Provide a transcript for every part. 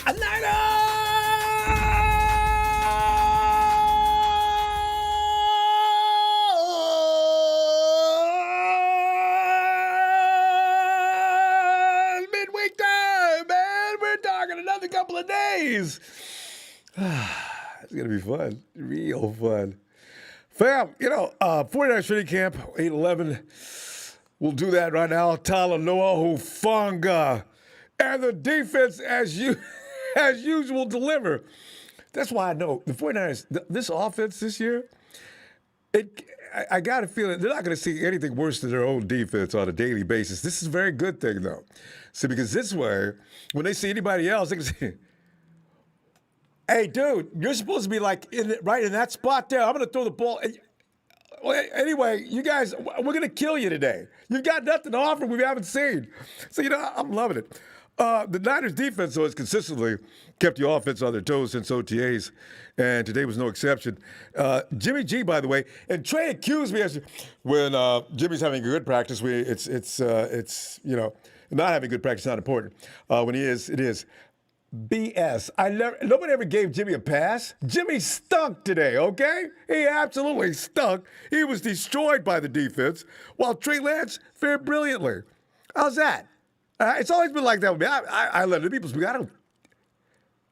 Midweek time, man. We're talking another couple of days. It's going to be fun. Real fun. Fam, 49ers training camp, 8-11. We'll do that right now. Talanoa Hufanga. And the defense, as usual, deliver. That's why I know the 49ers, this offense this year, I got a feeling they're not going to see anything worse than their own defense on a daily basis. This is a very good thing, though. See, because this way, when they see anybody else, they can say, hey, dude, you're supposed to be like right in that spot there. I'm going to throw the ball. Anyway, you guys, we're going to kill you today. You've got nothing to offer we haven't seen. So, I'm loving it. The Niners defense, though, has consistently kept the offense on their toes since OTAs, and today was no exception. Jimmy G, by the way, and Trey accused me when Jimmy's having a good practice. It's not having good practice is not important. When he is, it is. BS. Nobody ever gave Jimmy a pass. Jimmy stunk today, okay? He absolutely stunk. He was destroyed by the defense, while Trey Lance fared brilliantly. How's that? It's always been like that with me. I let the people speak.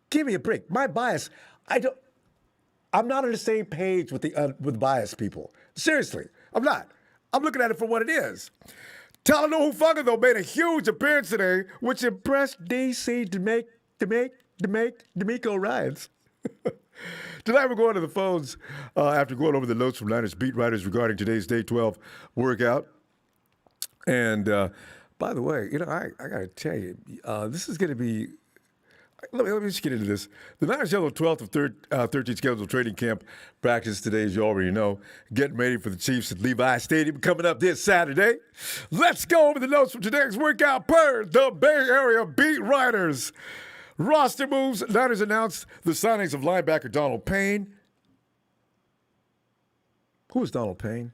Give me a break. My bias, I'm not on the same page with biased people. Seriously, I'm not. I'm looking at it for what it is. Talanoa Hufanga, though, made a huge appearance today, which impressed DC DeMeco Ryans. Tonight we're going to the phones after going over the notes from Niners beat writers regarding today's Day 12 workout. And by the way, I got to tell you, this is going to be. Let me just get into this. The Niners held a 12th of 13 scheduled training camp practice today, as you already know. Getting ready for the Chiefs at Levi Stadium coming up this Saturday. Let's go over the notes from today's workout per the Bay Area beat writers. Roster moves. Niners announced the signings of linebacker Donald Payne. Who is Donald Payne?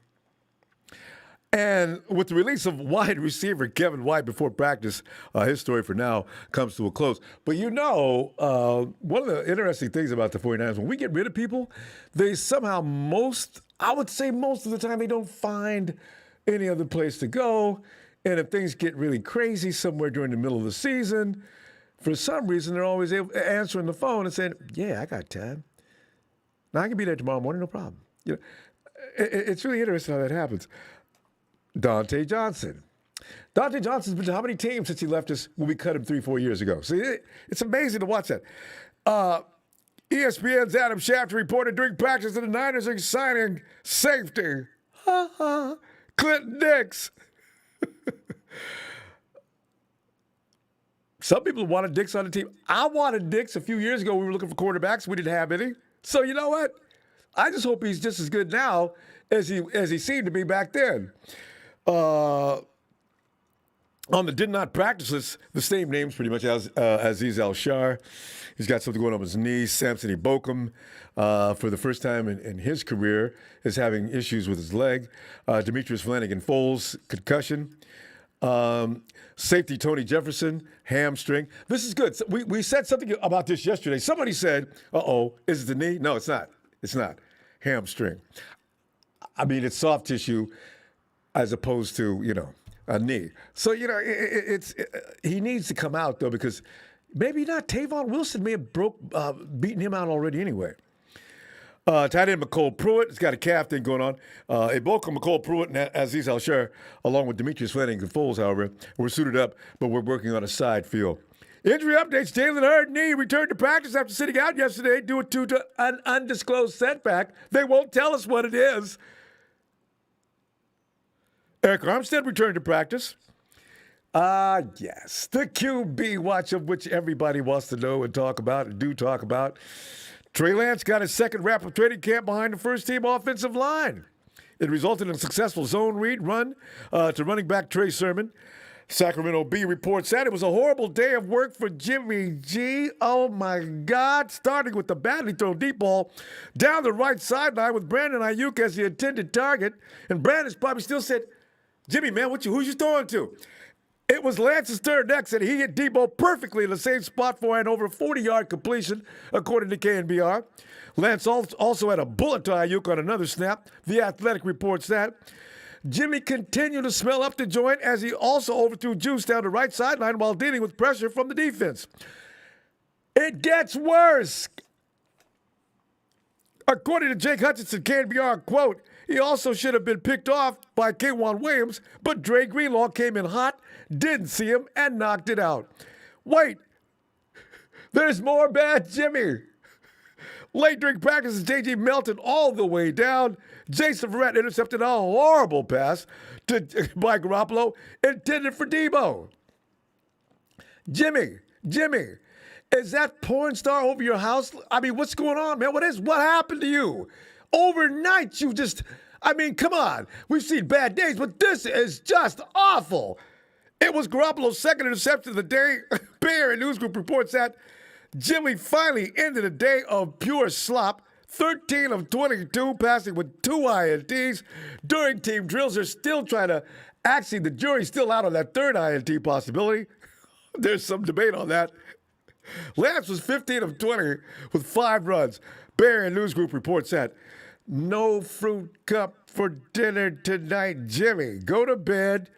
And with the release of wide receiver Kevin White before practice, his story for now comes to a close. But one of the interesting things about the 49ers, when we get rid of people, they somehow I would say most of the time, they don't find any other place to go. And if things get really crazy somewhere during the middle of the season, for some reason, they're always answering the phone and saying, yeah, I got time. Now, I can be there tomorrow morning, no problem. It's really interesting how that happens. Dante Johnson. Dante Johnson's been to how many teams since he left us when we cut him 3-4 years ago? See, it's amazing to watch that. ESPN's Adam Schefter reported during practice that the Niners are signing safety. Clinton Dix. Some people wanted Dix on the team. I wanted Dix a few years ago. We were looking for quarterbacks. We didn't have any. So you know what? I just hope he's just as good now as he seemed to be back then. On the did not practice list, the same names pretty much as Aziz Al-Shar. He's got something going on with his knees. Samson Ibokam, for the first time in his career, is having issues with his leg. Demetrius Flanagan-Foles, concussion. Safety Tony Jefferson, hamstring. This is good. We said something about this yesterday. Somebody said, is it the knee? No, it's not. It's not. Hamstring. I mean, it's soft tissue as opposed to, a knee. So, he needs to come out, though, because maybe not. Tavon Wilson may have beaten him out already anyway. Tight end McCole Pruitt has got a calf thing going on. Ibokam, McCole Pruitt, and Aziz Al-Shar, along with Demetrius Flanagan-Foles, however, were suited up, but we're working on a side field. Injury updates. Jalen Hurd knee returned to practice after sitting out yesterday due to an undisclosed setback. They won't tell us what it is. Eric Armstead returned to practice. Yes, the QB watch of which everybody wants to know and talk about and do talk about. Trey Lance got his second wrap of training camp behind the first-team offensive line. It resulted in a successful zone read run to running back Trey Sermon. Sacramento Bee report said it was a horrible day of work for Jimmy G. Oh, my God. Starting with the badly thrown deep ball down the right sideline with Brandon Ayuk as the intended target. And Brandon's probably still said, Jimmy, man, who you throwing to? It was Lance's turn next, and he hit Debo perfectly in the same spot for an over 40-yard completion, according to KNBR. Lance also had a bullet to Ayuk on another snap. The Athletic reports that. Jimmy continued to smell up the joint as he also overthrew Juice down the right sideline while dealing with pressure from the defense. It gets worse. According to Jake Hutchinson, KNBR, quote, he also should have been picked off by K'Wan Williams, but Dre Greenlaw came in hot, didn't see him, and knocked it out. Wait, there's more bad Jimmy. Late during practice, J.J. melted all the way down. Jason Verrett intercepted a horrible pass by Garoppolo intended for Debo. Jimmy, is that porn star over your house? I mean, what's going on, man? What happened to you? Overnight, you just, come on. We've seen bad days, but this is just awful. It was Garoppolo's second interception of the day. Bear Newsgroup reports that Jimmy finally ended a day of pure slop. 13 of 22 passing with 2 INTs. During team drills, they're still trying to, actually, the jury's still out on that third INT possibility. There's some debate on that. Lance was 15 of 20 with 5 runs. Bear Newsgroup reports that. No fruit cup for dinner tonight, Jimmy. Go to bed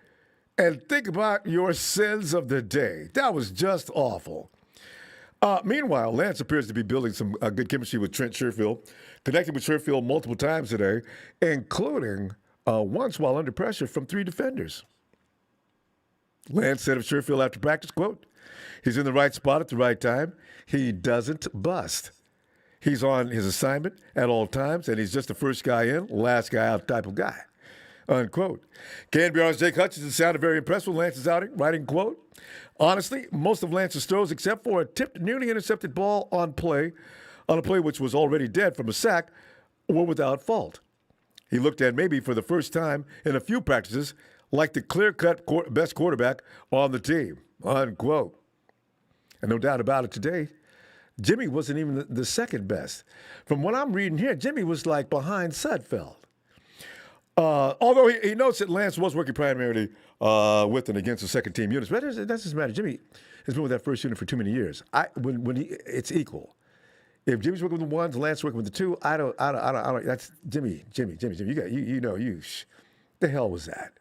and think about your sins of the day. That was just awful. Meanwhile, Lance appears to be building some good chemistry with Trent Sherfield, connecting with Sherfield multiple times today, including once while under pressure from 3 defenders. Lance said of Sherfield after practice, quote, he's in the right spot at the right time. He doesn't bust. He's on his assignment at all times, and he's just the first guy in, last guy out type of guy, unquote. KNBR's Jake Hutchinson sounded very impressed with Lance's outing, writing, quote, honestly, most of Lance's throws, except for a tipped, nearly intercepted ball on a play which was already dead from a sack, were without fault. He looked at maybe for the first time in a few practices like the clear-cut best quarterback on the team, unquote. And no doubt about it today, Jimmy wasn't even the second best. From what I'm reading here, Jimmy was like behind Sudfeld. Although he notes that Lance was working primarily with and against the second-team units. But that doesn't matter. Jimmy has been with that first unit for too many years. It's equal. If Jimmy's working with the ones, Lance working with the 2, I don't. That's Jimmy. The hell was that?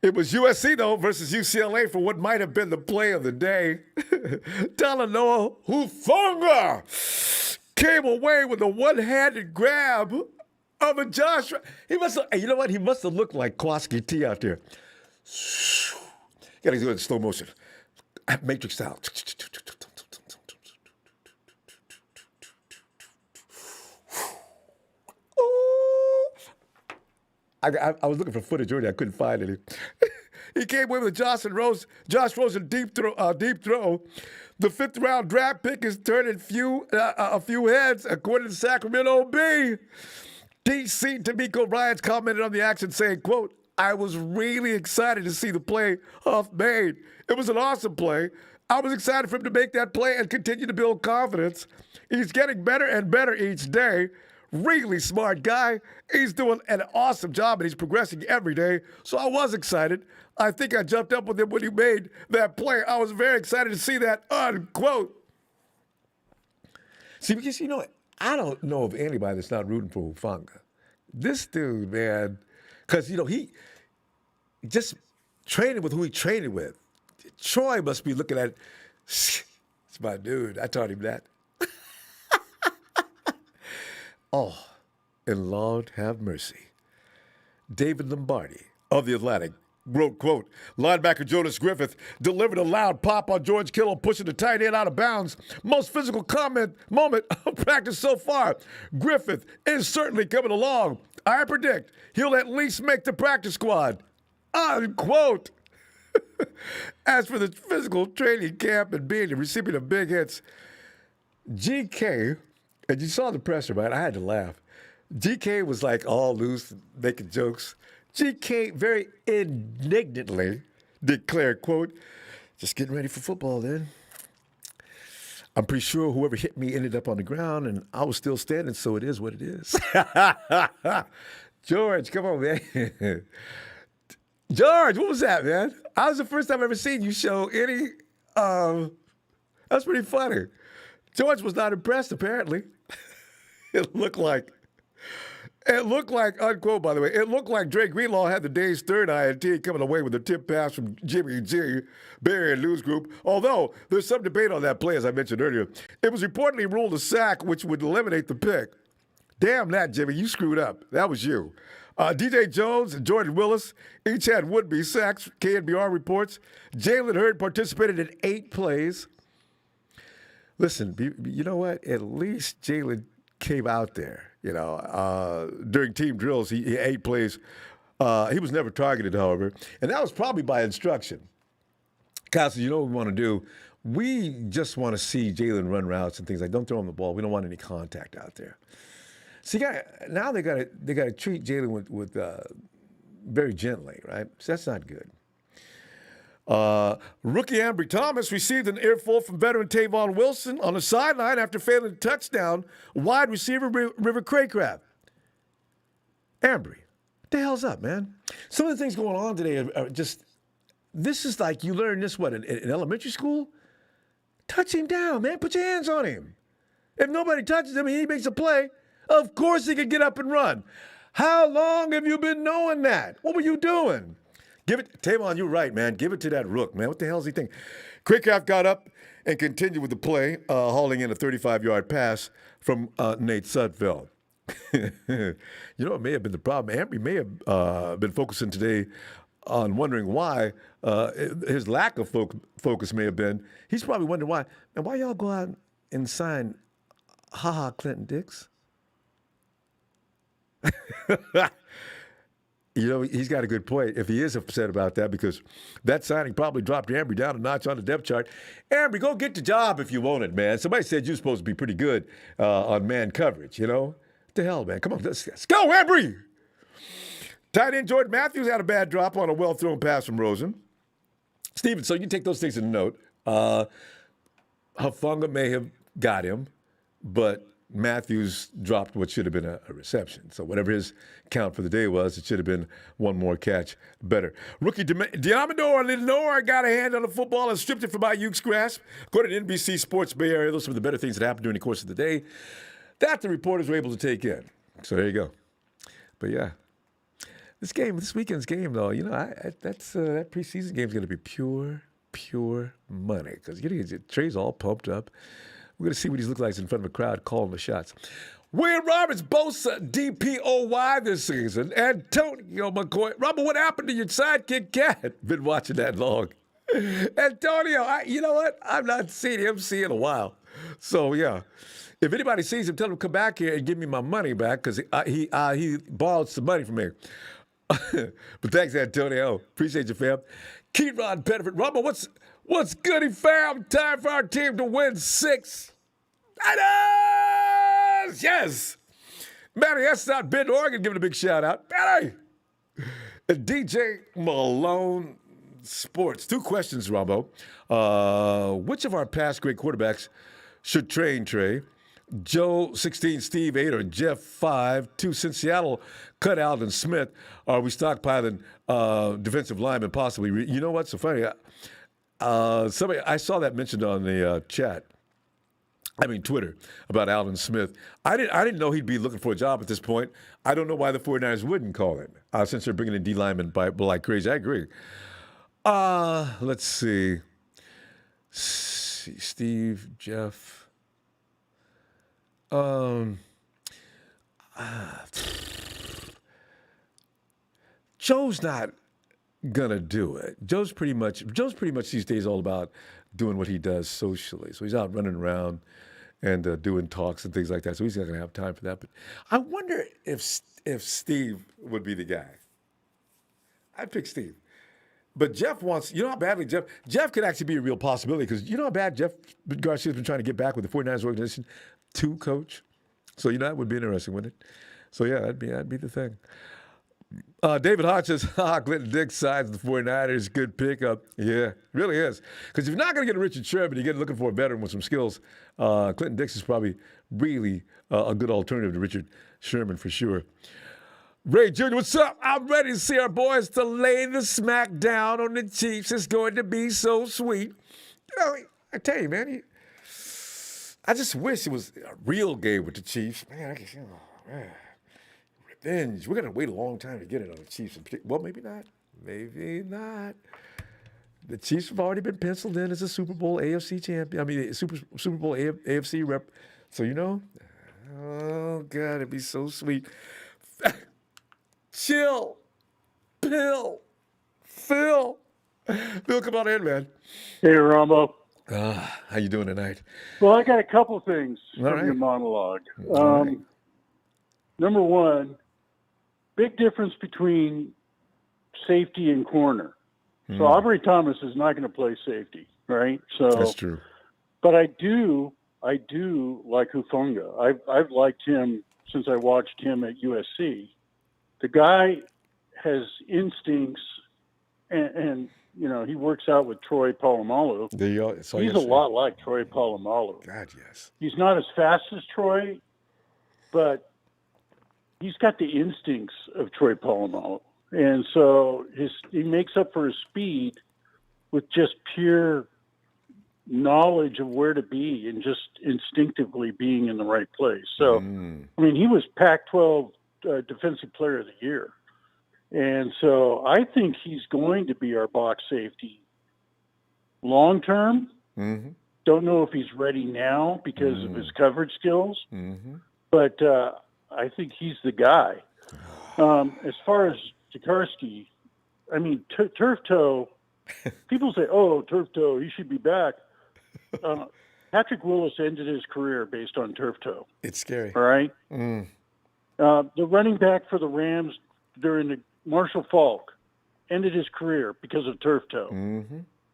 It was USC, though, versus UCLA for what might have been the play of the day. Talanoa Hufanga came away with a one-handed grab of a Josh. He must have, you know what? He must have looked like Kowalski T out there. Got to do it in slow motion. Matrix style. I was looking for footage earlier. I couldn't find any. He came away with a Josh Rosen deep throw. The 5th-round draft pick is turning a few heads, according to Sacramento Bee. DC DeMeco Ryans commented on the action saying, quote, I was really excited to see the play Huff made. It was an awesome play. I was excited for him to make that play and continue to build confidence. He's getting better and better each day. Really smart guy. He's doing an awesome job, and he's progressing every day. So I was excited. I think I jumped up with him when he made that play. I was very excited to see that, unquote. See, because, I don't know of anybody that's not rooting for Hufanga. This dude, man, because, he just training with who he traded with. Troy must be looking at, it's my dude. I taught him that. Oh, and Lord have mercy. David Lombardi of The Atlantic wrote, quote, linebacker Jonas Griffith delivered a loud pop on George Kittle, pushing the tight end out of bounds. Most physical moment of practice so far. Griffith is certainly coming along. I predict he'll at least make the practice squad, unquote. As for the physical training camp and being the recipient of big hits, GK, and you saw the pressure, right? I had to laugh. GK was like all loose, making jokes. GK very indignantly declared, quote, just getting ready for football then. I'm pretty sure whoever hit me ended up on the ground, and I was still standing, so it is what it is. George, come on, man. George, what was that, man? That was the first time I've ever seen you show any. That's pretty funny. George was not impressed, apparently. It looked like, unquote, by the way, it looked like Dre Greenlaw had the day's third eye and T coming away with a tip pass from Jimmy G, Barry and Lou's group. Although there's some debate on that play, as I mentioned earlier. It was reportedly ruled a sack, which would eliminate the pick. Damn that, Jimmy, you screwed up. That was you. DJ Jones and Jordan Willis each had would-be sacks, KNBR reports. Jalen Hurd participated in 8 plays. Listen, you know what? At least Jalen came out there, during team drills. He 8 plays. He was never targeted, however. And that was probably by instruction. Because you know what we want to do? We just want to see Jalen run routes and things like, don't throw him the ball. We don't want any contact out there. So now they got to treat Jalen with very gently, right? So that's not good. Rookie Ambry Thomas received an earful from veteran Tavon Wilson on the sideline after failing a touchdown. Wide receiver River Craycraft. Ambry, what the hell's up, man? Some of the things going on today are just. This is like you learn this in elementary school. Touch him down, man. Put your hands on him. If nobody touches him and he makes a play, of course he can get up and run. How long have you been knowing that? What were you doing? Give it, Tavon, you're right, man. Give it to that rook, man. What the hell is he thinking? Craycraft got up and continued with the play, hauling in a 35-yard pass from Nate Sudfeld. What may have been the problem? Ambry may have been focusing today on wondering why his lack of focus may have been. He's probably wondering why. And why y'all go out and sign Clinton Dix? He's got a good point if he is upset about that, because that signing probably dropped Ambry down a notch on the depth chart. Ambry, go get the job if you want it, man. Somebody said you're supposed to be pretty good on man coverage, What the hell, man? Come on, let's go, Ambry! Tight end Jordan Matthews had a bad drop on a well-thrown pass from Rosen. Steven, so you take those things in note. Hufanga may have got him, but Matthews dropped what should have been a reception. So whatever his count for the day was, it should have been one more catch better. Rookie Diamador Lenore got a hand on the football and stripped it from Ayuk's grasp. According to NBC Sports Bay Area, those are the better things that happened during the course of the day that the reporters were able to take in. So there you go. But yeah, this weekend's game, though, that preseason game is going to be pure money, because Trey's all pumped up. We're going to see what he's looking like in front of a crowd calling the shots. Will Roberts boasts a DPOY this season. Antonio McCoy. Ronbo, what happened to your sidekick cat? Been watching that long. Antonio, you know what? I've not seen him in a while. So, yeah. If anybody sees him, tell him to come back here and give me my money back, because he borrowed some money from me. But thanks, Antonio. Appreciate you, fam. Keyron Pettiford. Ronbo, what's goody, fam? Time for our team to win 6. Yes! Matty S. out Bend, Oregon, giving a big shout out. Matty! And DJ Malone Sports. 2 questions, Ronbo. Which of our past great quarterbacks should train Trey? Joe 16, Steve 8, or Jeff 5. 2, since Seattle cut Aldon Smith, are we stockpiling defensive linemen possibly? You know what's so funny? I saw that mentioned on the Twitter, about Aldon Smith. I didn't know he'd be looking for a job at this point. I don't know why the 49ers wouldn't call him, since they're bringing in D linemen like crazy. I agree. Let's see. Steve, Jeff. Joe's not gonna do it. Joe's pretty much these days all about doing what he does socially. So he's out running around and doing talks and things like that. So he's not gonna have time for that. But I wonder if Steve would be the guy. I'd pick Steve. But Jeff wants, how badly Jeff could actually be a real possibility, because you know how bad Jeff Garcia's been trying to get back with the 49ers organization to coach. So that would be interesting, wouldn't it? So yeah, that'd be the thing. David Hodge says, Clinton Dix signs the 49ers. Good pickup. Yeah, really is. Because if you're not going to get a Richard Sherman, you're looking for a veteran with some skills. Clinton Dix is probably really a good alternative to Richard Sherman for sure. Ray Jr., what's up? I'm ready to see our boys to lay the smack down on the Chiefs. It's going to be so sweet. You know, I tell you, man, I just wish it was a real game with the Chiefs. Man, revenge. We're going to wait a long time to get it on the Chiefs. Well, maybe not. Maybe not. The Chiefs have already been penciled in as a Super Bowl AFC champion. I mean, Super Bowl AFC rep. So, you know, oh, God, it'd be so sweet. Chill. Phil, come on in, man. Hey, Ronbo. How you doing tonight? Well, I got a couple things All from right. your monologue. All right. Number one, big difference between safety and corner. So Aubrey Thomas is not going to play safety, right? So That's true. But I do like Hufanga. I've liked him since I watched him at USC. The guy has instincts, and you know, he works out with Troy Polamalu. He's a lot like Troy Polamalu. God, yes. He's not as fast as Troy, but he's got the instincts of Troy Polamalu. And so he makes up for his speed with just pure knowledge of where to be and just instinctively being in the right place. So, I mean, he was Pac-12 Defensive Player of the Year. And so I think he's going to be our box safety long term. Don't know if he's ready now because of his coverage skills, but I think he's the guy. As far as Jakarski, I mean, turf toe, people say, oh, turf toe, he should be back. Patrick Willis ended his career based on turf toe. It's scary. All right? The running back for the Rams during the Marshall Faulk ended his career because of turf toe.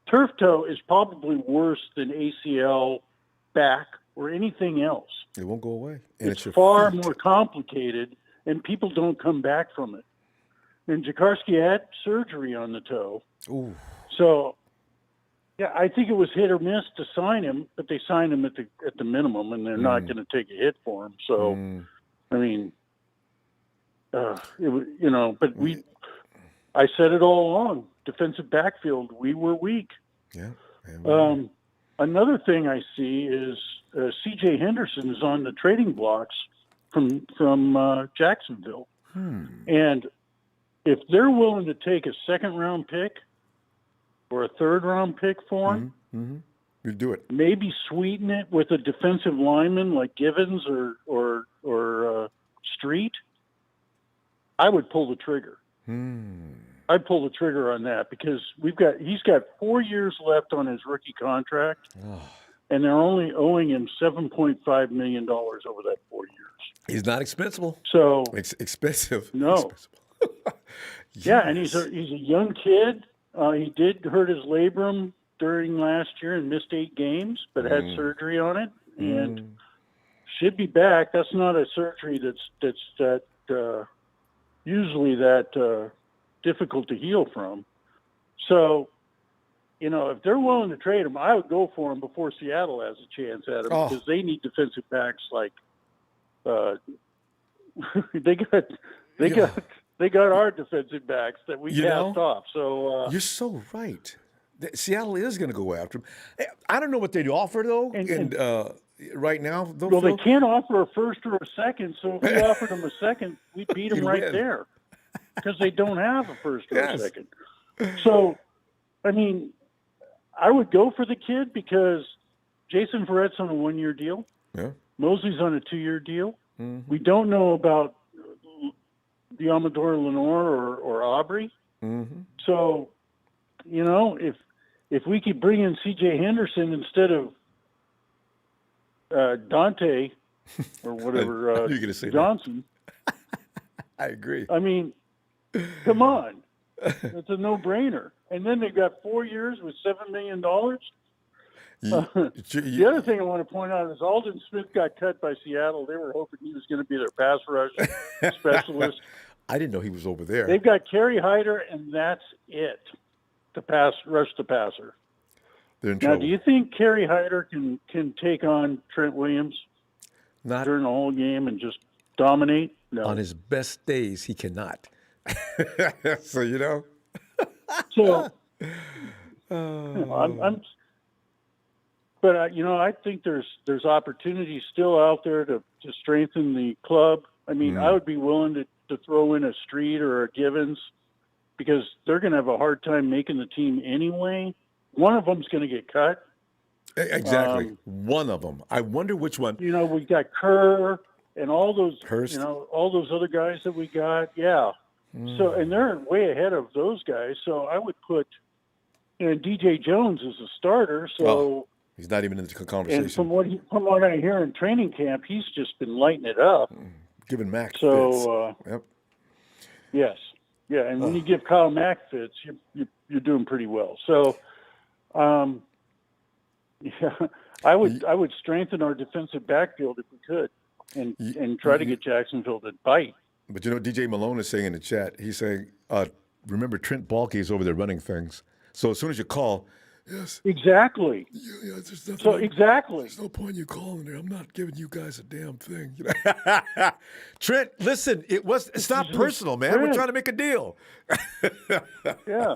Turf toe is probably worse than ACL, back, or anything else. It won't go away. And it's far more complicated, and people don't come back from it. And Jakarski had surgery on the toe. Ooh. So, yeah, I think it was hit or miss to sign him, but they signed him at the minimum, and they're not going to take a hit for him. So, I mean, it was, you know, but I said it all along. Defensive backfield, we were weak. Yeah. Another thing I see is C.J. Henderson is on the trading blocks from Jacksonville, and if they're willing to take a second-round pick or a third-round pick for him, you do it. Maybe sweeten it with a defensive lineman like Givens or Street, I would pull the trigger. I'd pull the trigger on that because he's got 4 years left on his rookie contract, and they're only owing him $7.5 million over that 4 years. He's not expensive. So expensive. No. Expensive. Yes. Yeah, and he's a young kid. He did hurt his labrum during last year and missed 8 games, but had surgery on it and should be back. That's not a surgery that's usually that difficult to heal from. So, you know, if they're willing to trade him, I would go for him before Seattle has a chance at him because they need defensive backs like they got our defensive backs that we cast off. So you're so right. Seattle is going to go after him. I don't know what they'd offer though, and right now. Well, they can't offer a first or a second. So if we offered them a second, we'd beat them right there because they don't have a first or a second. So, I mean, I would go for the kid because Jason Verrett's on a 1-year deal. Yeah. Mosley's on a 2-year deal. We don't know about Diamador Lenore or Aubrey. So, you know, if we could bring in C.J. Henderson instead of Dante or whatever Johnson, I agree. I mean, come on, it's a no-brainer. And then they've got 4 years with $7 million. The other thing I want to point out is Aldon Smith got cut by Seattle. They were hoping he was going to be their pass rush specialist. I didn't know he was over there. They've got Kerry Hyder, and that's it. Rush the passer. They're in now, trouble. do you think Kerry Hyder can take on Trent Williams during the whole game and just dominate? No. On his best days, he cannot. So, So, I'm but I think there's opportunities still out there to strengthen the club. I mean, I would be willing to throw in a Street or a Givens because they're going to have a hard time making the team anyway. One of them's going to get cut. Exactly. One of them. I wonder which one. We got Kerr and all those, Hurst. all those other guys that we got. Yeah. So, and they're way ahead of those guys. So I would put, DJ Jones is a starter. So he's not even in the conversation. And from what I hear in training camp, he's just been lighting it up. Giving Mac so, fits. Yep. Yes. Yeah. And when you give Kyle Mack fits, you're doing pretty well. So, yeah, I would strengthen our defensive backfield if we could, and try to get Jacksonville to bite. But DJ Malone is saying in the chat, he's saying, remember Trent Baalke is over there running things. So as soon as you call, yes, exactly. Yeah, there's nothing. So exactly, there's no point in you calling there. I'm not giving you guys a damn thing. Trent, listen, it's not personal, man. Trent. We're trying to make a deal. Yeah.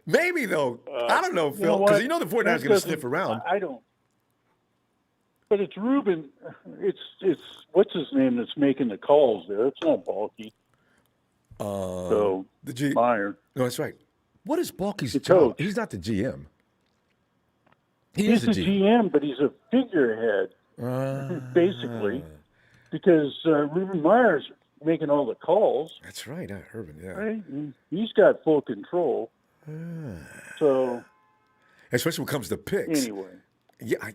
Maybe, though. I don't know, Phil, because the 49ers are going to sniff around. I don't. But it's Ruben. It's what's his name that's making the calls there. It's not Baalke. Meyer. No, that's right. What is Balky's the job? coach. He's not the GM. He's the GM, but he's a figurehead, basically, because Ruben Meyer's making all the calls. That's right, Urban. Yeah, right? He's got full control. So, especially when it comes to picks. Anyway, yeah.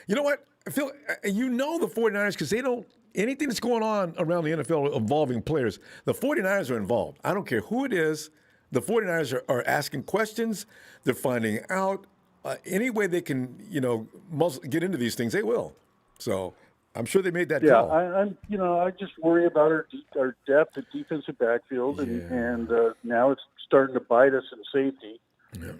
You know what, Phil? The 49ers, because they don't. Anything that's going on around the NFL involving players, the 49ers are involved. I don't care who it is. The 49ers are asking questions. They're finding out. Any way they can, get into these things, they will. So I'm sure they made that call. I just worry about our depth at defensive backfield, and now it's starting to bite us in safety. Yeah.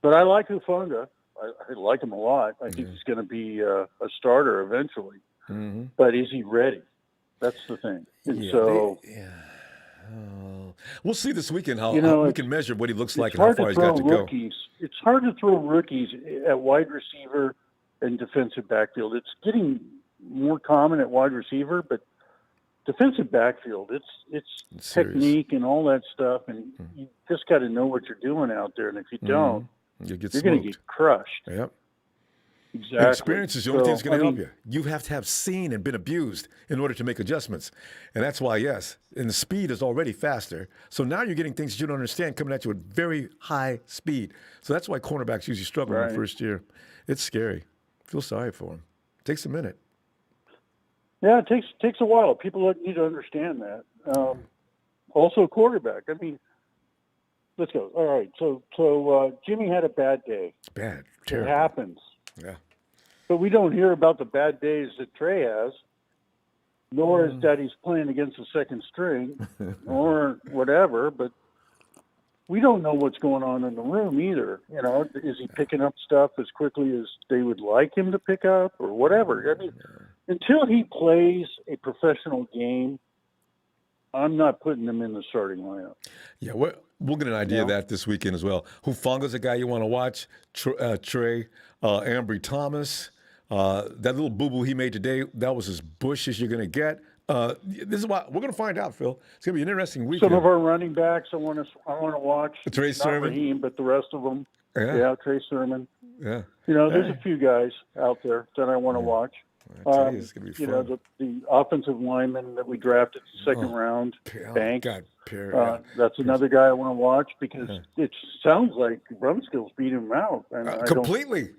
But I like Hufanga. I like him a lot. I think he's going to be a starter eventually. Mm-hmm. But is he ready? That's the thing. And we'll see this weekend how we can measure what he looks like and how far he's got to go. It's hard to throw rookies at wide receiver and defensive backfield. It's getting more common at wide receiver, but defensive backfield, it's technique and all that stuff, and you just got to know what you're doing out there. And if you don't, you're going to get crushed. Yep. Exactly. And experience is the only thing that's going to help you. You have to have seen and been abused in order to make adjustments. And that's why, and the speed is already faster. So now you're getting things that you don't understand coming at you at very high speed. So that's why cornerbacks usually struggle in the first year. It's scary. Feel sorry for them. It takes a minute. Yeah, it takes a while. People need to understand that. Also, quarterback. I mean, let's go. All right. So Jimmy had a bad day. It's bad. Terrible. It happens. Yeah. But we don't hear about the bad days that Trey has, nor is that he's playing against the second string or whatever. But we don't know what's going on in the room either. Is he picking up stuff as quickly as they would like him to pick up or whatever? I mean, until he plays a professional game, I'm not putting him in the starting lineup. Yeah, we'll get an idea of that this weekend as well. Hufanga's a guy you want to watch. Trey, Ambry Thomas, that little boo-boo he made today, that was as bush as you're going to get. This is what we're going to find out, Phil. It's going to be an interesting weekend. Some of our running backs I want to watch. Trey Sermon. Not Raheem, but the rest of them. Yeah, Trey Sermon. Yeah. There's a few guys out there that I want to watch. It's going to be fun. The offensive lineman that we drafted in the second round, Banks. That's another guy I want to watch because it sounds like Brumskill's beat him out. And completely.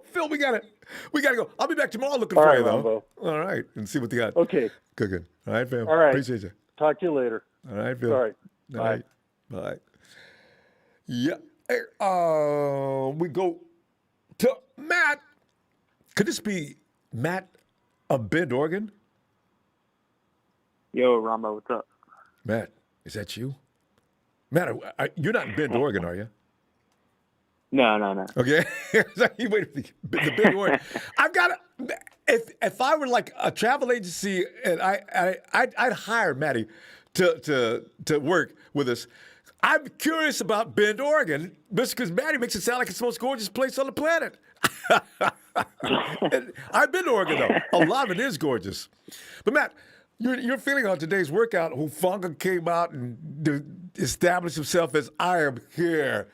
Phil, we got it. We got to go. I'll be back tomorrow looking for you, though. Ronbo. All right. And see what they got. Okay. Good. All right, fam. All right. Appreciate you. Talk to you later. All right, Phil. All right. All right. Bye. Yeah. Hey, we go to Matt. Could this be Matt of Bend, Oregon? Yo, Ronbo, what's up? Matt, is that you? Matt, you're not in Bend, Oregon, are you? No. Okay. You wait, the Bend, Oregon. if I were like a travel agency and I'd hire Matty to work with us. I'm curious about Bend, Oregon, because Matty makes it sound like it's the most gorgeous place on the planet. I've been to Oregon though. A lot of it is gorgeous. But Matt, you're feeling on today's workout. Hufanga came out and established himself as I am here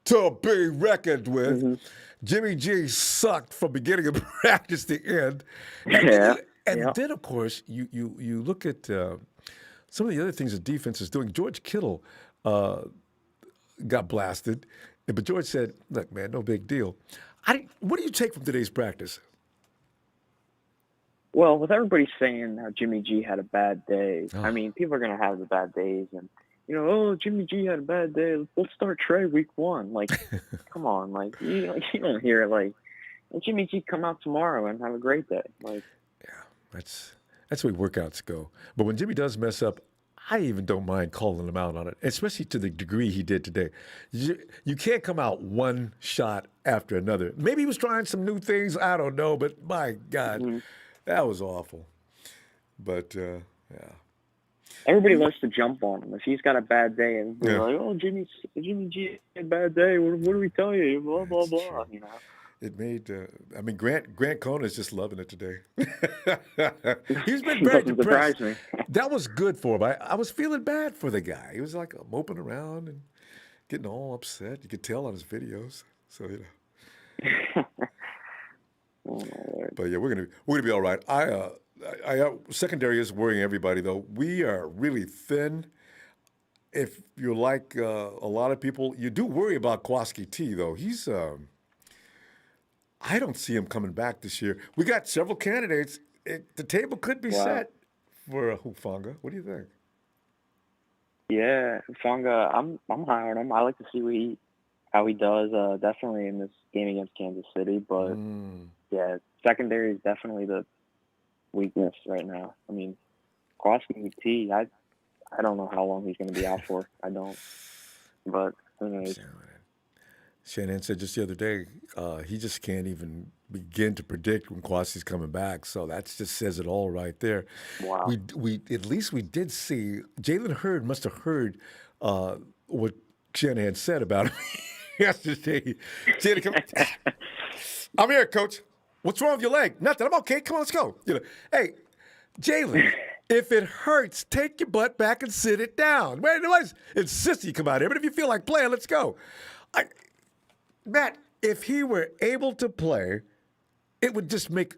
to be reckoned with. Mm-hmm. Jimmy G sucked from beginning of practice to end. And then, of course, you look at some of the other things the defense is doing. George Kittle got blasted, but George said, look, man, no big deal. What do you take from today's practice? Well, with everybody saying how Jimmy G had a bad day, I mean, people are going to have the bad days. And, oh, Jimmy G had a bad day. Let's start Trey week 1. Like, come on. Like, you don't hear, like, Jimmy G come out tomorrow and have a great day. Like, yeah, that's the way workouts go. But when Jimmy does mess up, I even don't mind calling him out on it, especially to the degree he did today. You can't come out one shot after another. Maybe he was trying some new things. I don't know. But, my God, that was awful. But, yeah. Everybody loves to jump on him. If he's got a bad day and they're like, oh, Jimmy G had a bad day. What do we tell you? Blah, blah, blah, It made, Grant Cohn is just loving it today. He's been very depressed. Me. That was good for him. I was feeling bad for the guy. He was like moping around and getting all upset. You could tell on his videos. So, But yeah, we're gonna be all right. Secondary is worrying everybody though. We are really thin. If you're like a lot of people, you do worry about Kwaski T though. He's I don't see him coming back this year. We got several candidates. The table could be set for Hufanga. What do you think? Yeah, Hufanga, I'm high on him. I like to see how he does. Definitely in this game against Kansas City, but yeah, secondary is definitely the weakness right now. I mean, Kwaski T, I don't know how long he's going to be out for. I don't, but who knows? Shanahan said just the other day, he just can't even begin to predict when Kwaski's coming back. So that just says it all right there. Wow. We at least we did see Jalen Hurd must have heard what Shanahan said about him yesterday. I'm here, Coach. What's wrong with your leg? Nothing. I'm okay. Come on, let's go. Hey, Jalen. If it hurts, take your butt back and sit it down. Man, otherwise, insist you come out here. But if you feel like playing, let's go. Matt, if he were able to play, it would just make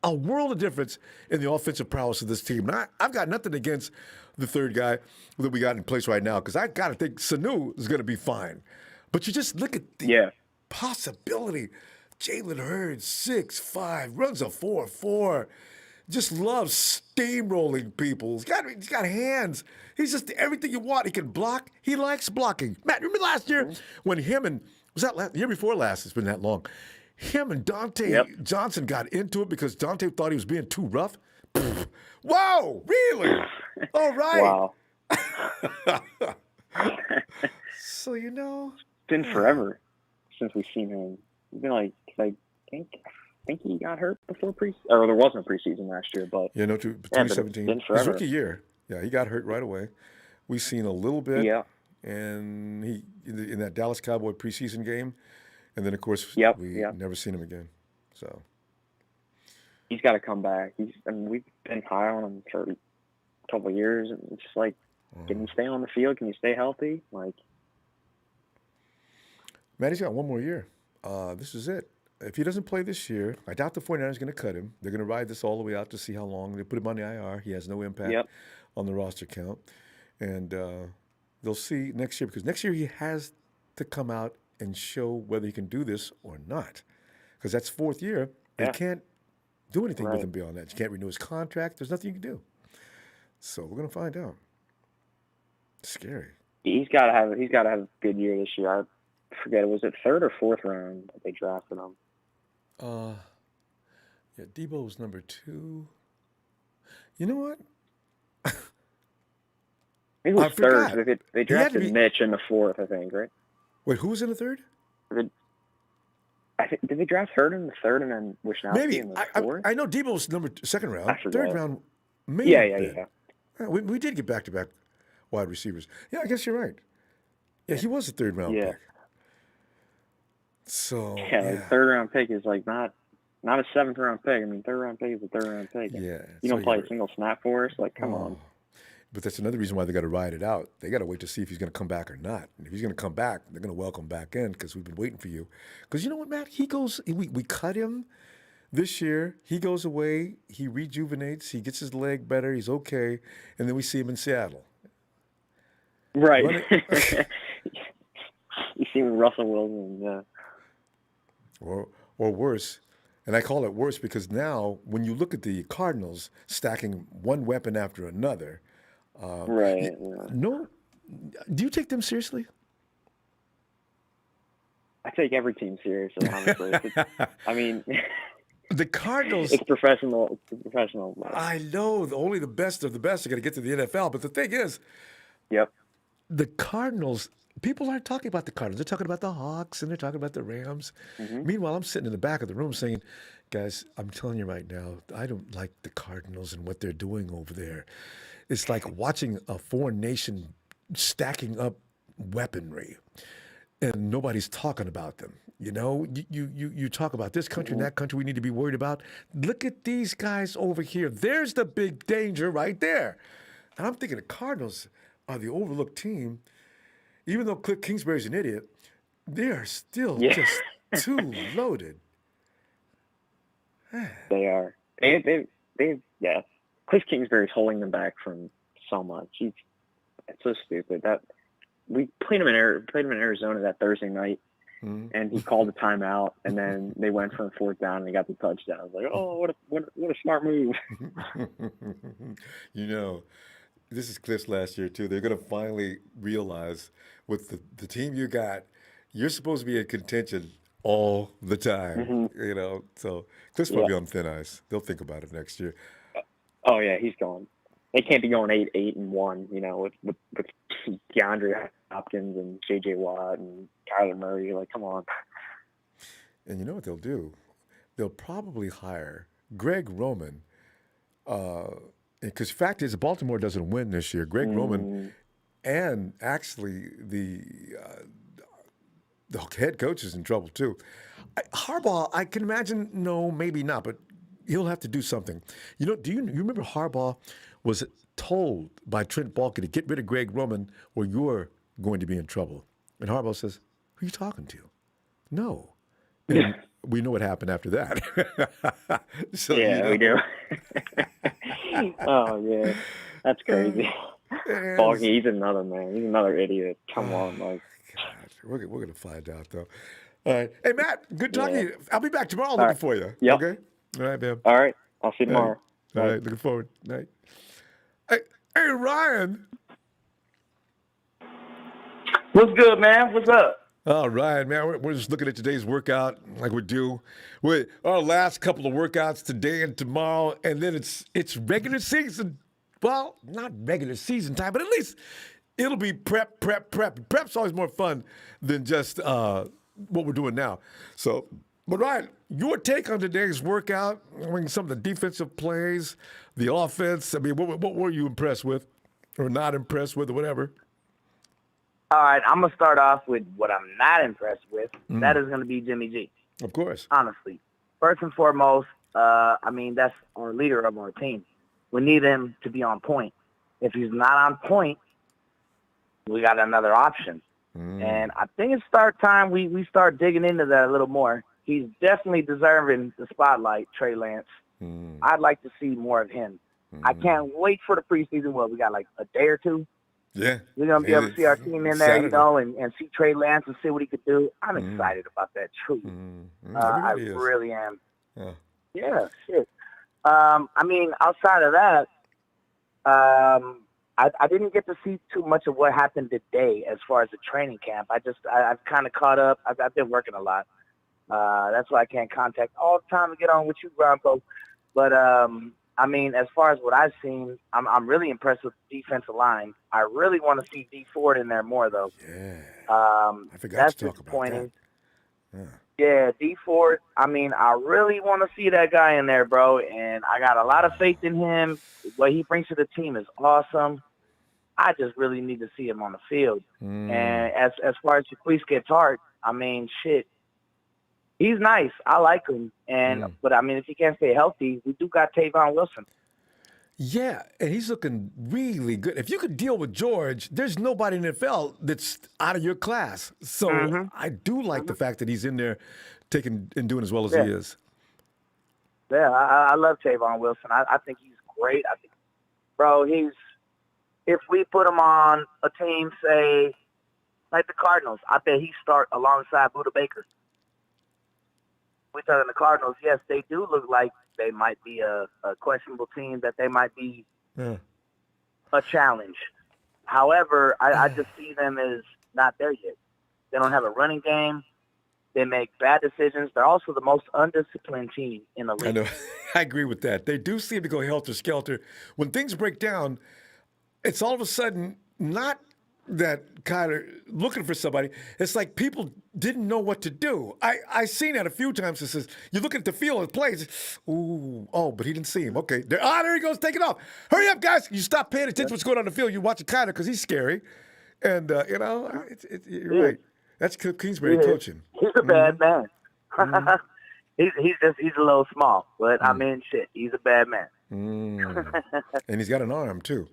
a world of difference in the offensive prowess of this team. And I've got nothing against the third guy that we got in place right now because I got to think Sanu is going to be fine. But you just look at the possibility. Jalen Hurd, 6'5", runs a 4.4, just loves steamrolling people. He's got hands. He's just everything you want. He can block. He likes blocking. Matt, remember last year when him and was that year before last? It's been that long. Him and Dante Johnson got into it because Dante thought he was being too rough. Whoa, really? All right. Wow. So it's been forever since we've seen him. It's been like I think he got hurt before or there wasn't a preseason last year, but 2017, his rookie year. Yeah, he got hurt right away. We've seen a little bit. Yeah. And he in that Dallas Cowboy preseason game, and then of course we never seen him again. So he's got to come back. We've been high on him for a couple of years. It's just like, can you stay on the field? Can you stay healthy? Like, Matty's got one more year. This is it. If he doesn't play this year, I doubt the 49ers are going to cut him. They're going to ride this all the way out to see how long. They put him on the IR. He has no impact on the roster count. And they'll see next year, because next year he has to come out and show whether he can do this or not. Because that's fourth year. You can't do anything with him beyond that. You can't renew his contract. There's nothing you can do. So we're going to find out. It's scary. He's got to have a good year this year. I forget, was it third or fourth round that they drafted him? Debo was number 2. You know what? It was third. They drafted Mitch in the 4th, I think, right? Wait, who was in the 3rd? Did they draft Hurd in the third and then Wishnowsky Maybe. in the fourth? I know Debo was second round. I forgot. Third round, maybe. Yeah. We did get back-to-back wide receivers. Yeah, I guess you're right. Yeah, he was a third round pick. So like third round pick is like not a seventh round pick. I mean, third round pick is a third round pick. Yeah, you don't play a single snap for us. Like, come on. But that's another reason why they got to ride it out. They got to wait to see if he's going to come back or not. And if he's going to come back, they're going to welcome back in because we've been waiting for you. Because you know what, Matt? He goes. We cut him this year. He goes away. He rejuvenates. He gets his leg better. He's okay. And then we see him in Seattle. Right. You see him with Russell Wilson. Yeah. Or worse. And I call it worse because now when you look at the Cardinals stacking one weapon after another, right. No, do you take them seriously? I take every team seriously, honestly. I mean, the Cardinals. It's professional. It's professional. I know. Only the best of the best are going to get to the NFL. But the thing is, the Cardinals. People aren't talking about the Cardinals. They're talking about the Hawks and they're talking about the Rams. Mm-hmm. Meanwhile, I'm sitting in the back of the room saying, guys, I'm telling you right now, I don't like the Cardinals and what they're doing over there. It's like watching a foreign nation stacking up weaponry and nobody's talking about them. You know, you talk about this country and that country we need to be worried about. Look at these guys over here. There's the big danger right there. And I'm thinking the Cardinals are the overlooked team. Even though Cliff Kingsbury's an idiot, they are still just too loaded. They are. They Cliff Kingsbury's holding them back from so much. It's so stupid. That we played him in Arizona that Thursday night, and he called a timeout, and then they went for a fourth down and they got the touchdown. I was like, oh, what a smart move. You know, this is Cliff's last year too. They're going to finally realize with the team you got, you're supposed to be in contention all the time. You know, so Cliff's probably on thin ice. They'll think about it next year. Oh yeah, he's going. They can't be going 8-1. You know, with DeAndre Hopkins and J.J. Watt and Kyler Murray. Like, come on. And you know what they'll do? They'll probably hire Greg Roman. Because fact is, Baltimore doesn't win this year. Greg Roman and actually the head coach is in trouble too. Harbaugh, I can imagine, no, maybe not, but he'll have to do something. You know, you remember Harbaugh was told by Trent Baalke to get rid of Greg Roman or you're going to be in trouble. And Harbaugh says, who are you talking to? No. And we know what happened after that. So, we do. Oh, yeah. That's crazy. Baalke, he's another man. He's another idiot. Come on, Mike. We're going to find out, though. All right. Hey, Matt, good talking to you. I'll be back tomorrow looking for you. Yep. Okay? All right, man. All right. I'll see you tomorrow. All right. Looking forward. Night. Hey, Ryan. What's good, man? What's up? All right, man. We're just looking at today's workout like we do. With our last couple of workouts today and tomorrow, and then it's regular season. Well, not regular season time, but at least it'll be prep. Prep's always more fun than just what we're doing now. So, but Ryan, your take on today's workout, I mean, some of the defensive plays, the offense. I mean, what were you impressed with or not impressed with or whatever? All right, I'm going to start off with what I'm not impressed with. That is going to be Jimmy G. Of course. Honestly. First and foremost, I mean, that's our leader of our team. We need him to be on point. If he's not on point, we got another option. And I think it's start time we start digging into that a little more. He's definitely deserving the spotlight, Trey Lance. I'd like to see more of him. I can't wait for the preseason. Well, we got like a day or two. Yeah. We're going to be able to see our team in there, Saturday. You know, and see Trey Lance and see what he could do. I'm excited about that, truly. I really am. Yeah, shit. I mean, outside of that, I didn't get to see too much of what happened today as far as the training camp. I've kind of caught up. I've been working a lot. That's why I can't contact all the time to get on with you, Ronbo. But, I mean, as far as what I've seen, I'm really impressed with the defensive line. I really want to see D Ford in there more, though. Yeah. I forgot that's to talk disappointing. about Yeah, D Ford. I mean, I really want to see that guy in there, bro. And I got a lot of faith in him. What he brings to the team is awesome. I just really need to see him on the field. And as far as Jaquise gets hard, I mean, shit, he's nice. I like him. But I mean, if he can't stay healthy, we do got Tavon Wilson. Yeah, and he's looking really good. If you could deal with George, there's nobody in the NFL that's out of your class. So I do like the fact that he's in there taking and doing as well as he is. Yeah, I love Tavon Wilson. I think he's great. I think, bro, if we put him on a team, say, like the Cardinals, I bet he start alongside Buda Baker. We talking the Cardinals, yes, they do look like they might be a questionable team, that they might be a challenge. However, I just see them as not there yet. They don't have a running game. They make bad decisions. They're also the most undisciplined team in the league. I know. I agree with that. They do seem to go helter-skelter. When things break down, it's all of a sudden not that Kyler looking for somebody. It's like people didn't know what to do. I seen that a few times. It says, you look at the field and plays, but he didn't see him. Okay. There he goes, take it off. Hurry up, guys. You stop paying attention to what's going on in the field. You're watching Kyler because he's scary. And, you're right. That's Kingsbury coaching. He's a bad man. He's a little small, but I mean, shit, he's a bad man. And he's got an arm, too.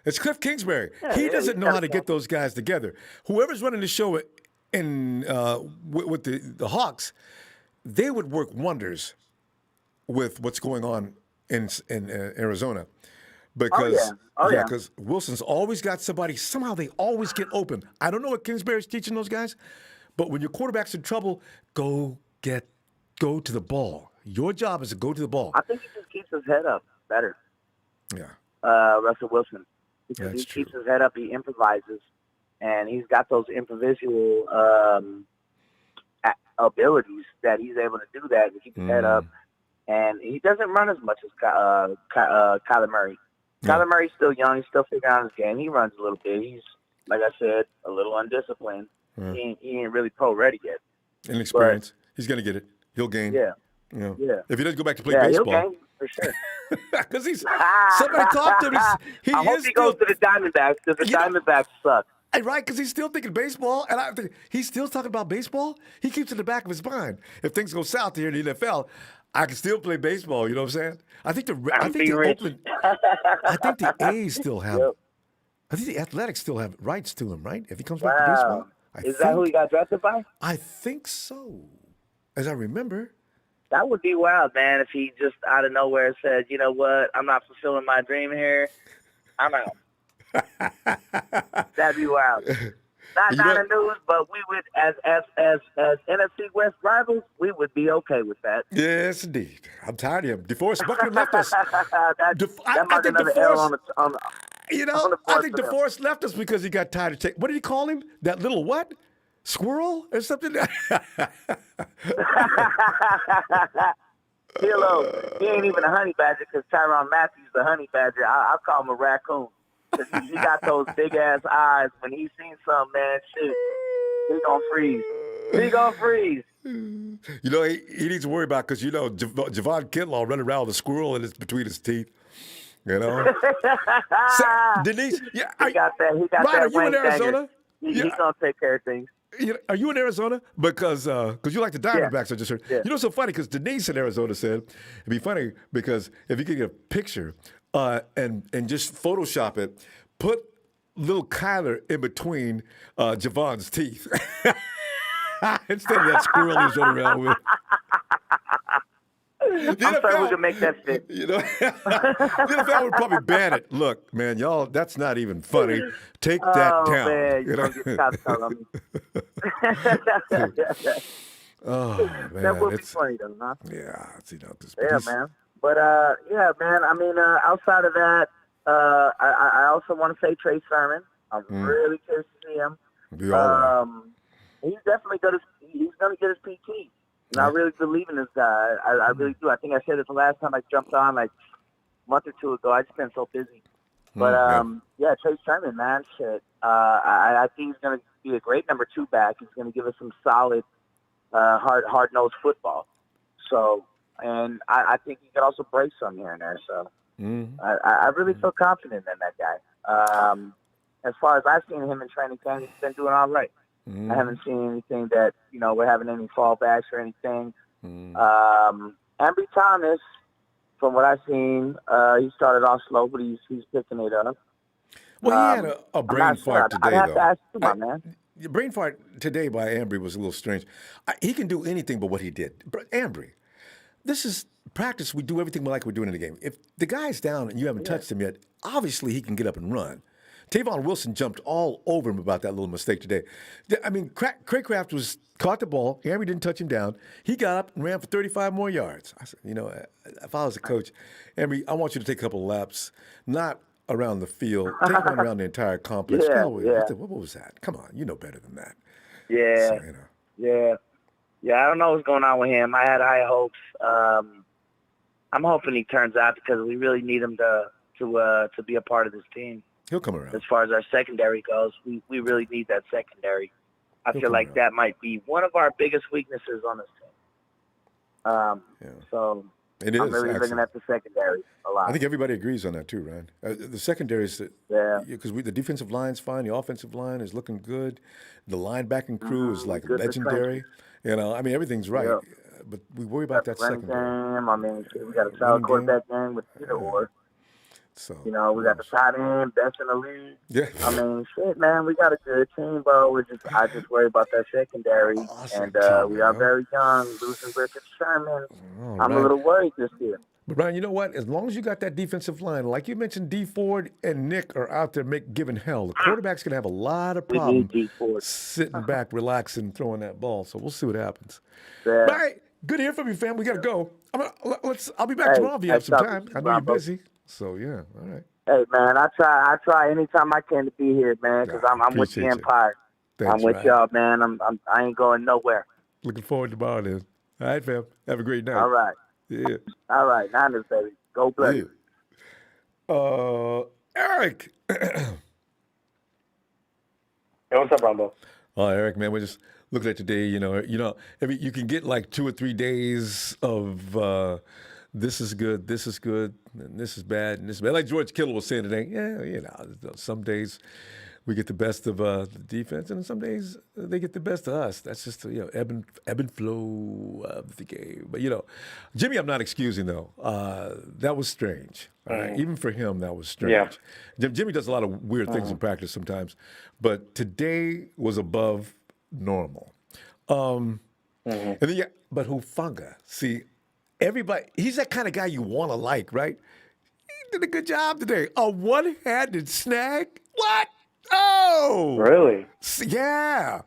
It's Cliff Kingsbury. He doesn't know how to get those guys together. Whoever's running the show with the Hawks, they would work wonders with what's going on in Arizona. Because because Wilson's always got somebody. Somehow they always get open. I don't know what Kingsbury's teaching those guys, but when your quarterback's in trouble, go to the ball. Your job is to go to the ball. I think he just keeps his head up better. Yeah. Russell Wilson. Because he keeps his head up, he improvises, and he's got those improvisational abilities that he's able to do that and keep his head up. And he doesn't run as much as Kyler Murray. Kyler Murray's still young. He's still figuring out his game. He runs a little bit. He's, like I said, a little undisciplined. He ain't really pro-ready yet. Inexperience. He's going to get it. He'll gain. Yeah. If he doesn't go back to play baseball. He'll gain, for sure. Because somebody talked to him. I hope he goes to the Diamondbacks because the Diamondbacks suck. Right, because he's still thinking baseball, and I think he's still talking about baseball. He keeps it in the back of his mind. If things go south here in the NFL, I can still play baseball. You know what I'm saying? I think the A's still have. I think the Athletics still have rights to him, right? If he comes back to baseball. Is that who he got drafted by? I think so, as I remember. That would be wild, man, if he just out of nowhere said, you know what, I'm not fulfilling my dream here. I'm out. That'd be wild. Not the news, but we would, as NFC West rivals, we would be okay with that. Yes, indeed. I'm tired of him. DeForest Buckner left us. I think DeForest left us because he got tired of taking. What did he call him? That little what? Squirrel or something? He ain't even a honey badger because Tyrann Mathieu's the honey badger. I'll call him a raccoon. He got those big-ass eyes. When he sees something, man, shit, he gonna freeze. He gonna freeze. You know, he needs to worry about because, you know, Javon Kinlaw running around with a squirrel between his teeth. You know? Denise, he got that. He got Ryan, that. Are you in Arizona? He's gonna take care of things. Are you in Arizona? Because you like the Diamondbacks, I just heard. Yeah. You know, it's so funny because Denise in Arizona said it'd be funny because if you could get a picture and just Photoshop it, put little Kyler in between Javon's teeth instead of that squirrel he's running around with. I'm sorry we can make that fit. You know, the NFL would probably ban it. Look, man, y'all, that's not even funny. Take that down. Man, you don't get cops on me. That would be funny, though, huh? Yeah, man. But, man, I mean, outside of that, I also want to say Trey Sermon. I'm really curious to see him. He's definitely he's going to get his PT. And I really believe in this guy. I really do. I think I said it the last time I jumped on, like a month or two ago. I just been so busy. But, Trey Sermon, man, shit. I think he's going to be a great number 2 back. He's going to give us some solid hard-nosed football. So, and I think he could also break some here and there. So, I really feel confident in that guy. As far as I've seen him in training camp, he's been doing all right. I haven't seen anything that, we're having any fallbacks or anything. Ambry Thomas, from what I've seen, he started off slow, but he's picking it up. Well, he had a brain fart today, I'd have though. to ask you, my man. Brain fart today by Ambry was a little strange. He can do anything but what he did. But Ambry, this is practice. We do everything like we're doing in the game. If the guy's down and you haven't touched him yet, obviously he can get up and run. Tavon Wilson jumped all over him about that little mistake today. I mean, Craycraft caught the ball. Ambry didn't touch him down. He got up and ran for 35 more yards. I said, if I was a coach, Ambry, I want you to take a couple of laps, not around the field. Take one around the entire complex. What was that? Come on, you know better than that. Yeah. So, Yeah, I don't know what's going on with him. I had high hopes. I'm hoping he turns out because we really need him to be a part of this team. He'll come around. As far as our secondary goes, we really need that secondary. I feel like that might be one of our biggest weaknesses on this team. So it is, I'm really looking at the secondary a lot. I think everybody agrees on that too, Ryan. The secondary is because the defensive line's fine, the offensive line is looking good, the linebacking crew is like legendary. Everything's right, but we worry about that secondary. We got a solid quarterback game with either or. So we got the tight end, best in the league. Yeah. Man, we got a good team, bro. I just worry about that secondary, we are very young, losing Richard Sherman. I'm a little worried this year. But Ryan, you know what? As long as you got that defensive line, like you mentioned, D Ford and Nick are out there giving hell. The quarterback's gonna have a lot of problems sitting back, relaxing, throwing that ball. So we'll see what happens. Yeah. All right, good to hear from you, fam. We gotta go. I'll be back tomorrow if you have some time. I know you're busy. So yeah, all right. Hey man, I try anytime I can to be here, man, because I'm with the Empire. I'm with y'all, man. I ain't going nowhere. Looking forward to tomorrow then. All right, fam. Have a great night. All right. Yeah. All right, Niners, baby. Go bless. Yeah. Eric. Hey, what's up, Ronbo? Oh, Eric, man, we're just looking at today. You can get like 2 or 3 days of. This is good, and this is bad, and this is bad. Like George Kittle was saying today, some days we get the best of the defense, and some days they get the best of us. That's just ebb and flow of the game. But Jimmy, I'm not excusing though. That was strange. Even for him, that was strange. Yeah. Jimmy does a lot of weird things in practice sometimes, but today was above normal. And then but Hufanga, see. Everybody, he's that kind of guy you want to like, right? He did a good job today. A one-handed snag? What? Oh! Really? Yeah.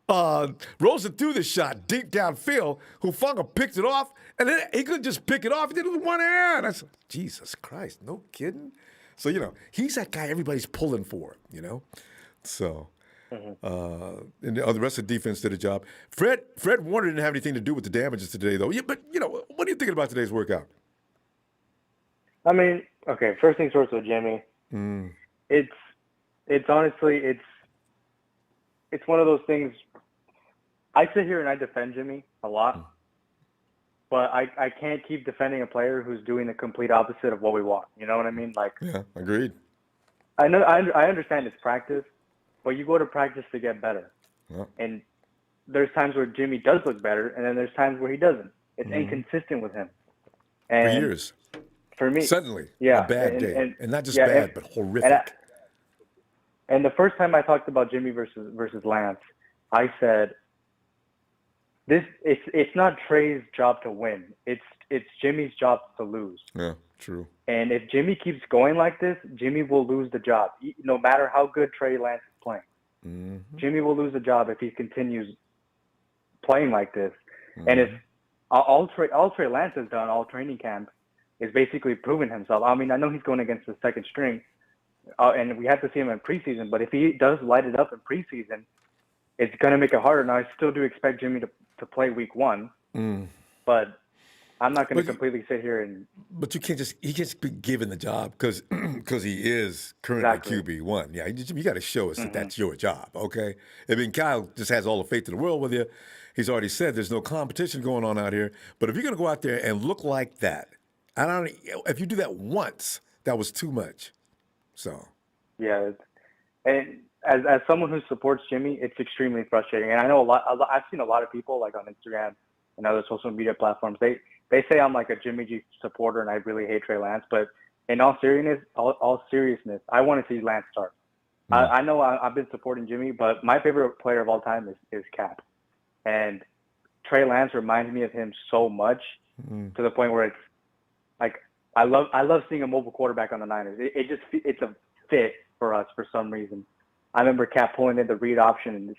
Rosen threw the shot deep downfield. Hufanga picked it off, and then he couldn't just pick it off. He did it with one hand. I said, Jesus Christ, no kidding? So, he's that guy everybody's pulling for, So... and the rest of the defense did a job. Fred Warner didn't have anything to do with the damages today, though. Yeah, but what are you thinking about today's workout? Okay. First things first with Jimmy. It's honestly it's one of those things. I sit here and I defend Jimmy a lot, but I can't keep defending a player who's doing the complete opposite of what we want. You know what I mean? Yeah, agreed. I know. I understand it's practice. But you go to practice to get better. Yeah. And there's times where Jimmy does look better, and then there's times where he doesn't. It's inconsistent with him. And for years. For me. Suddenly. A bad day. And not just bad, but horrific. And the first time I talked about Jimmy versus Lance, I said, it's not Trey's job to win. It's Jimmy's job to lose. Yeah, true. And if Jimmy keeps going like this, Jimmy will lose the job, no matter how good Trey Lance is playing. Jimmy will lose the job if he continues playing like this. And if all Trey Lance has done all training camp is basically proven himself. I know he's going against the second string, and we have to see him in preseason. But if he does light it up in preseason, it's going to make it harder. Now, I still do expect Jimmy to play week 1, but I'm not going to But completely sit here and But you can't he can't be given the job because he is currently exactly. QB1. Yeah, you got to show us that Hmm. that's your job, okay? I mean, Kyle just has all the faith in the world with you. He's already said there's no competition going on out here. But if you're going to go out there and look like that, I don't. If you do that once, that was too much. So Yeah, and as someone who supports Jimmy, it's extremely frustrating. And I know I've seen a lot of people like on Instagram and other social media platforms. They say I'm like a Jimmy G supporter and I really hate Trey Lance. But in all seriousness, I want to see Lance start. I know I've been supporting Jimmy, but my favorite player of all time is Cap. And Trey Lance reminds me of him so much to the point where it's like I love seeing a mobile quarterback on the Niners. It's a fit for us for some reason. I remember Cap pulling in the read option, and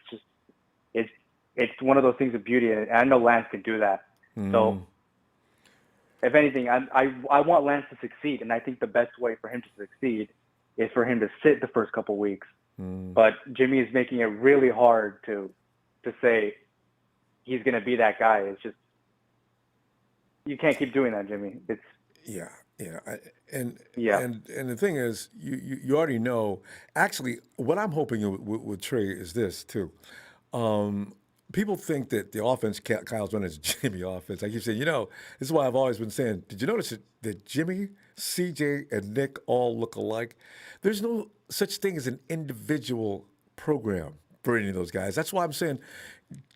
it's one of those things of beauty, and I know Lance can do that. So if anything, I want Lance to succeed, and I think the best way for him to succeed is for him to sit the first couple weeks. But Jimmy is making it really hard to say he's going to be that guy. It's just you can't keep doing that, Jimmy. It's yeah, and the thing is, you already know. Actually, what I'm hoping with Trey is this too. People think that the offense Kyle's running is Jimmy offense. I keep saying, this is why I've always been saying, did you notice that Jimmy, CJ, and Nick all look alike? There's no such thing as an individual program for any of those guys. That's why I'm saying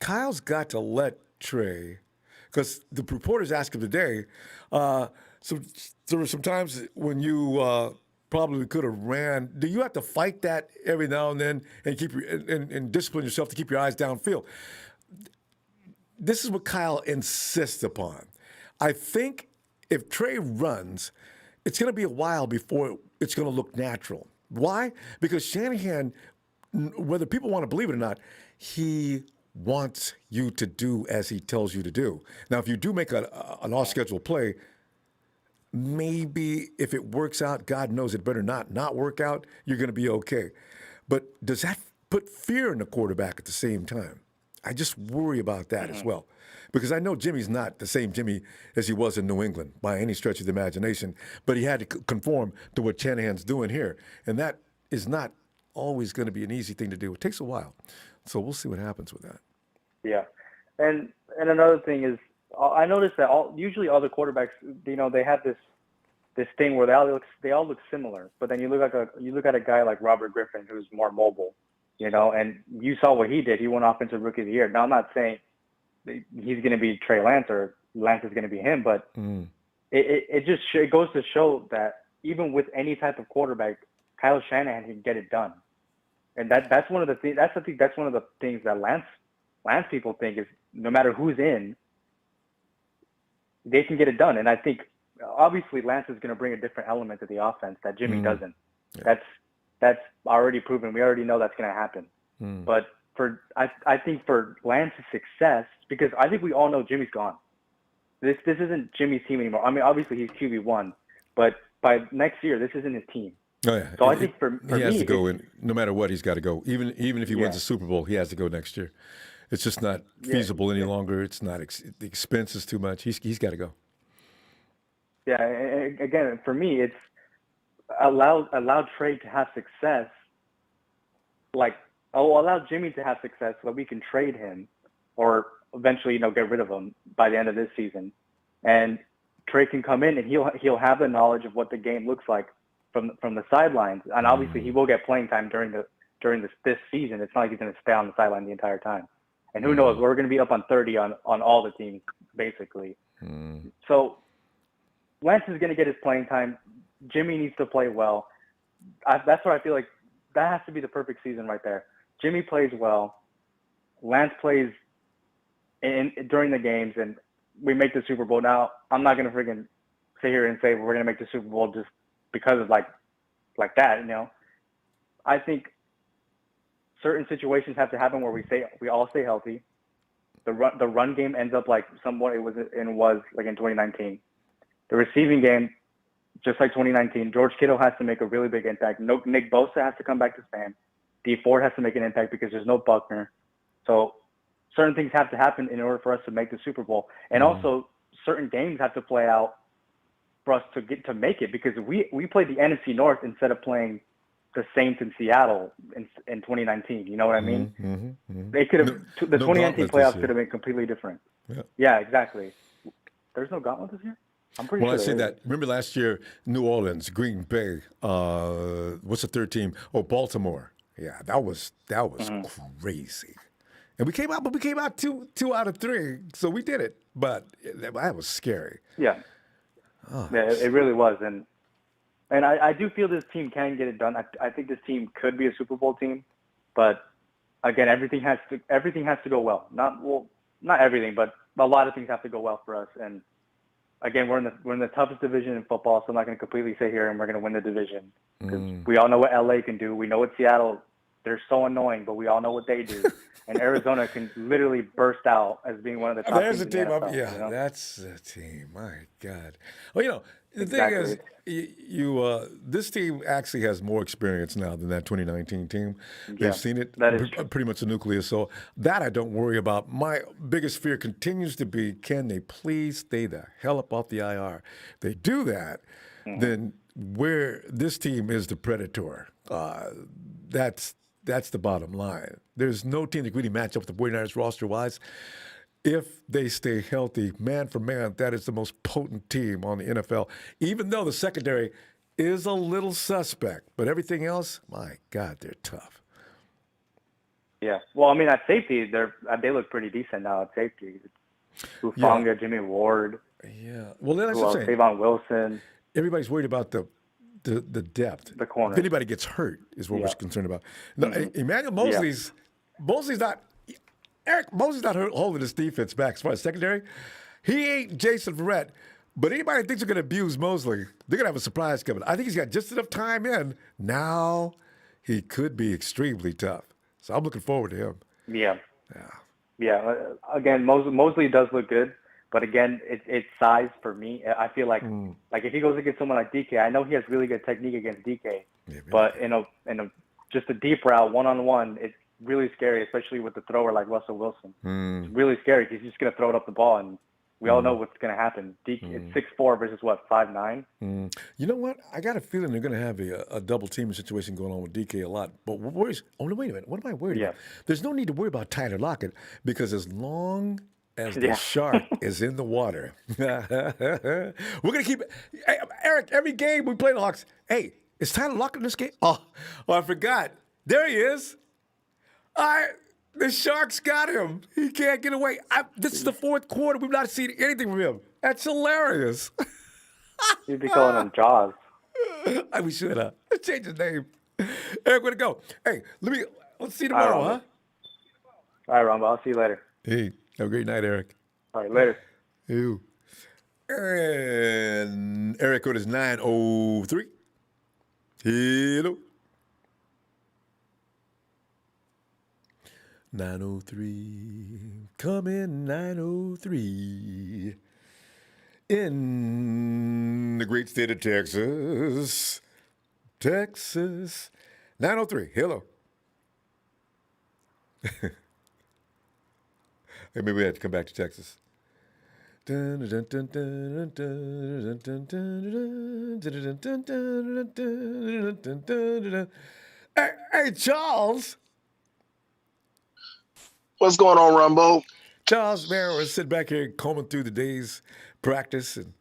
Kyle's got to let Trey, because the reporters asked him today, so there were some times when you probably could have ran. Do you have to fight that every now and then and and discipline yourself to keep your eyes downfield? This is what Kyle insists upon. I think if Trey runs, it's going to be a while before it's going to look natural. Why? Because Shanahan, whether people want to believe it or not, he wants you to do as he tells you to do. Now, if you do make an off-schedule play, maybe if it works out, God knows it better not work out, you're going to be okay. But does that put fear in the quarterback at the same time? I just worry about that as well. Because I know Jimmy's not the same Jimmy as he was in New England by any stretch of the imagination, but he had to conform to what Shanahan's doing here. And that is not always going to be an easy thing to do. It takes a while. So we'll see what happens with that. Yeah. And another thing is, I noticed that usually all the quarterbacks, they have this thing where they all look similar. But then you look at a guy like Robert Griffin, who's more mobile, and you saw what he did. He won Offensive Rookie of the Year. Now I'm not saying he's going to be Trey Lance or Lance is going to be him, but it goes to show that even with any type of quarterback, Kyle Shanahan can get it done. And that's one of the things. That's one of the things that Lance people think is no matter who's in, they can get it done. And I think obviously Lance is going to bring a different element to the offense that Jimmy doesn't. Yeah. That's already proven. We already know that's going to happen. But I think for Lance's success, because I think we all know Jimmy's gone. This isn't Jimmy's team anymore. I mean, obviously he's QB1, but by next year, this isn't his team. Oh yeah. So I think for he has me, to go in. No matter what, he's got to go. Even if he wins the Super Bowl, he has to go next year. It's just not feasible any longer. It's not. The expense is too much. He's got to go. Yeah. Again, for me, it's allow Trey to have success. Like, allow Jimmy to have success so that we can trade him, or eventually, get rid of him by the end of this season. And Trey can come in and he'll have the knowledge of what the game looks like from the sidelines. And obviously, he will get playing time during this season. It's not like he's going to stay on the sideline the entire time. And who knows? We're going to be up on 30 on all the teams, basically. So Lance is going to get his playing time. Jimmy needs to play well. That's what I feel like. That has to be the perfect season right there. Jimmy plays well. Lance plays during the games, and we make the Super Bowl. Now, I'm not going to freaking sit here and say we're going to make the Super Bowl just because of like that, I think certain situations have to happen where we all stay healthy. The run game ends up like somewhat it was like in 2019. The receiving game, just like 2019, George Kittle has to make a really big impact. Nick Bosa has to come back to Sam. Dee Ford has to make an impact because there's no Buckner. So certain things have to happen in order for us to make the Super Bowl. And also certain games have to play out for us to make it, because we played the NFC North instead of playing the Saints in Seattle in 2019. You know what I mean? They could have the 2019 playoffs could have been completely different. Yeah, exactly. There's no gauntlet this year? I'm pretty sure. Well, I say that. Remember last year, New Orleans, Green Bay, what's the third team? Oh, Baltimore. Yeah, that was crazy. And we came out two out of three, so we did it. But that was scary. Yeah. Yeah, it really was. And I do feel this team can get it done. I think this team could be a Super Bowl team, but again, everything has to go well. Not everything, but a lot of things have to go well for us. And again, we're in the toughest division in football, so I'm not going to completely sit here and we're going to win the division, because we all know what LA can do. We know what Seattle. They're so annoying, but we all know what they do. And Arizona can literally burst out as being one of the top There's teams a team in the NFL, up. Yeah, you know? That's a team. My God. Well, the thing is, this team actually has more experience now than that 2019 team. They've seen it. That is true. Pretty much the nucleus. So that I don't worry about. My biggest fear continues to be, can they please stay the hell up off the IR? If they do that, then where this team is the predator. That's the bottom line. There's no team that can really match up with the 49ers roster-wise. If they stay healthy, man for man, that is the most potent team on the NFL, even though the secondary is a little suspect. But everything else, my God, they're tough. Yeah. Well, I mean, at safety, they look pretty decent now at safety. Hufanga, Jimmy Ward. Yeah. Well, that's what I'm saying. Tavon Wilson. Everybody's worried about the depth. The corner. If anybody gets hurt is what we're concerned about. No, Emmanuel Mosley's not – Eric Mosley's not holding this defense back as far as secondary. He ain't Jason Verrett. But anybody that thinks they're going to abuse Mosley, they're going to have a surprise coming. I think he's got just enough time in. Now he could be extremely tough. So I'm looking forward to him. Yeah. Again, Mosley does look good. But again, it's size for me. I feel like if he goes against someone like DK, I know he has really good technique against DK. But in a just a deep route, one-on-one, it's really scary, especially with the thrower like Russell Wilson. It's really scary because he's just going to throw it up the ball, and we all know what's going to happen. DK, it's 6'4" versus 5'9". You know what? I got a feeling they're going to have a double teaming situation going on with DK a lot. But wait a minute. What am I worried about? There's no need to worry about Tyler Lockett, because as long as the shark is in the water, we're going to keep it. Hey, Eric, every game we play the Hawks, hey, is Tyler Lockett in this game? Oh, I forgot. There he is. The Sharks got him. He can't get away. This is the fourth quarter. We've not seen anything from him. That's hilarious. You'd be calling him Jaws. We should have. Let's change his name. Eric, where'd it go? Hey, let's see you tomorrow, huh? All right, Ronbo. I'll see you later. Hey, have a great night, Eric. All right, later. You. And Eric code is 903. Hello. 903. Come in 903. In the great state of Texas. Texas. 903. Hello. Hey, maybe we have to come back to Texas. Hey, Charles. What's going on, Ronbo? Charles, man, we're sitting back here combing through the day's practice and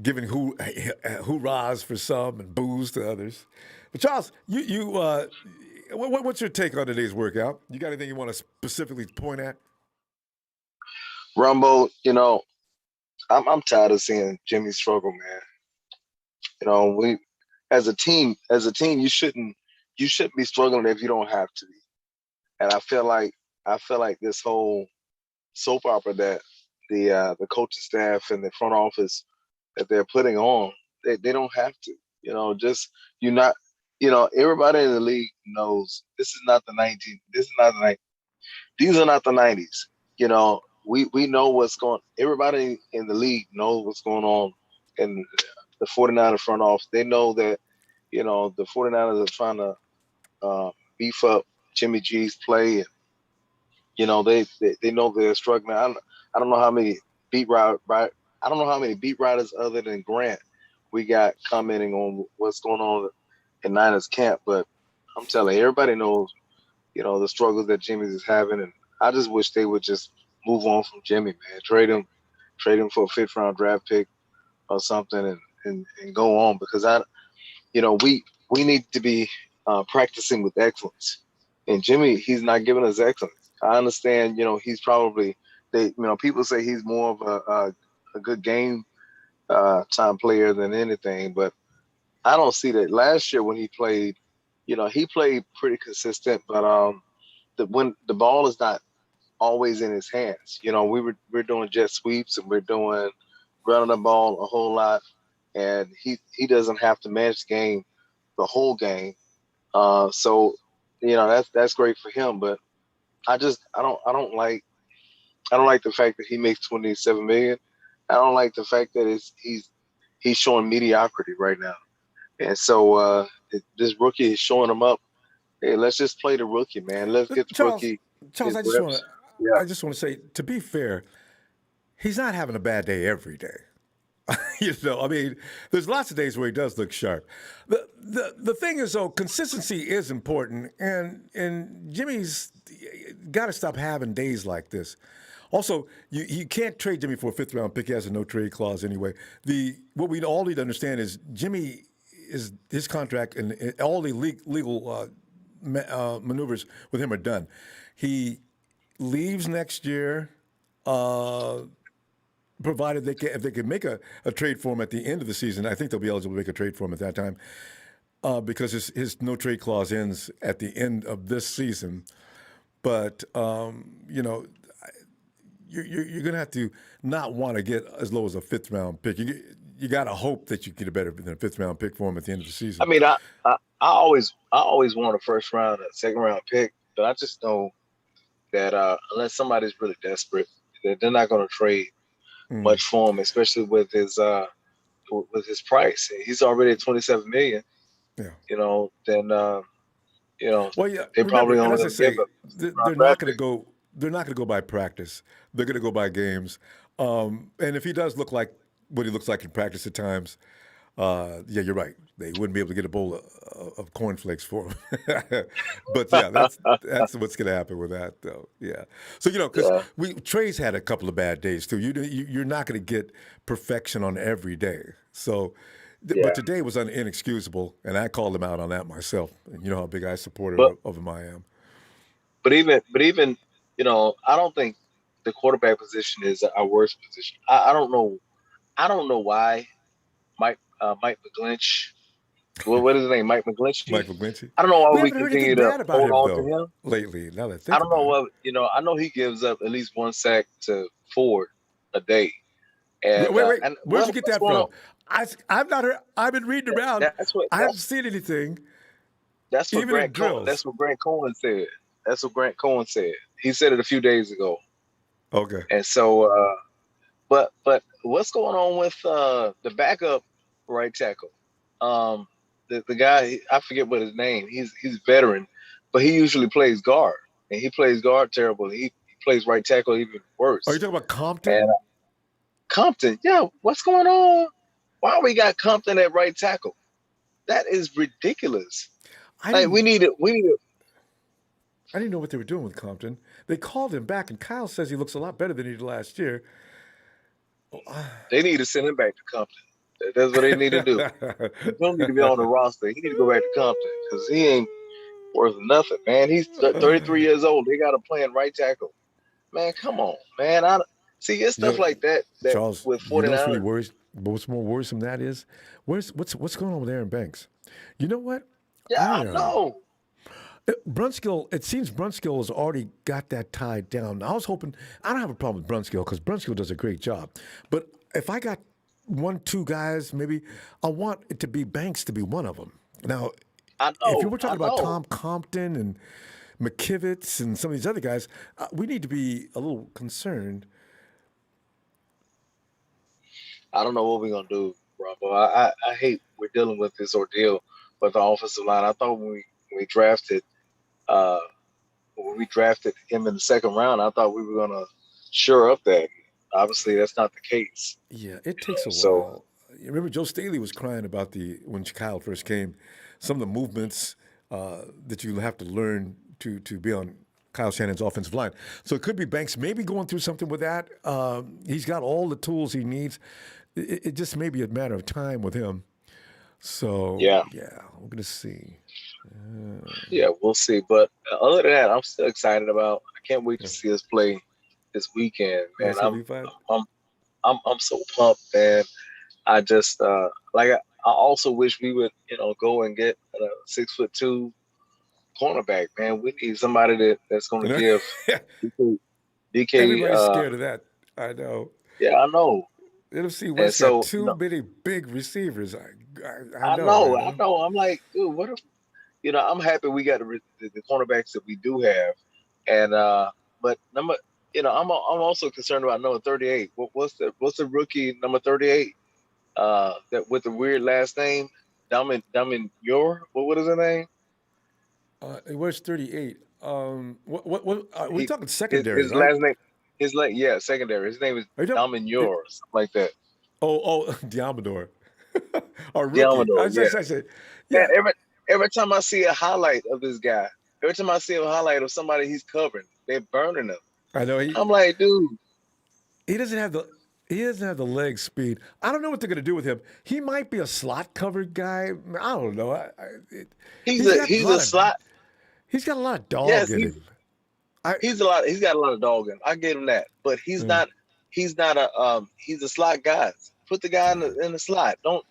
giving hoorahs for some and boos to others. But Charles, what's your take on today's workout? You got anything you want to specifically point at? Rumbo, I'm tired of seeing Jimmy struggle, man. We as a team, you shouldn't be struggling if you don't have to be. And I feel like this whole soap opera that the coaching staff and the front office that they're putting on, they don't have to. Everybody in the league knows this is not the 19. This is not the 90s. These are not the 90s. We know what's going. Everybody in the league knows what's going on in the 49ers front office. They know that the 49ers are trying to beef up Jimmy G's play, and they know they're struggling. I don't know how many beat I don't know how many beat writers other than Grant we got commenting on what's going on in Niners camp, but I'm telling you, everybody knows, the struggles that Jimmy's is having, and I just wish they would just move on from Jimmy, man. Trade him for a 5th-round draft pick or something, and go on, because we need to be practicing with excellence, and Jimmy, he's not giving us excellence. I understand, he's probably people say he's more of a good game time player than anything, but I don't see that. Last year when he played, he played pretty consistent, but when the ball is not always in his hands, we're doing jet sweeps and we're doing running the ball a whole lot, and he doesn't have to manage the game the whole game. So that's great for him, but I don't like the fact that he makes $27 million. I don't like the fact that he's showing mediocrity right now. And so this rookie is showing him up. Hey, let's just play the rookie, man. Let's get the rookie. Charles, I just want to say, to be fair, he's not having a bad day every day. I mean, there's lots of days where he does look sharp. The thing is, though, consistency is important, and Jimmy's got to stop having days like this. Also, you can't trade Jimmy for a 5th-round pick. He has a no-trade clause anyway. What we all need to understand is Jimmy is his contract and all the legal maneuvers with him are done. He leaves next year, provided if they can make a trade for him at the end of the season. I think they'll be eligible to make a trade for him at that time because his no-trade clause ends at the end of this season. But, you're going to have to not want to get as low as a 5th-round pick. You got to hope that you get a better than a 5th-round pick for him at the end of the season. I mean, I always want a 1st-round and 2nd-round pick, but I just know that unless somebody's really desperate, they're not going to trade much for him, especially with his price. He's already at $27 million. Yeah. Then well, yeah. They're probably only going to give up. They're not going to go. They're not going to go by practice. They're going to go by games. And if he does look like what he looks like in practice at times, yeah, you're right. They wouldn't be able to get a bowl of cornflakes for him. But yeah, that's what's going to happen with that, though. Yeah. So because Trey's had a couple of bad days too. You're not going to get perfection on every day. So, but today was inexcusable, and I called him out on that myself. And you know how big a supporter of him I am. But even. I don't think the quarterback position is our worst position. I don't know. I don't know why Mike McGlinch. What is his name? Mike McGlinchey. Mike McGlinchey. I don't know why we continue to hold on to him lately. Now that I don't know what I know he gives up at least 1 sack to Ford a day. And wait. Where'd you get that from? I've not heard. I've been reading around. I haven't seen anything. That's what Grant Cohen said. That's what Grant Cohen said. He said it a few days ago. Okay. And so, but what's going on with the backup right tackle? The guy, I forget what his name. He's a veteran, but he usually plays guard, and he plays guard terrible. He plays right tackle even worse. Are you talking about Compton? And, Compton, yeah. What's going on? Why we got Compton at right tackle? That is ridiculous. We need it. I didn't know what they were doing with Compton. They called him back, and Kyle says he looks a lot better than he did last year. They need to send him back to Compton. That's what they need to do. He don't need to be on the roster. He need to go back to Compton because he ain't worth nothing, man. He's 33 years old. They got a playing right tackle. Man, come on, man. It's stuff like that Charles, with 49. What's more worrisome than that is, what's going on with Aaron Banks? You know what? Yeah, I know. Brunskill, it seems Brunskill has already got that tied down. I was hoping, I don't have a problem with Brunskill because Brunskill does a great job. But if I got 1-2 guys, maybe I want it to be Banks to be one of them. Now, if you were talking about Tom Compton and McKivitz and some of these other guys, we need to be a little concerned. I don't know what we're going to do, Ronbo. I hate we're dealing with this ordeal with the offensive line. I thought when we drafted him in the 2nd round, I thought we were going to shore up that obviously that's not the case. Yeah, it takes a So while. You remember Joe Staley was crying about when Kyle first came, some of the movements that you have to learn to be on Kyle Shannon's offensive line. So it could be Banks maybe going through something with that. He's got all the tools he needs. It just may be a matter of time with him. So yeah, we're gonna see. yeah, we'll see. But other than that, I'm still excited about. I can't wait to see us play this weekend, Yeah, man. it's gonna be fun. I'm so pumped, man. I just I also wish we would go and get a 6'2" cornerback, man. We need somebody that's going to give DK. Everybody's scared of that. I know. Yeah, I know. NFC And West so got too many big receivers. I know. I'm like, dude, what if I'm happy we got the cornerbacks that we do have, and but I'm also concerned about number 38. What's the rookie number 38? That with the weird last name, Damin Yor. What is his name? It was 38. We're talking secondary, his right? last name, yeah, secondary. His name is Damin Yor, or something like that. Oh, Diamador. Or rookie. Diamador, yeah. Man, every time I see a highlight of this guy, every time I see a highlight of somebody he's covering, they're burning him. I know. I'm like, dude, he doesn't have the leg speed. I don't know what they're going to do with him. He might be a slot covered guy. I don't know. He's a slot. He's got a lot of dog in him. He's got a lot of dog in him. I give him that, but he's not. He's not he's a slot guy. Put the guy in the slot. Don't.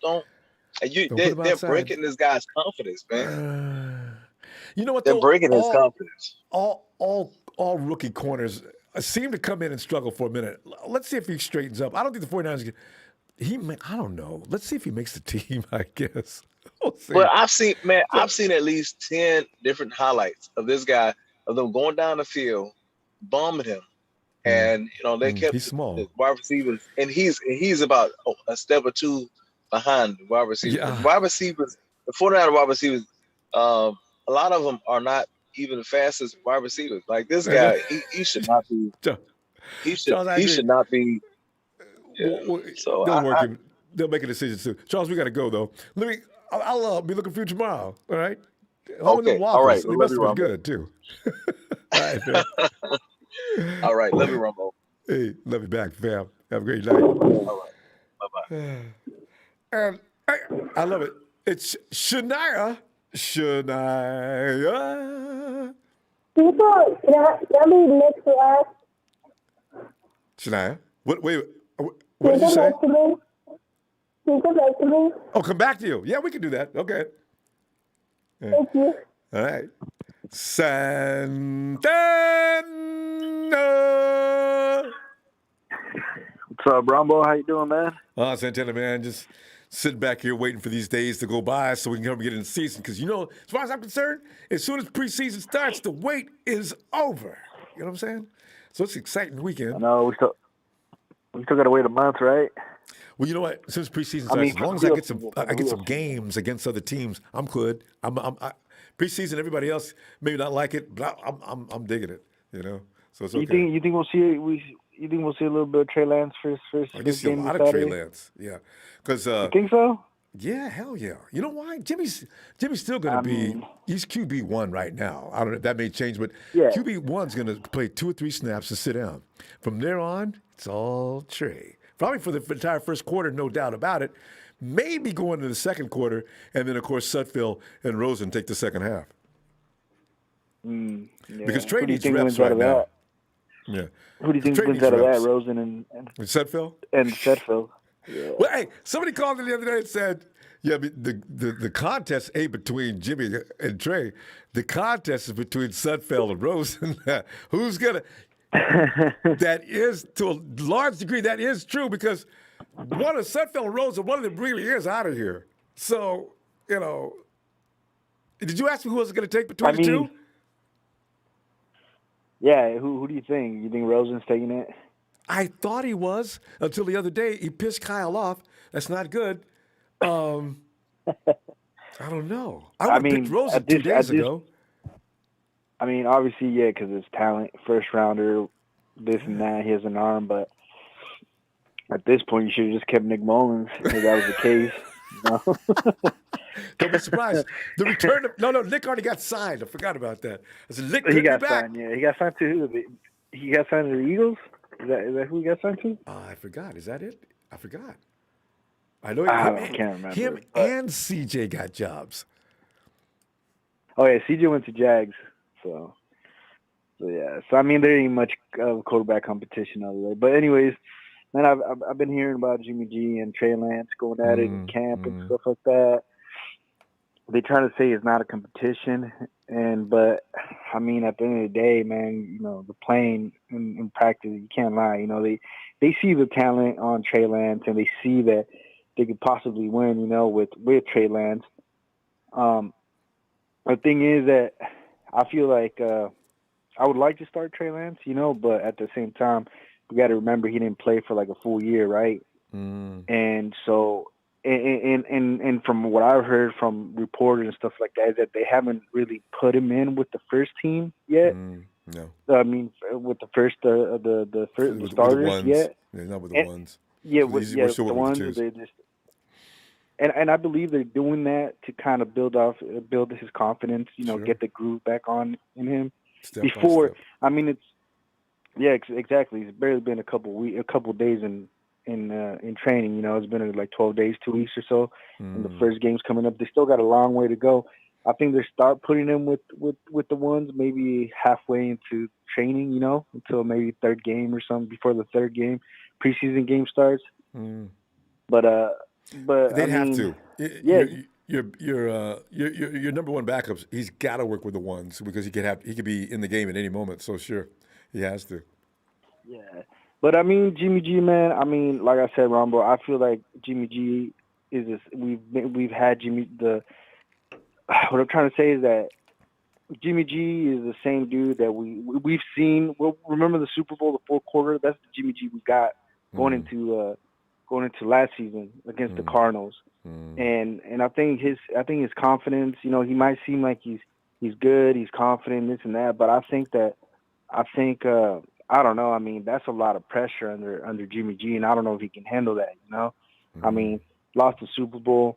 They're breaking this guy's confidence, man. You know what? They're breaking his confidence. All rookie corners seem to come in and struggle for a minute. Let's see if he straightens up. I don't think the 49ers. I don't know. Let's see if he makes the team. I guess. We'll see. But I've seen at least 10 different highlights of this guy, of them going down the field, bombing him. And they kept the wide receivers, and he's about a step or two behind the wide receivers. Yeah. The wide receivers, the 49 wide receivers, a lot of them are not even the fastest wide receivers. Like this guy, he should not be. He should not be. Yeah. So they'll make a decision soon. Charles, we got to go though. I'll be looking for you tomorrow. All right. Okay. All right. They must have been good too. All right, man. All right. Love you, Ronbo. Hey, love you back, fam. Have a great night. All right. Bye-bye. And I love it. It's Shania. People, can be next to us? Shania? What did you say? Can you come back to me? Oh, come back to you. Yeah, we can do that. Okay. Thank you. All right. Santana. What's up, Ronbo? How you doing, man? Santana, man, just sitting back here waiting for these days to go by so we can come get in the season. Because, as far as I'm concerned, as soon as preseason starts, the wait is over. You know what I'm saying? So it's an exciting weekend. I know. We still got to wait a month, right? Well, you know what? Since preseason starts, as long as I get some games against other teams, I'm good. Preseason, everybody else may not like it, but I'm digging it. So it's okay. You think we'll see You think we'll see a little bit of Trey Lance first I guess see a lot Saturday? of Trey Lance. Yeah, because you think so? Yeah, hell yeah. You know why? Jimmy's still going to be. He's QB1 right now. I don't know if that may change, but QB1's going to play 2 or 3 snaps and sit down. From there on, it's all Trey. Probably for the entire first quarter, no doubt about it. Maybe going into the second quarter, and then of course Sutphill and Rosen take the second half. Yeah. Because Trey needs reps right now. Yeah. Who do you think wins out of that, Rosen and Sutphill? And Sutphill. Yeah. Well, hey, somebody called me the other day and said, yeah, the contest ain't between Jimmy and Trey. The contest is between Sutphill and Rosen. Who's going to – that is, to a large degree, that is true because one of Sutphill and Rosen, one of them really is out of here. So, did you ask me who was going to take between the two? Yeah, who do you think? You think Rosen's taking it? I thought he was until the other day. He pissed Kyle off. That's not good. I don't know. I picked Rosen 2 days ago. I mean, obviously, yeah, because it's talent, first rounder, this and that. He has an arm, but At this point, you should have just kept Nick Mullins if that was the case. Don't be surprised. The return of Nick already got signed. I forgot about that. I said Nick He could be got back. signed. Yeah, he got signed to who? He got signed to the Eagles. Is that who he got signed to? I forgot. Is that it? I forgot. I know I can't remember. him and CJ got jobs. Oh yeah, CJ went to Jags. So yeah. So I mean, there ain't much quarterback competition out there. But anyways, man, I've been hearing about Jimmy G and Trey Lance going at it in camp and stuff like that. They try to say it's not a competition, but I mean, at the end of the day, man, the playing in practice, you can't lie. They see the talent on Trey Lance, and they see that they could possibly win, with Trey Lance. The thing is that I feel like I would like to start Trey Lance, but at the same time, we got to remember he didn't play for like a full year, right? And so. And from what I've heard from reporters and stuff like that, is that they haven't really put him in with the first team yet. No, I mean with the first the starters yet. Yeah, not with the ones. Yeah, with the ones they just. And I believe they're doing that to kind of build his confidence. Get the groove back on in him. Step before by step. I mean exactly. It's barely been a couple days in training. It's been like 12 days, 2 weeks or so, and the first game's coming up. They still got a long way to go. I think they start putting them with the ones maybe halfway into training, until maybe third game or something, before the third game, preseason game starts. But they'd have to. Yeah. Your number one backups. He's got to work with the ones because he could be in the game at any moment. So sure, he has to. Yeah. But I mean, Jimmy G, man. I mean, like I said, Ronbo, I feel like Jimmy G is this. We've had Jimmy. What I'm trying to say is that Jimmy G is the same dude that we've seen. Well, remember the Super Bowl, the fourth quarter? That's the Jimmy G we got going into last season against the Cardinals. And I think his confidence. He might seem like he's good, he's confident, this and that. But I think. I don't know. I mean, that's a lot of pressure under Jimmy G, and I don't know if he can handle that. I mean, lost the Super Bowl.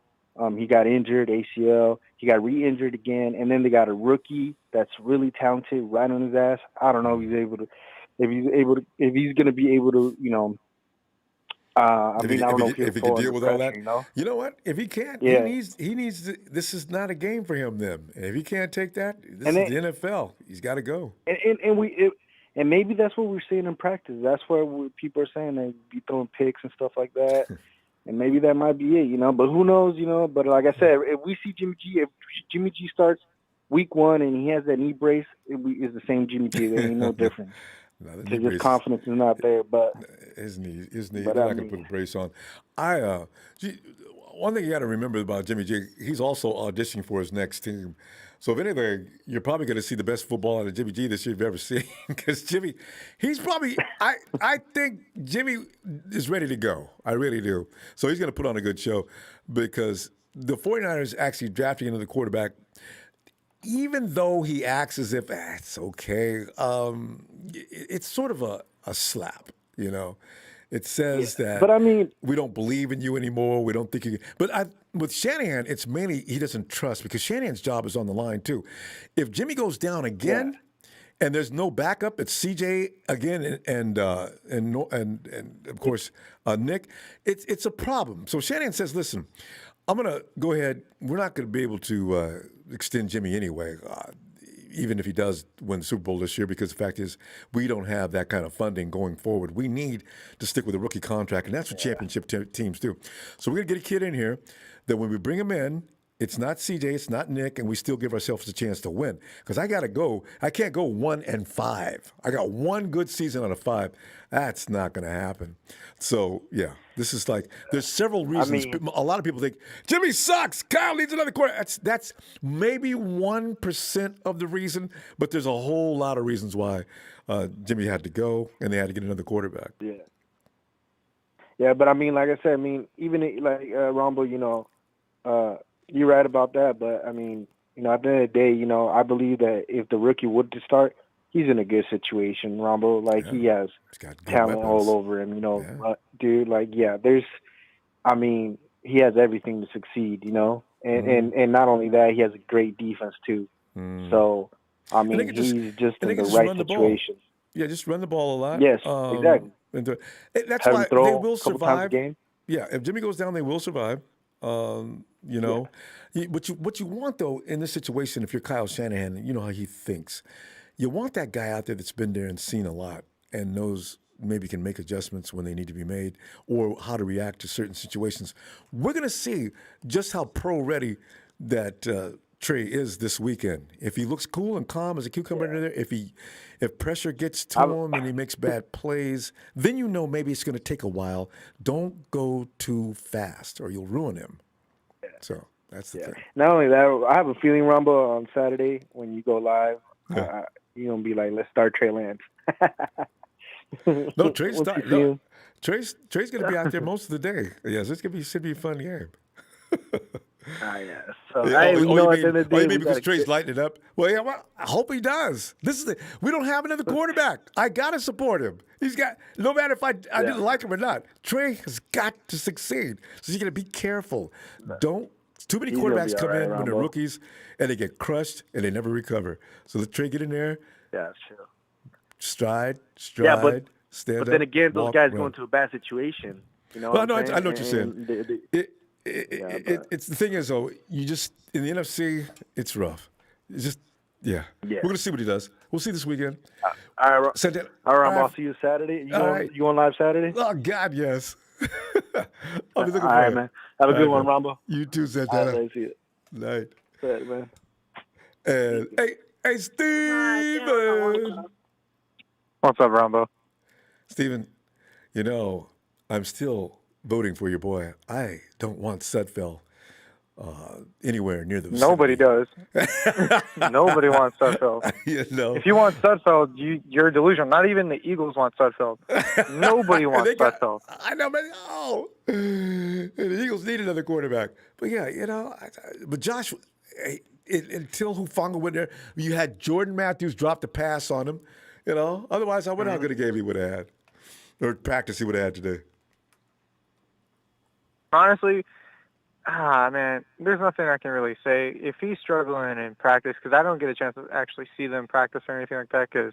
He got injured, ACL. He got re-injured again, and then they got a rookie that's really talented right on his ass. I don't know if he's going to be able to. I don't know if he can deal with all that. pressure, You know what? If he can't, Yeah. he needs. This is not a game for him. Then, and if he can't take that, this is the NFL. He's got to go. And maybe that's what we're seeing in practice. That's where people are saying they be throwing picks and stuff like that. And maybe that might be it, But who knows, But like I said, if we see if Jimmy G starts week 1 and he has that knee brace, it's the same Jimmy G. There ain't no difference. His confidence is not there. But his knee. They're not going to put a brace on. One thing you got to remember about Jimmy G, he's also auditioning for his next team. So if anything, you're probably going to see the best football out of Jimmy G this year you've ever seen. Because Jimmy, he's probably, I think Jimmy is ready to go. I really do. So he's going to put on a good show because the 49ers actually drafting another quarterback, even though he acts as if, it's okay, it's sort of a slap, It says that but I mean, we don't believe in you anymore. We don't think you can. But with Shanahan, it's mainly he doesn't trust because Shanahan's job is on the line too. If Jimmy goes down again and there's no backup, it's CJ again and of course Nick. It's a problem. So Shanahan says, listen, I'm going to go ahead. We're not going to be able to extend Jimmy anyway. Even if he does win the Super Bowl this year, because the fact is we don't have that kind of funding going forward. We need to stick with a rookie contract, and that's what championship teams do. So we're going to get a kid in here that when we bring him in, it's not CJ, it's not Nick, and we still give ourselves a chance to win. Because I got to go. I can't go 1-5. I got one good season out of 5. That's not going to happen. So, yeah, this is like there's several reasons. A lot of people think, Jimmy sucks. Kyle needs another quarter. That's maybe 1% of the reason, but there's a whole lot of reasons why Jimmy had to go and they had to get another quarterback. Yeah. Yeah, but I mean, like I said, even like Ronbo, you're right about that, but I mean, at the end of the day, I believe that if the rookie would to start, he's in a good situation, Ronbo. Like, Yeah. he has He's got good talent weapons. all over him, Yeah. dude, like, yeah, he has everything to succeed, and not only that, he has a great defense too. So, I And they mean, can just he's just and they in can the just right run the ball. situation. Yeah, just run the ball a lot. Yes, exactly. That's Have him why throw they will a couple times a survive. game. Yeah, if Jimmy goes down, they will survive. What you want though in this situation, if you're Kyle Shanahan, you know how he thinks. You want that guy out there that's been there and seen a lot and knows maybe can make adjustments when they need to be made or how to react to certain situations. We're going to see just how pro-ready that Trey is this weekend. If he looks cool and calm as a cucumber in there, if pressure gets to him and he makes bad plays, then you know maybe it's going to take a while. Don't go too fast or you'll ruin him. So that's the thing. Not only that, I have a feeling, Rumble, on Saturday when you go live, Yeah. you're going to be like, let's start Trey Lance. No, Trey's Once you see him. Trey's going to be out there most of the day. Yes, should be a fun game. Yeah. So, Yeah, hey, you know, at the end of the day, you mean we because gotta Trey's get- lighting it up? Well, yeah, well, I hope he does. We don't have another quarterback. I got to support him. He's got, no matter if I didn't like him or not, Trey has got to succeed. So you got to be careful. Too many He's gonna quarterbacks be come all right, in when they're Ronbo. rookies and they get crushed and they never recover. So let Trey get in there, Yeah, sure. stride, Yeah, but stand up. then again, those walk, guys run. go into a bad situation. You know Well, what I'm saying? I know what you're saying. And they- It's the thing is though, you just in the NFC, it's rough. It's just We're gonna see what he does. We'll see this weekend. all right, Send it. all right, I'll see you Saturday. You on live Saturday? Oh God, yes. I'll be looking All for right, you. man. Have a All good right, one, man. Rambo. You too, All Santana. right, see you. Night. All right, man. And hey, Steven. What's up, Ronbo? Steven, you know, I'm still voting for your boy. I don't want Sudfeld anywhere near the vicinity. Nobody does. Nobody wants Sudfeld. You know. If you want Sudfeld, you're delusional. Not even the Eagles want Sudfeld. Nobody wants Sudfeld. I know, but no. And the Eagles need another quarterback. But yeah, you know, but Josh, until Hufanga went there, you had Jordan Matthews drop the pass on him. You know, otherwise, I wonder how good a game he would have had, or practice he would have had today. Honestly, man, there's nothing I can really say. If he's struggling in practice, because I don't get a chance to actually see them practice or anything like that, because,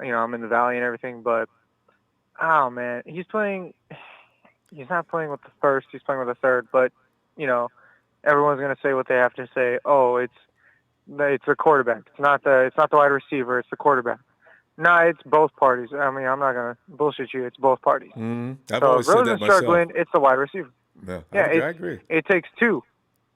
you know, I'm in the Valley and everything, but, oh, man, he's not playing with the first, he's playing with the third, but, you know, everyone's going to say what they have to say. Oh, it's the quarterback. It's not the wide receiver, it's the quarterback. No, it's both parties. I mean, I'm not going to bullshit you. It's both parties. I've so always if said that Rosen's myself. struggling, it's the wide receiver. No, Yeah, I agree. It takes two.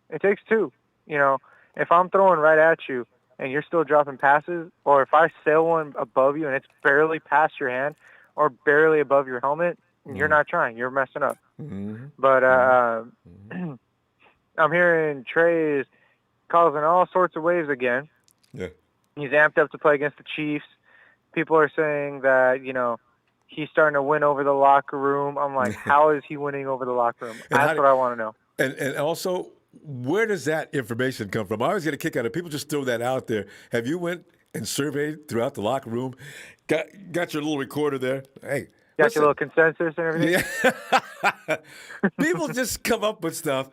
It takes two. You know, if I'm throwing right at you and you're still dropping passes, or if I sail one above you and it's barely past your hand or barely above your helmet, you're not trying. You're messing up. But I'm hearing Trey is causing all sorts of waves again. Yeah. He's amped up to play against the Chiefs. People are saying that, you know, he's starting to win over the locker room. I'm like, how is he winning over the locker room? That's what I want to know. And also, where does that information come from? I always get a kick out of it. People just throw that out there. Have you went and surveyed throughout the locker room? Got your little recorder there? Hey. Got your little consensus and everything? Yeah. People just come up with stuff.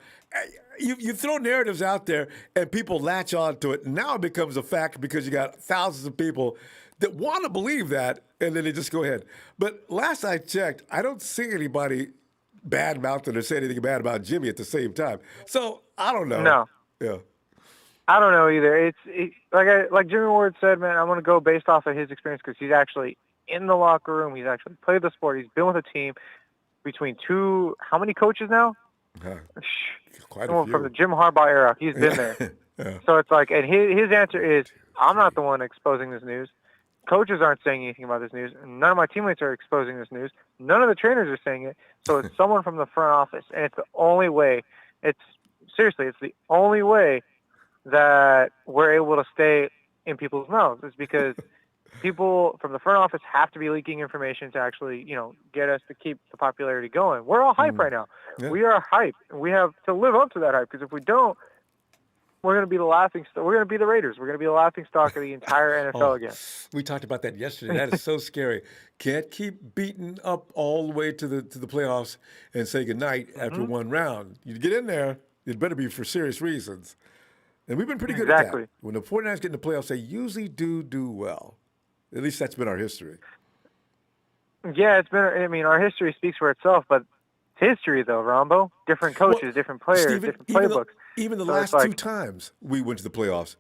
You throw narratives out there and people latch on to it. Now it becomes a fact because you got thousands of people that want to believe that, and then they just go ahead. But last I checked, I don't see anybody bad-mouthing or say anything bad about Jimmy at the same time. So I don't know. No. Yeah. I don't know either. Like Jimmy Ward said, man, I'm going to go based off of his experience because he's actually in the locker room. He's actually played the sport. He's been with a team between how many coaches now? Quite a few. From the Jim Harbaugh era. He's been there. Yeah. So it's like, and his answer is, I'm not the one exposing this news. Coaches aren't saying anything about this news. None of my teammates are exposing this news. None of the trainers are saying it. So it's someone from the front office. And it's the only way. It's the only way that we're able to stay in people's mouths is because people from the front office have to be leaking information to actually, you know, get us to keep the popularity going. We're all hype right now. Yeah. We are hype. And we have to live up to that hype because if we don't, we're going to be the laughing stock. We're going to be the Raiders. We're going to be the laughing stock of the entire NFL again. We talked about that yesterday. That is so scary. Can't keep beating up all the way to the playoffs and say goodnight after one round. You get in there, it better be for serious reasons. And we've been pretty good at that. When the 49ers get in the playoffs, they usually do well. At least that's been our history. Yeah, it's been. I mean, our history speaks for itself, but it's history, though, Ronbo. Different coaches, different players, different playbooks. Even the last two times we went to the playoffs,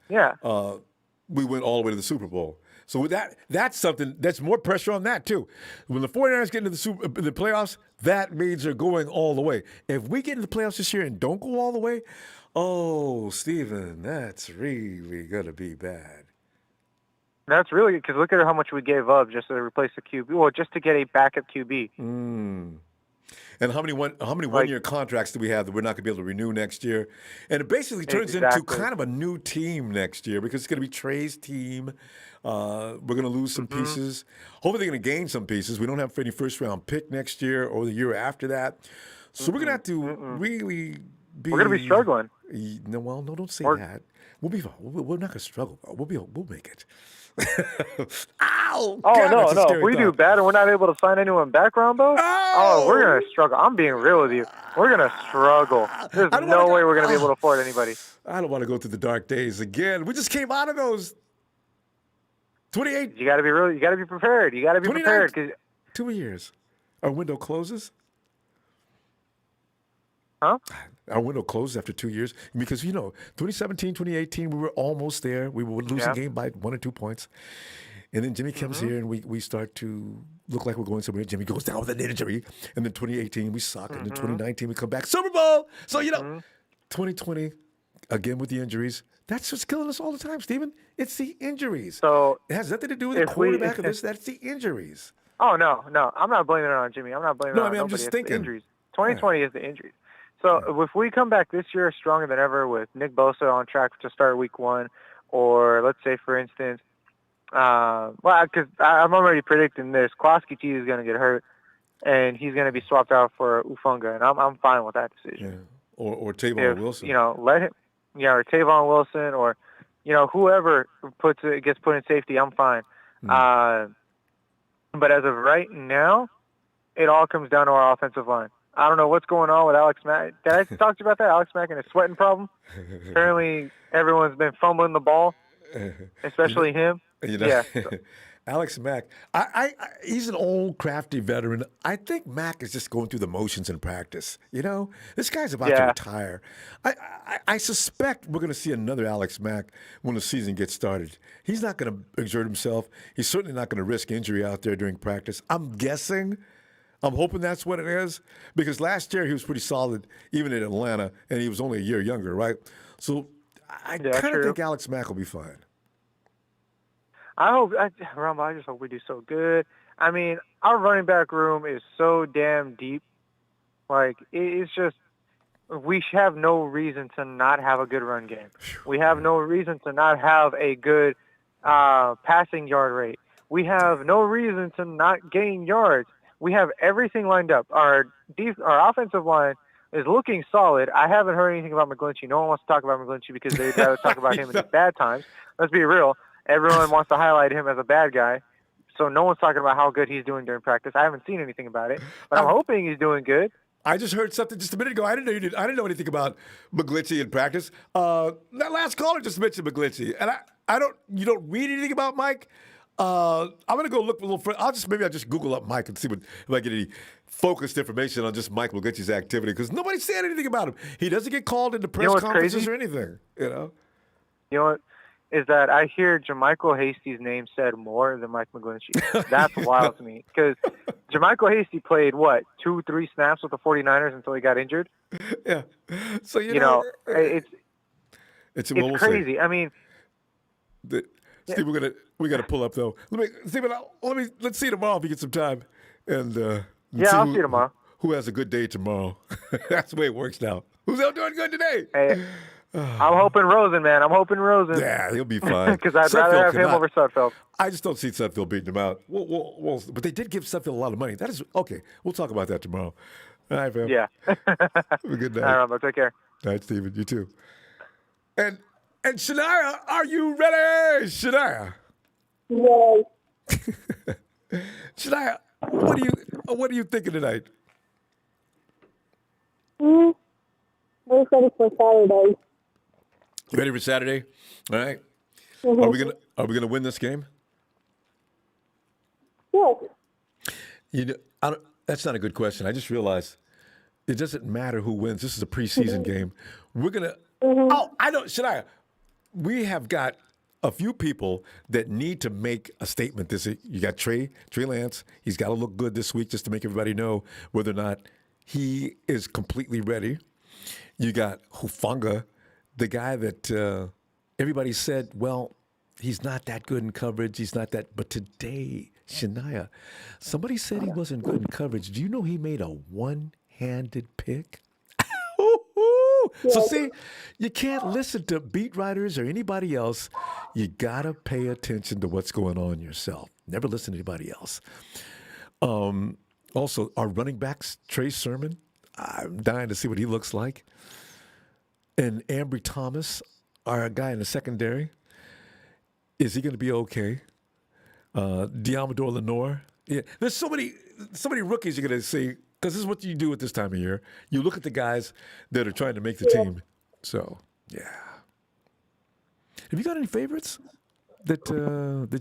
we went all the way to the Super Bowl. So that's something that's more pressure on that too. When the 49ers get into the playoffs, that means they're going all the way. If we get into the playoffs this year and don't go all the way, oh, Steven, that's really going to be bad. That's really because look at how much we gave up just to replace the QB, or just to get a backup QB. And how many one-year contracts do we have that we're not going to be able to renew next year? And it basically turns into kind of a new team next year because it's going to be Trey's team. We're going to lose some pieces. Hopefully they're going to gain some pieces. We don't have any first-round pick next year or the year after that. So we're going to have to really be... We're going to be struggling. No, don't say that. We'll be fine. We're not going to struggle. We'll make it. Ow! Oh, God, no. If we do bad and we're not able to sign anyone back, Ronbo, we're going to struggle. I'm being real with you. We're going to struggle. There's no way we're going to be able to afford anybody. I don't want to go through the dark days again. We just came out of those. 28. You got to be real. You got to be prepared. You got to be prepared. 2 years. Our window closes. Huh? Our window closed after 2 years because, 2017, 2018, we were almost there. We were losing game by 1 or 2 points. And then Jimmy comes here and we start to look like we're going somewhere. Jimmy goes down with an injury. And then 2018, we suck. And then 2019, we come back. Super Bowl! So, 2020, again with the injuries. That's what's killing us all the time, Steven. It's the injuries. So it has nothing to do with the quarterback of this. That's the injuries. Oh, no. I'm not blaming it on Jimmy. I'm not blaming it on nobody. I'm just thinking. The injuries. 2020 is the injuries. So if we come back this year stronger than ever with Nick Bosa on track to start week 1, or let's say, for instance, because I'm already predicting this, Kloski T is going to get hurt, and he's going to be swapped out for Hufanga, and I'm fine with that decision. Yeah. Or Tavon Wilson. Let him, or Tavon Wilson, or whoever gets put in safety, I'm fine. But as of right now, it all comes down to our offensive line. I don't know what's going on with Alex Mack. Did I talk to you about that? Alex Mack and his sweating problem? Apparently, everyone's been fumbling the ball, especially him. Yeah. Alex Mack, he's an old, crafty veteran. I think Mack is just going through the motions in practice. This guy's about to retire. I suspect we're going to see another Alex Mack when the season gets started. He's not going to exert himself. He's certainly not going to risk injury out there during practice. I'm hoping that's what it is, because last year he was pretty solid, even in Atlanta, and he was only a year younger, right? So I kind of think Alex Mack will be fine. Ronbo, I just hope we do so good. I mean, our running back room is so damn deep. It's just, we have no reason to not have a good run game. We have no reason to not have a good passing yard rate. We have no reason to not gain yards. We have everything lined up. Our offensive line is looking solid. I haven't heard anything about McGlinchey. No one wants to talk about McGlinchey because they'd rather talk about him in his bad times. Let's be real. Everyone wants to highlight him as a bad guy. So no one's talking about how good he's doing during practice. I haven't seen anything about it, but I'm hoping he's doing good. I just heard something just a minute ago. I didn't know anything about McGlinchey in practice. That last caller just mentioned McGlinchey, and you don't read anything about Mike. I'm gonna go look a little further. I'll just Google up Mike and see if I get any focused information on just Mike McGlinchey's activity, because nobody's saying anything about him. He doesn't get called into press conferences or anything. You know what? Is that I hear JaMychal Hasty's name said more than Mike McGlinchey. That's wild to me, because JaMychal Hasty played, 2-3 snaps with the 49ers until he got injured? Yeah. So, it's crazy. I mean... Steve, we got to pull up, though. Let's see tomorrow if you get some time. And I'll see you tomorrow. Who has a good day tomorrow? That's the way it works now. Who's out doing good today? Hey, I'm hoping Rosen, man. I'm hoping Rosen. Yeah, he'll be fine. Because I'd rather have him over Sudfeld. I just don't see Sudfeld beating him out. But they did give Sudfeld a lot of money. That is okay. We'll talk about that tomorrow. All right, fam. Yeah. Have a good night. All right, Ronbo. Take care. All right, Steven. You too. And And Shania, are you ready? Shania. Yes. Shania, what are you thinking tonight? I'm ready for Saturday. You ready for Saturday? All right. Mm-hmm. Are we gonna win this game? Yes. That's not a good question. I just realized it doesn't matter who wins. This is a preseason game. We're gonna. Oh, I know, Shania. We have got a few people that need to make a statement. You got Trey Lance. He's got to look good this week just to make everybody know whether or not he is completely ready. You got Hufanga, the guy that everybody said, well, he's not that good in coverage. He's not that. But today, Shania, somebody said he wasn't good in coverage. Do you know he made a one-handed pick? So see, you can't listen to beat writers or anybody else. You gotta pay attention to what's going on yourself. Never listen to anybody else. Also, our running backs, Trey Sermon, I'm dying to see what he looks like. And Ambry Thomas, our guy in the secondary, is he going to be okay? Diamador Lenore. Yeah, there's so many rookies you're going to see. Because this is what you do at this time of year. You look at the guys that are trying to make the team. So, yeah. Have you got any favorites that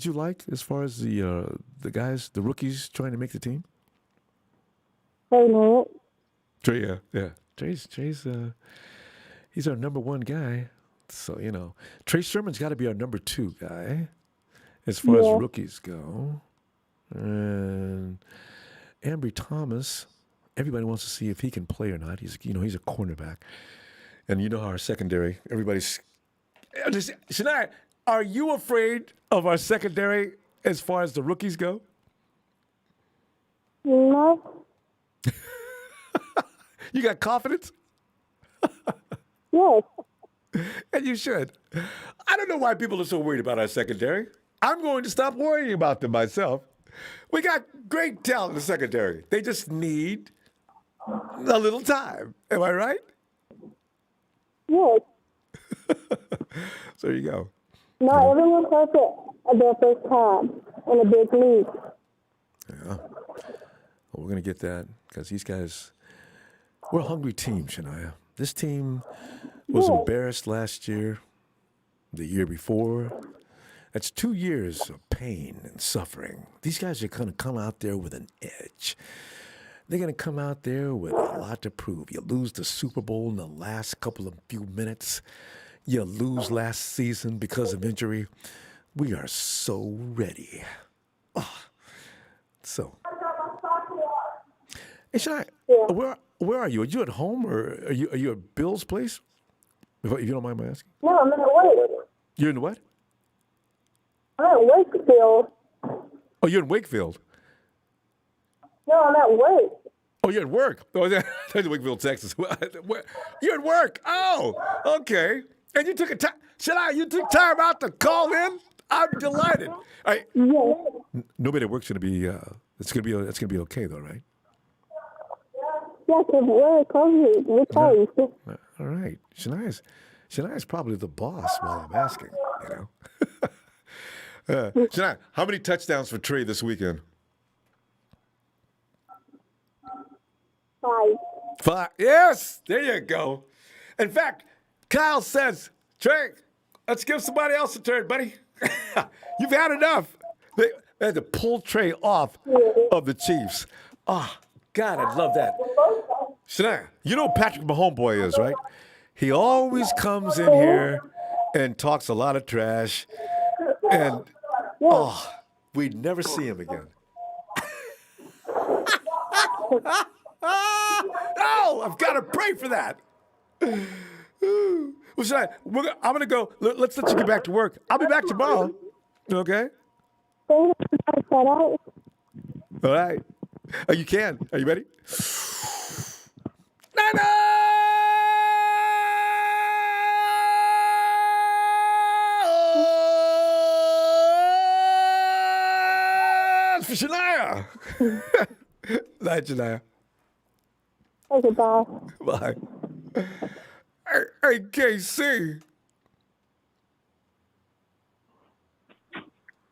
you like as far as the guys, the rookies trying to make the team? Trey Lance. Trey, yeah. Trey's he's our number one guy. So, Trey Sermon's got to be our number two guy as far as rookies go. And Ambry Thomas, everybody wants to see if he can play or not. He's a cornerback. And you know how our secondary, everybody's... Shania, are you afraid of our secondary as far as the rookies go? No. You got confidence? Yes. And you should. I don't know why people are so worried about our secondary. I'm going to stop worrying about them myself. We got great talent in the secondary. They just need a little time. Am I right? Yes. So there you go. Not everyone plays it at their first time in a big league. Yeah. Well, we're going to get that because these guys, we're a hungry team, Shania. This team was embarrassed last year, the year before. That's 2 years of pain and suffering. These guys are going to come out there with an edge. They're going to come out there with a lot to prove. You lose the Super Bowl in the last few minutes. You lose last season because of injury. We are so ready. Oh. So, hey, Shania, where are you? Are you at home or are you at Bill's place? If you don't mind my asking. No, I'm in Wake. You're in what? I'm at Wakefield. Oh, you're in Wakefield. No, I'm at Wake. Oh, you're at work. Oh, that's Wakefield, Texas. You're at work. Oh, okay. And you took you took time out to call in? I'm delighted. All right. Yes. Nobody at work's gonna be. It's gonna be okay though, right? Yeah, because we're COVID. We're closed. All right. Shania's probably the boss while I'm asking. Shania, how many touchdowns for Trey this weekend? 5. 5. Yes, there you go. In fact, Kyle says, Trey, let's give somebody else a turn, buddy. You've had enough. They had to pull Trey off of the Chiefs. Oh, God, I love that. Shania, you know who Patrick Mahomes is, right? He always comes in here and talks a lot of trash. And, we'd never see him again. Oh, I've got to pray for that. Well, Shania, I'm going to go. Let's let you get back to work. I'll be back tomorrow. Okay? All All right. Oh, you can. Are you ready? Nana! For Shania. Night, Shania. Okay, bye. Bye. Hey, KC.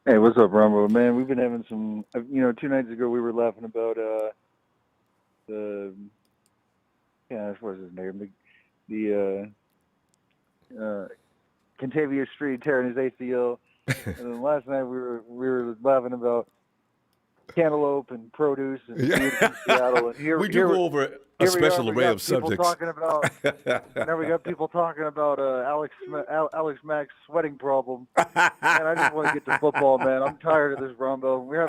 Hey, what's up, Ronbo? Man, we've been having some. 2 nights ago we were laughing about the what's his name? The Contavious Street tearing his ACL, and then last night we were laughing about cantaloupe and produce and Yeah. food in Seattle. And we do go over a special array of subjects. Now we got people talking about Alex Mack's sweating problem. Man, I just want to get to football, man. I'm tired of this, Ronbo. We had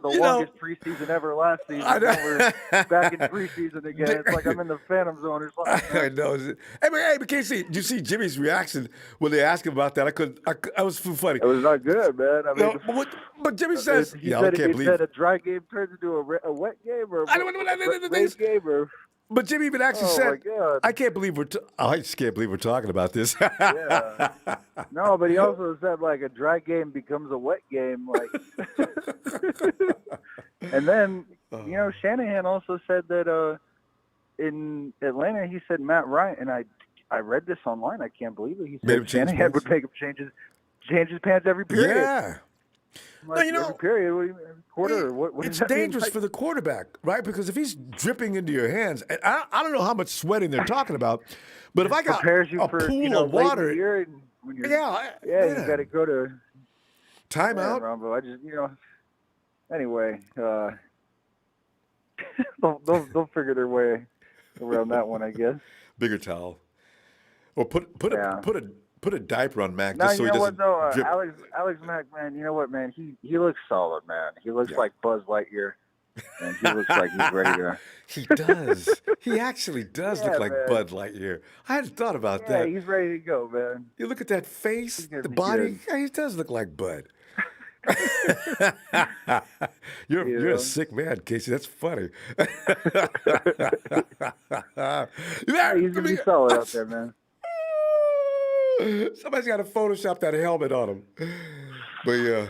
the longest preseason ever last season. Now we're back in preseason again. It's like I'm in the Phantom Zone or something. I know. Hey, but Casey, did you see Jimmy's reaction when they asked him about that? I was too funny. It was not good, man. I mean, no, but Jimmy says, he said a dry game turns into a wet game or a rain game or. But Jimmy even actually said, "I can't believe I just can't believe we're talking about this." Yeah. No, but he also said like a dry game becomes a wet game, like. And then Shanahan also said that in Atlanta he said Matt Ryan, and I read this online. I can't believe it. He said Shanahan would make him change his pants every period. Yeah. Like, every period, every quarter, or what it's does that mean? dangerous for the quarterback, right? Because if he's dripping into your hands, and I don't know how much sweating they're talking about, but if I got a pool of water, you got to go to timeout. Ronbo, I just anyway, they'll figure their way around that one, I guess. Bigger towel, or put a diaper on Mac just so he doesn't drip. Alex Mack, man, you know what, man? He looks solid, man. He looks like Buzz Lightyear, and he looks like he's ready to. He does. He actually does look like Bud Lightyear. I hadn't thought about that. Yeah, he's ready to go, man. You look at that face, the body. Yeah, he does look like Bud. You're a sick man, Casey. That's funny. He's gonna be solid out there, man. Somebody's got to Photoshop that helmet on him. But yeah.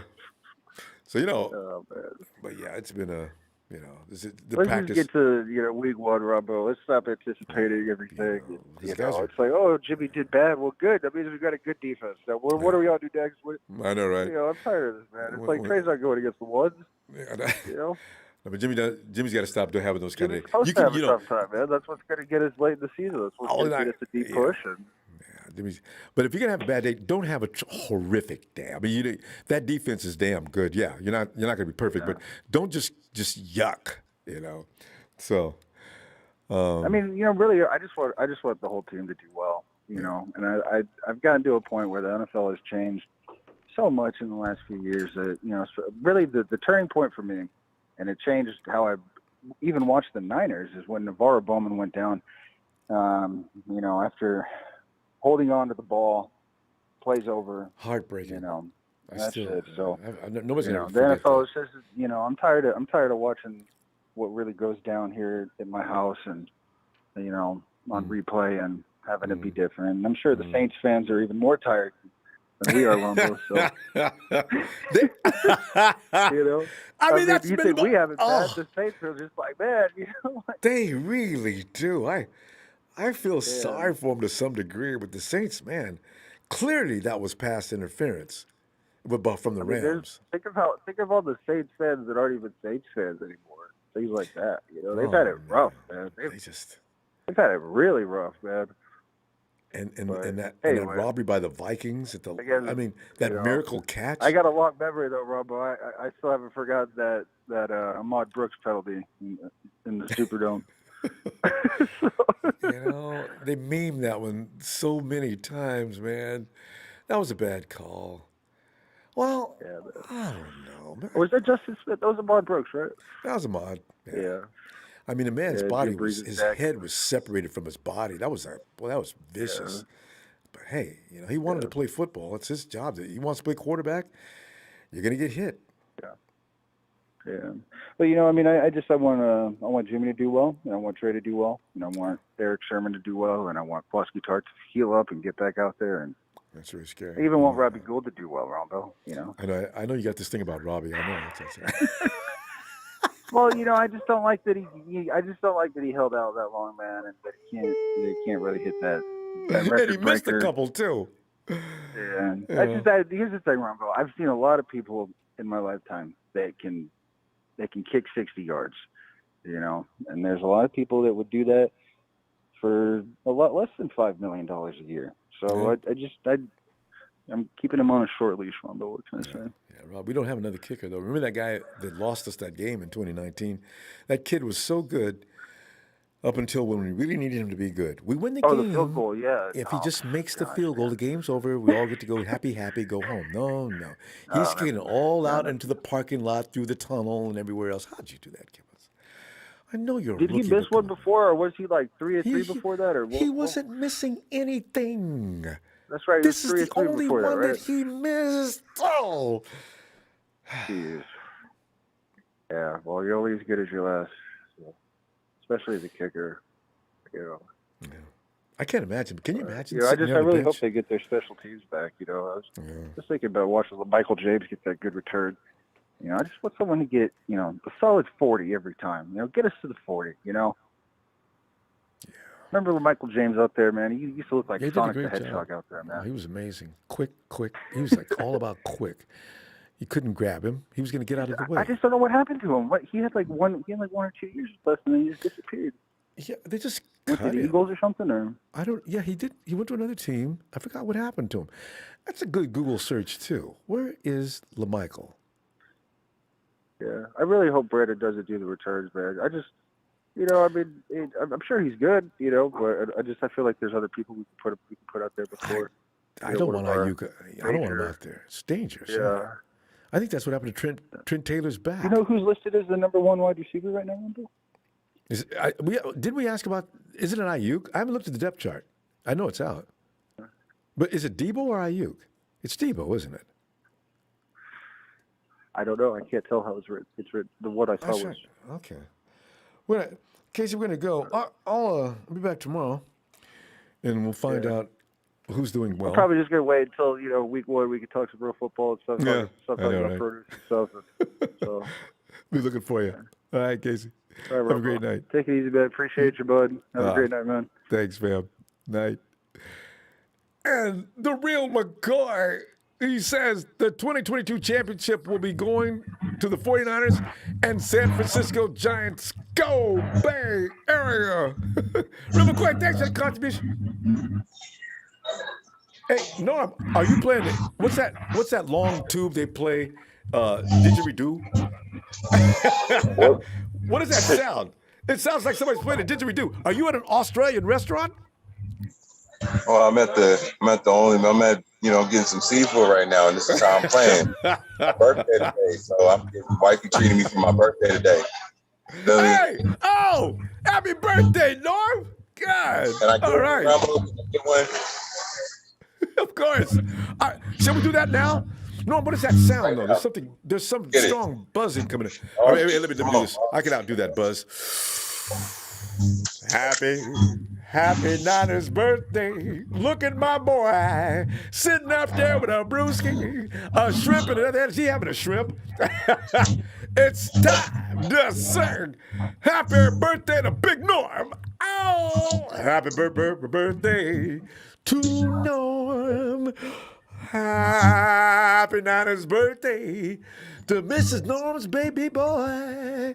So but yeah, it's been the Let's practice. Just get to week one, Ronbo. Let's stop anticipating everything. It's like, oh, Jimmy did bad. Well, good. That means we got a good defense. Now, what do we all do next? I know, right? I'm tired of this, man. It's like Trey's not going against the ones. No, but Jimmy's got to stop having those kind of. You can have a tough time, man. That's what's going to get us late in the season. That's what's going to get us a deep push. But if you're gonna have a bad day, don't have a horrific day. I mean, that defense is damn good. Yeah, you're not gonna be perfect, but don't just yuck. So. I mean, really, I just want the whole team to do well. And I've gotten to a point where the NFL has changed so much in the last few years that really the turning point for me, and it changed how I even watched the Niners, is when Navarro Bowman went down. After holding on to the ball, plays over. Heartbreaking. That's it. So nobody's gonna the NFL is just, I'm tired of watching what really goes down here at my house and on replay and having it be different. And I'm sure the Saints fans are even more tired than we are, Ronbo. So I mean that's you think we haven't bad. The Saints are just like, man, they really do. I feel sorry for them to some degree with the Saints, man. Clearly, that was pass interference from the Rams. Think of all the Saints fans that aren't even Saints fans anymore. Things like that. They've had it rough, man. They've had it really rough, man. And that robbery by the Vikings that miracle catch. I got a long memory though, Ronbo. I still haven't forgotten that Ahmad Brooks penalty in the Superdome. They meme that one so many times, man. That was a bad call. Well, I don't know. Man. Was that Justin Smith? That was Ahmad Brooks, right? That was Ahmad. Yeah. I mean, the man's body his head was separated from his body. That was vicious. Yeah. But hey, he wanted to play football. It's his job. He wants to play quarterback. You're gonna get hit. Yeah, but I want Jimmy to do well, and I want Trey to do well, and I want Eric Sherman to do well, and I want Plosky Tart to heal up and get back out there. And that's really scary. I even want Robbie Gould to do well, Ronbo. I know you got this thing about Robbie. I know. Well, I just don't like that he held out that long, man, and that he can't really hit that record and he missed a couple too. Yeah. Here's the thing, Ronbo. I've seen a lot of people in my lifetime that can kick 60 yards, and there's a lot of people that would do that for a lot less than $5 million a year. So I'm keeping him on a short leash, Ronbo. What can I say? Yeah, Rob, we don't have another kicker, though. Remember that guy that lost us that game in 2019? That kid was so good up until when we really needed him to be good. We win the game. The field goal, yeah. If he just makes the field goal, the game's over. We all get to go happy, go home. No. He's getting all out into the parking lot, through the tunnel, and everywhere else. How'd you do that, Gibbons? I know you're a Did he rookie, miss one before, or was he like 3 of 3 before that? Or he wasn't missing anything. That's right. This is the only one that he missed. Oh. Jeez. Yeah, well, you're only as good as your last. Especially as a kicker, Yeah. I can't imagine. Can you imagine? I really hope they get their special teams back. I was just thinking about watching Michael James get that good return. I just want someone to get a solid 40 every time. Get us to the 40. Yeah. Remember Michael James out there, man? He used to look like Sonic the Hedgehog out there, man. Oh, he was amazing. Quick. He was like all about quick. You couldn't grab him. He was going to get out of the way. I just don't know what happened to him. He had like 1 or 2 years left, and then he just disappeared. Yeah, they just cut him. The Eagles or something, or I don't. Yeah, he did. He went to another team. I forgot what happened to him. That's a good Google search too. Where is LaMichael? Yeah, I really hope Brandon doesn't do the returns, man. I just, I'm sure he's good, but I feel like there's other people we can put out there before. I don't want Ayuk. I don't want him out there. It's dangerous. Yeah. I think that's what happened to Trent Taylor's back. You know who's listed as the number 1 wide receiver right now, Ronbo? Did we ask about? Is it an Ayuk? I haven't looked at the depth chart. I know it's out, but is it Debo or Ayuk? It's Debo, isn't it? I don't know. I can't tell how it's written. It's written. The what I saw was okay. Well, Casey, we're gonna go. I'll be back tomorrow, and we'll find out who's doing well. I'm probably just gonna wait until week 1. We can talk some real football and stuff. Yeah, stuff like that. Right? So be looking for you. All right, Casey. All right, have a great night. Take it easy, man. Appreciate you, bud. Have a great night, man. Thanks, fam. Night. And the real McCoy, he says the 2022 championship will be going to the 49ers and San Francisco Giants. Go Bay Area. Real McCoy, thanks for the contribution. Hey, Norm, are you playing it? What's that long tube they play? Didgeridoo? What does that sound? It sounds like somebody's playing a didgeridoo. Are you at an Australian restaurant? Oh, I'm at getting some seafood right now, and this is how I'm playing. My birthday today, so I'm getting wifey treating me for my birthday today. Hey! Oh! Happy birthday, Norm! God! All right. Of course. Shall we do that now? No, what does that sound though? There's some strong buzzing coming in. All right, let me do this. I can outdo that buzz. Happy Niners birthday. Look at my boy sitting up there with a brewski, a shrimp in another hand. Is he having a shrimp? It's time to sing happy birthday to Big Norm. Oh, happy birthday to Norm. Happy Niners birthday to Mrs. Norm's baby boy.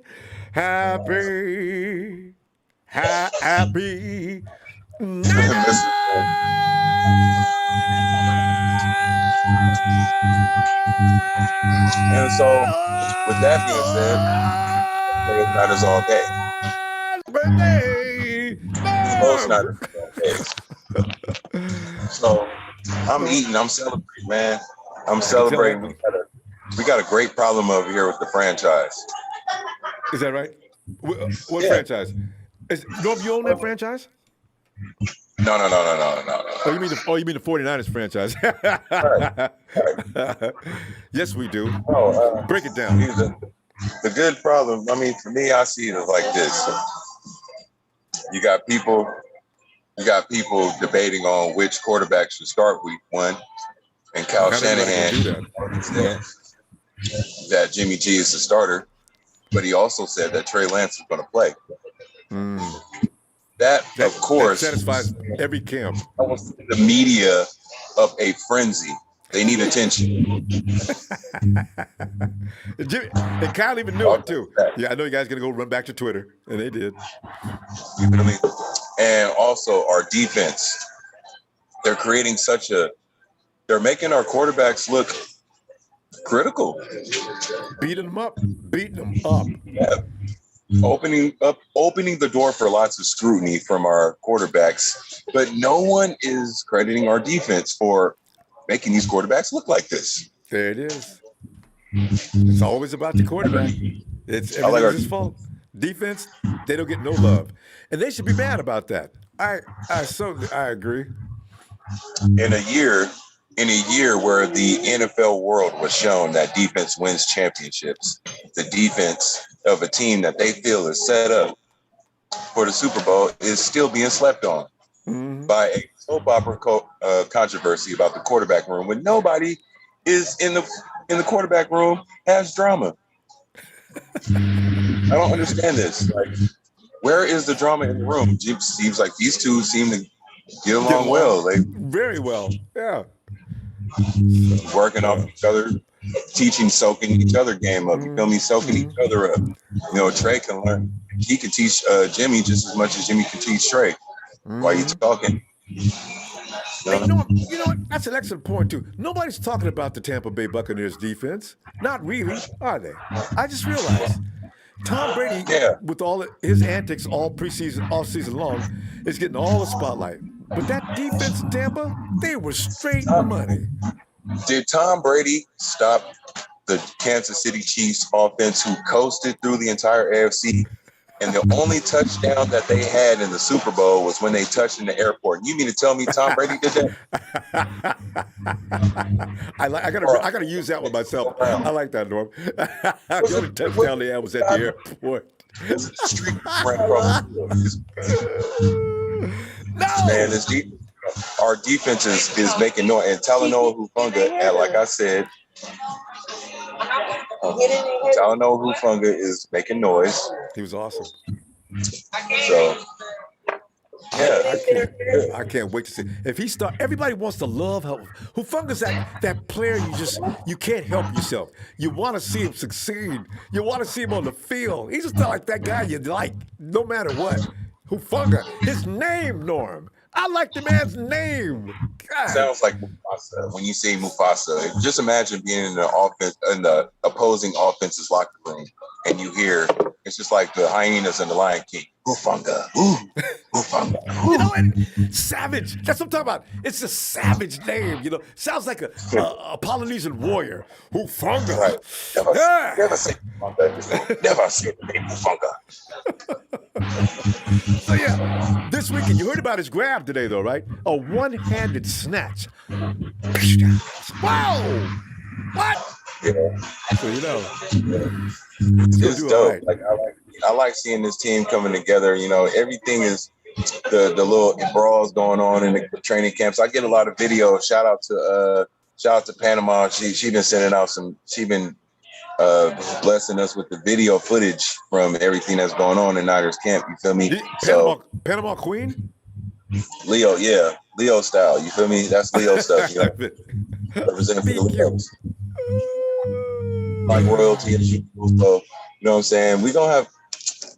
Happy Niners! And so, with that being said, Niners all day. Birthday! Most Niners all day. So, I'm eating. I'm celebrating, man. I'm celebrating. We got a great problem over here with the franchise. Is that right? What franchise? Norm, you own that franchise? No. Oh, you mean the 49ers franchise? Right. Yes, we do. Oh, break it down. The good problem. I mean, for me, I see it like this. You got people debating on which quarterback should start week 1, and Kyle Shanahan said that Jimmy G is the starter, but he also said that Trey Lance is going to play. That, of course, that satisfies every camp. The media of a frenzy. They need attention. And Kyle even knew it too. Yeah, I know you guys gonna go run back to Twitter, and they did. You know what I mean? And also our defense. They're creating they're making our quarterbacks look critical. Beating them up. Yeah. Opening the door for lots of scrutiny from our quarterbacks, but no one is crediting our defense for making these quarterbacks look like this. There it is. It's always about the quarterback. It's everything's his fault. Defense, they don't get no love, and they should be mad about that. I agree. In a year where the NFL world was shown that defense wins championships, the defense of a team that they feel is set up for the Super Bowl is still being slept on by a soap opera controversy about the quarterback room when nobody is in the quarterback room has drama. I don't understand this. Like, where is the drama in the room? It seems like these two seem to get along well. Like, very well. Yeah. Working off each other, soaking each other game up. You feel me? Soaking each other up. You know, Trey can learn. He can teach Jimmy just as much as Jimmy can teach Trey. While you talking. Hey, you know what? That's an excellent point too. Nobody's talking about the Tampa Bay Buccaneers defense. Not really, are they? I just realized Tom Brady, with all his antics all preseason, all season long, is getting all the spotlight. But that defense in Tampa, they were straight money. Did Tom Brady stop the Kansas City Chiefs offense who coasted through the entire AFC? And the only touchdown that they had in the Super Bowl was when they touched in the airport. You mean to tell me Tom Brady did that? I gotta use that one myself. I like that, Norm. The only touchdown they had was at the airport. Man, our defense is making noise. And Talanoa Hufanga, and like I said, Talanoa Hufanga is making noise. He was awesome. So, yeah. I can't wait to see. If he start, everybody wants to love how Hufanga's that player you can't help yourself. You want to see him succeed. You want to see him on the field. He's just not like that guy you like, no matter what. Hufanga, his name, Norm. I like the man's name. God. Sounds like Mufasa. When you say Mufasa, just imagine being in the opposing offense's locker room, and you hear it's just like the hyenas and the Lion King. Hufanga, Hufanga. You know, and savage. That's what I'm talking about. It's a savage name. You know, sounds like a Polynesian warrior. Hufanga. Right. Never say Hufanga. Never say the name Hufanga. So yeah, this weekend you heard about his grab today, though, right? A one-handed snatch. Whoa! What? Yeah. So you know, it's dope. Right. I like seeing this team coming together. You know, everything is the little brawls going on in the training camps. I get a lot of videos. Shout out to Panama. She been sending out some. She been blessing us with the video footage from everything that's going on in Niners camp. You feel me? Panama Queen? Leo, yeah. Leo style. You feel me? That's Leo stuff. You know? Representing for the Leos. Like royalty and shit. So, you know what I'm saying? We don't have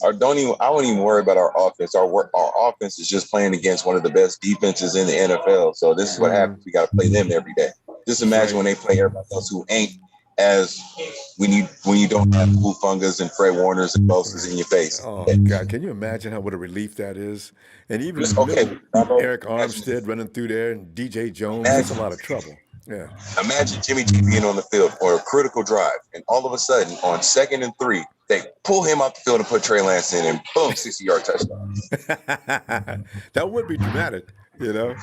I wouldn't even worry about our offense. Our offense is just playing against one of the best defenses in the NFL. So this is what happens. We got to play them every day. Just imagine when they play everybody else who ain't as when you don't have Hufangas and Fred Warners and Bosa's in your face. Oh God, can you imagine what a relief that is? And even Eric Armstead running through there and DJ Jones, that's a lot of trouble. Yeah. Imagine Jimmy G being on the field for a critical drive, and all of a sudden, on 2nd and 3, they pull him off the field and put Trey Lance in, and boom, 60-yard touchdown. That would be dramatic, you know,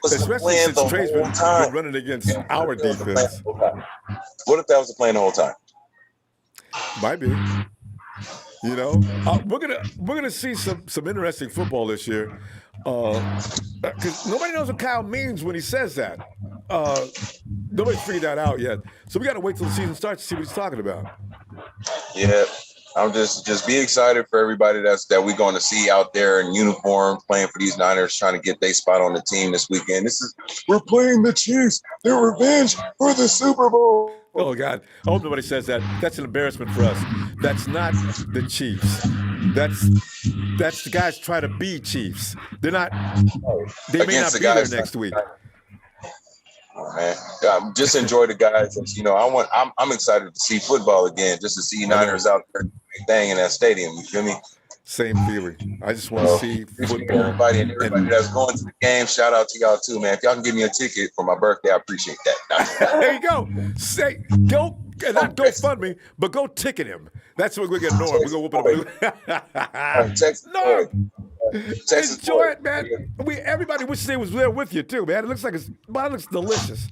especially since Trey's been running against our defense. What if that was the plan the whole time? Might be. You know, we're gonna see some interesting football this year, because nobody knows what Kyle means when he says that. Nobody's figured that out yet, so we got to wait till the season starts to see what he's talking about. Yeah, I'm just be excited for everybody that we're going to see out there in uniform playing for these Niners, trying to get their spot on the team this weekend. We're playing the Chiefs. Their revenge for the Super Bowl. Oh, God. I hope nobody says that. That's an embarrassment for us. That's not the Chiefs. That's the guys trying to be Chiefs. They're not. They may not be there next week. Oh, man, just enjoy the guys. And, I'm excited to see football again, just to see Niners out there doing their thing in that stadium. You feel me? Same feeling. I just want to see football. Everybody that's going to the game, shout out to y'all too, man. If y'all can give me a ticket for my birthday, I appreciate that. There you go. Go, not go fund me, but go ticket him. That's what we're going to Norm. We're going to whoop it. Norm. Enjoy it, man. Everybody wishes they was there with you too, man. It looks like it looks delicious.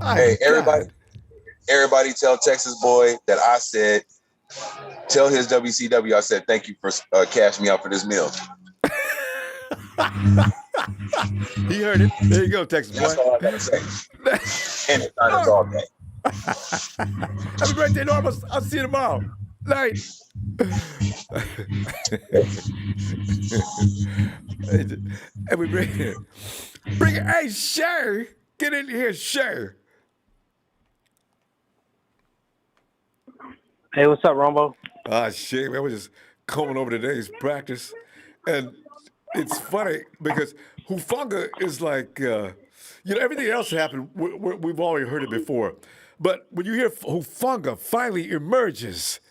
Hey, everybody tell Texas boy that I said, tell his WCW I said thank you for cashing me out for this meal. He heard it. There you go, Texas boy. That's all I gotta say. And it's Niners all day. Happy birthday, Norm. I'll see you tomorrow. Night. And we bring it. Hey, Sher. Get in here, Sher. Hey, what's up, Ronbo? Shit, man. We're just combing over today's practice. And it's funny because Hufanga is like, everything else that happened, we've already heard it before. But when you hear Hufanga finally emerges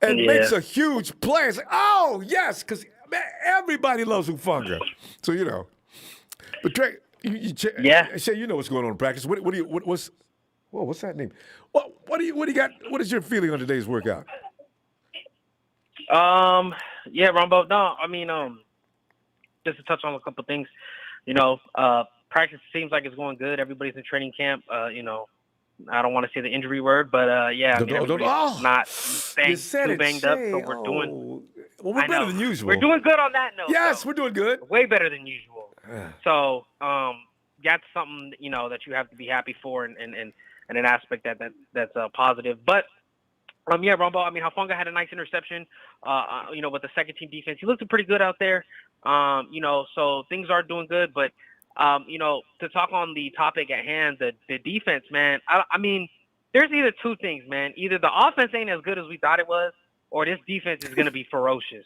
and makes a huge play, it's like, oh, yes, because everybody loves Hufanga. So, But Trey, Shay, you know what's going on in practice. What's that name? What do you got? What is your feeling on today's workout? Ronbo. No, I mean, just to touch on a couple things. Practice seems like it's going good. Everybody's in training camp. I don't want to say the injury word, but everybody's not too banged up, so we're doing. Well, we're better than usual. We're doing good on that note. Yes, we're doing good. Way better than usual. So, that's something that you have to be happy for, and an aspect that's positive. But Ronbo. I mean, Hufanga had a nice interception. With the second team defense, he looked pretty good out there. So things are doing good, but. To talk on the topic at hand, the defense, man, I mean, there's either two things, man. Either the offense ain't as good as we thought it was, or this defense is going to be ferocious.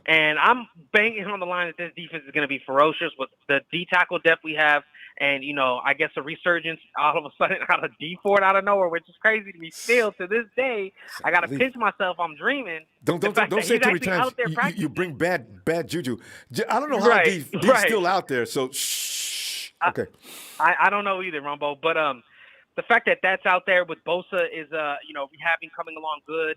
And I'm banging on the line that this defense is going to be ferocious with the D-tackle depth we have and, I guess a resurgence all of a sudden out of D-Ford out of nowhere, which is crazy to me still to this day. I got to pinch myself. I'm dreaming. Don't say too many times. You bring bad juju. I don't know how D's still out there, so shh. Okay. I don't know either, Ronbo, but the fact that that's out there with Bosa is rehabbing coming along good.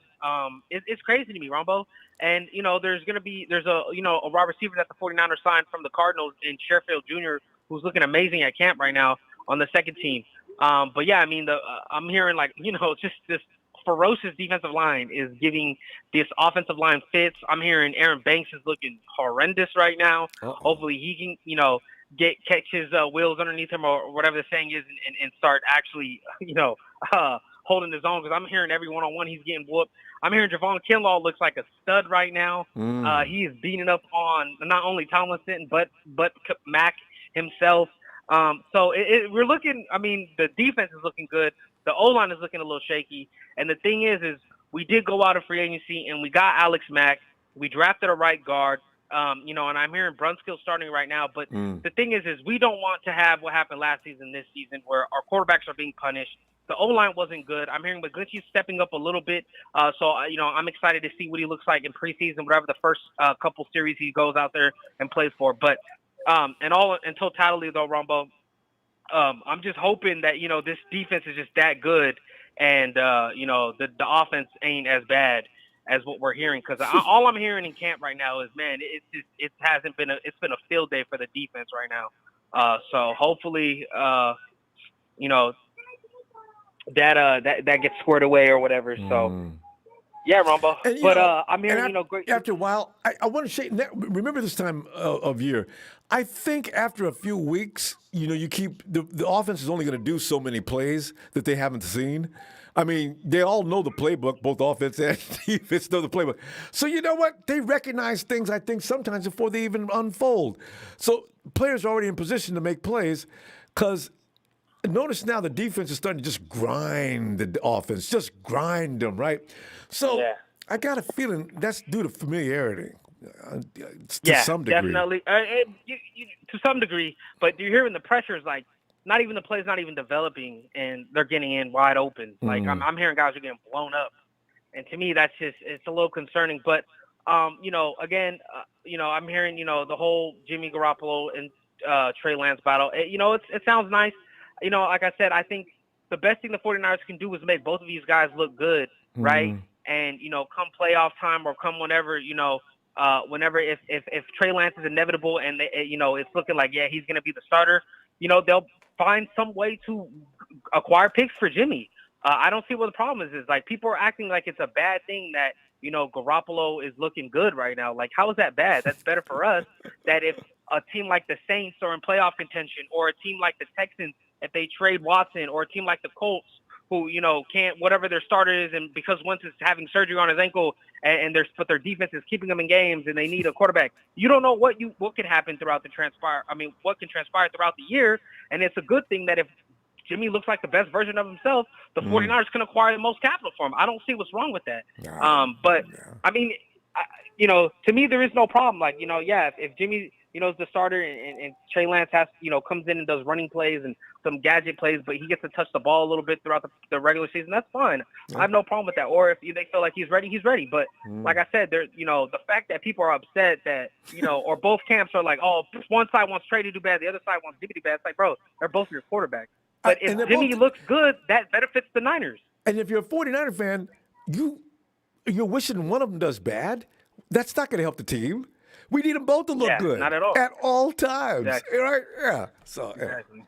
It's crazy to me, Ronbo. And there's a wide receiver that the 49ers signed from the Cardinals in Sherfield Jr. who's looking amazing at camp right now on the second team. But yeah, I mean I'm hearing just this ferocious defensive line is giving this offensive line fits. I'm hearing Aaron Banks is looking horrendous right now. Hopefully he can catch his wheels underneath him or whatever the saying is and start actually, holding his own because I'm hearing every one-on-one he's getting whooped. I'm hearing Javon Kinlaw looks like a stud right now. He is beating up on not only Tomlinson but Mack himself. So we're looking – I mean, the defense is looking good. The O-line is looking a little shaky. And the thing is we did go out of free agency and we got Alex Mack. We drafted a right guard. And I'm hearing Brunskill starting right now. But the thing is we don't want to have what happened last season this season where our quarterbacks are being punished. The O-line wasn't good. I'm hearing McGlinchey's stepping up a little bit. So I'm excited to see what he looks like in preseason, whatever the first couple series he goes out there and plays for. But in totality, though, Ronbo, I'm just hoping that, this defense is just that good and, the offense ain't as bad as what we're hearing, because all I'm hearing in camp right now is, man, it's been a field day for the defense right now. So hopefully, that gets squared away or whatever. So yeah, Ronbo. But I'm hearing, great. After a while, I want to say, remember this time of year. I think after a few weeks, you keep the offense is only going to do so many plays that they haven't seen. I mean, they all know the playbook, both offense and defense know the playbook. So you know what? They recognize things, I think, sometimes before they even unfold. So players are already in position to make plays because notice now the defense is starting to just grind the offense, just grind them, right? So I got a feeling that's due to familiarity. To some degree. Definitely. To some degree, but you're hearing the pressures like not even the play's not even developing, and they're getting in wide open. Like I'm hearing guys are getting blown up, and to me that's just it's a little concerning. But again, I'm hearing the whole Jimmy Garoppolo and Trey Lance battle. It sounds nice. Like I said, I think the best thing the 49ers can do is make both of these guys look good, right? And come playoff time or come whenever whenever if Trey Lance is inevitable and it's looking like he's going to be the starter, they'll find some way to acquire picks for Jimmy. I don't see what the problem is. Like people are acting like it's a bad thing that Garoppolo is looking good right now. Like how is that bad? That's better for us. That if a team like the Saints are in playoff contention, or a team like the Texans if they trade Watson, or a team like the Colts who can't whatever their starter is, and because Wentz is having surgery on his ankle and their defense is keeping them in games and they need a quarterback. You don't know what can happen throughout what can transpire throughout the year, and it's a good thing that if Jimmy looks like the best version of himself, the 49ers can acquire the most capital for him. I don't see what's wrong with that. I mean, to me there is no problem. Like if Jimmy is the starter and Trey Lance comes in and does running plays and some gadget plays, but he gets to touch the ball a little bit throughout the regular season, that's fine. I have no problem with that. Or if they feel like he's ready, he's ready. But like I said, there the fact that people are upset that or both camps are like, oh, one side wants Trey to do bad, the other side wants Jimmy to do bad. It's like, bro, they're both your quarterbacks. But if Jimmy looks good, that benefits the Niners. And if you're a 49er fan, you're wishing one of them does bad. That's not going to help the team. We need them both to look good. Not at all. At all times. Exactly. Right? Yeah. So, exactly.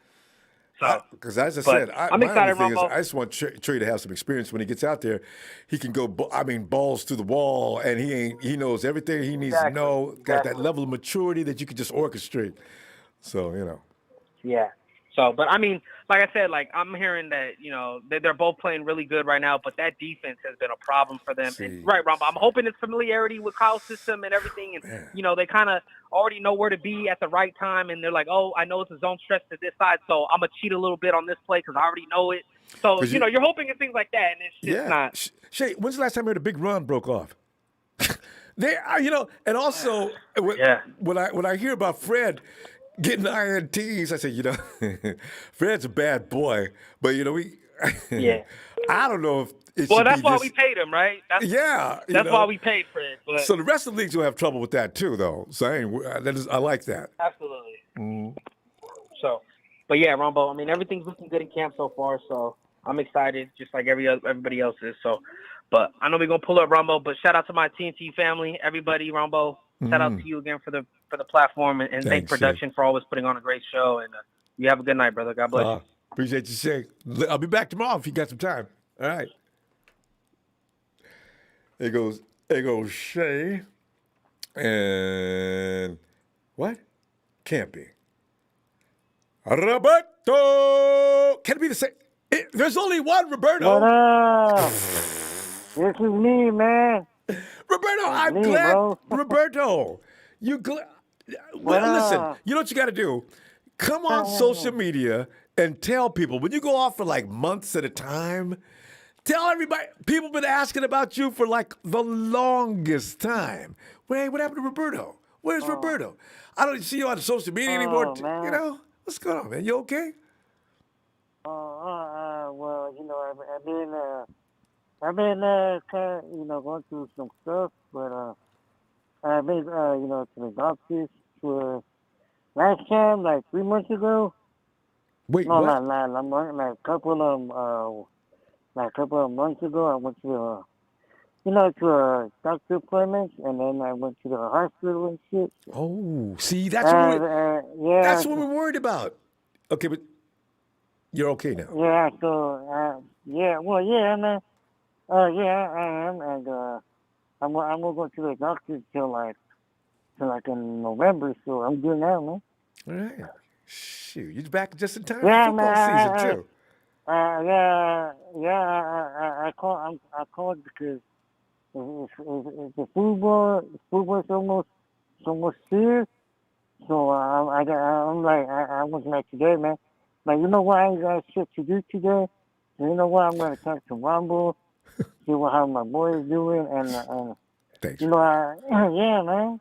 Because as I said, I'm excited, Ronbo. I just want Trey to have some experience when he gets out there. He can go, balls to the wall, and he knows everything he needs to know. Got that level of maturity that you can just orchestrate. So, Yeah. So, but I mean, like I said, I'm hearing that they're both playing really good right now, but that defense has been a problem for them. And, right, Ronbo. I'm hoping it's familiarity with Kyle's system and everything, and they kind of already know where to be at the right time, and they're like, oh, I know it's a zone stretch to this side, so I'm gonna cheat a little bit on this play because I already know it. So you're hoping at things like that, and it's just not. Shay, when's the last time you heard a big run broke off? And also when I hear about Fred getting INTs, I say, Fred's a bad boy, but I don't know if it should that's be why just, we paid him, right? That's why we paid Fred. But so the rest of the leagues will have trouble with that too, though. So I like that. Absolutely. So, but yeah, Ronbo. I mean, everything's looking good in camp so far, so I'm excited, just like everybody else is. So, but I know we're gonna pull up Ronbo. But shout out to my TNT family, everybody, Ronbo. Shout out to you again for the platform, and thank production for always putting on a great show. And you have a good night, brother. God bless you. Appreciate you, Shay. I'll be back tomorrow if you got some time. All right. There goes Shay. And what? Can't be. Roberto! Can it be the same? There's only one Roberto. What up? This is me, man. Roberto, I'm glad. Bro. Roberto, listen, you know what you got to do? Come on social media and tell people. When you go off for months at a time, tell everybody. People have been asking about you for the longest time. Wait, what happened to Roberto? Where's Roberto? I don't see you on social media anymore. Man. What's going on, man? You okay? Well, I've been going through some stuff, but I've been to the doctors for last time, 3 months ago. Wait, no, what? not a couple of months ago. I went to to a doctor appointment, and then I went to the hospital and shit. Oh, see, that's what we're worried about. Okay, but you're okay now. Yeah. So man. I am, and I'm gonna go to the doctor till in November. So I'm good now, man. All right. Shoot, you're back just in time Yeah, for football season too. I called because the football is almost here. So I was like today, man. But you know what I got shit to do today? You know what? I'm gonna talk to Ronbo, see how my boy is doing, and Thanks. you know, yeah, man.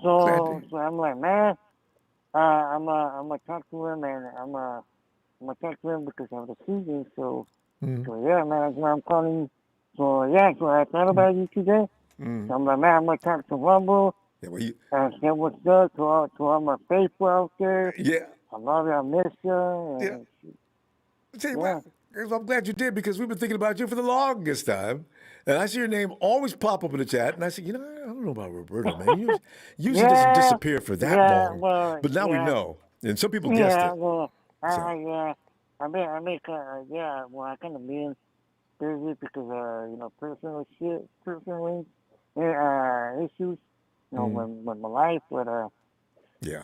So I'm like, man, I'm gonna talk to him, and I'm gonna talk to him because of the season. So yeah, man, that's why I'm calling you. So yeah, so I thought about you today. So I'm like, man, I'm gonna talk to Ronbo. Yeah, well, And say what's good to all my faithful out there. yeah. I love you, I miss you. And, Tell you what, I'm glad you did because we've been thinking about you for the longest time. And I see your name always pop up in the chat. And I said, I don't know about Roberto, man. You usually doesn't disappear for that long. Well, but now we know. And some people guessed it. Well, So. yeah. Well, I kind of been busy because, personal issues, with my life. But, yeah,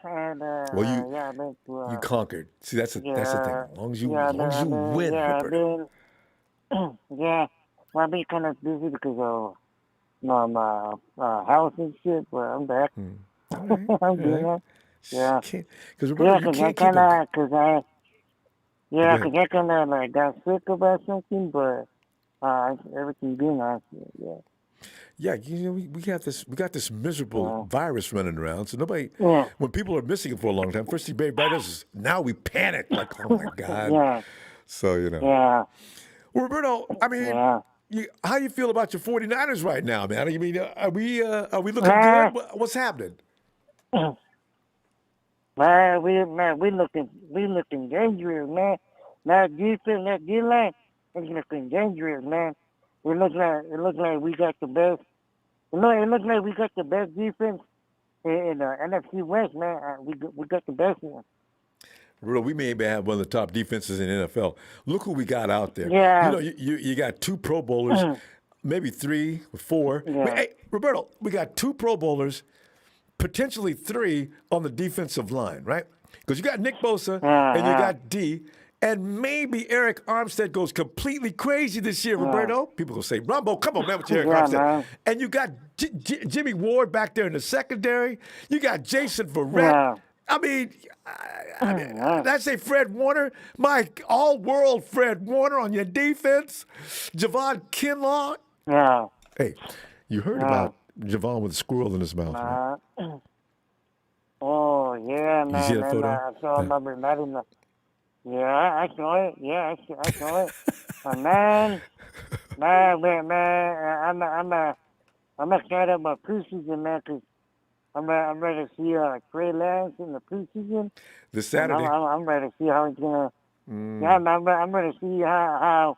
and well, I've been to, you conquered. See, that's the thing. As long as you win, Roberto. Well, I've been kind of busy because of my house and shit, but I'm back. I'm doing that. Yeah. Because Roberto, you can't keep it. Because I kind of like got sick about something, but everything's good now. Yeah. Yeah, we got this miserable virus running around. So nobody, when people are missing it for a long time, first thing everybody does is now we panic like, oh my God. Yeah. So Yeah. Well, Roberto, I mean, how you feel about your 49ers right now, man? I mean, are we looking good? What's happening? Man, we looking dangerous, man. That defense, that D-line, it's looking dangerous, man. It looks like we got the best. It looks like we got the best defense in the NFC West, man. We got the best one. Roberto, we may have one of the top defenses in the NFL. Look who we got out there. Yeah. You got 2 Pro Bowlers, maybe 3 or 4. Yeah. Hey, Roberto, we got 2 Pro Bowlers, potentially 3 on the defensive line, right? Because you got Nick Bosa and you got D, and maybe Eric Armstead goes completely crazy this year, Roberto. People will say, Ronbo, come on, man, with Eric Armstead. Man. And you got Jimmy Ward back there in the secondary. You got Jason Verrett. Yeah. I mean, that's a Fred Warner, my all-world Fred Warner on your defense. Javon Kinlaw. Yeah. Hey, you heard about Javon with a squirrel in his mouth, right? Oh, yeah, man. You see that photo? I saw him. Yeah, I saw it. Yeah, I saw it. Man, I'm excited about preseason, man, because I'm ready to see Trey Lance in the preseason. This Saturday. I'm ready to see how he's gonna. Yeah, I'm ready to see how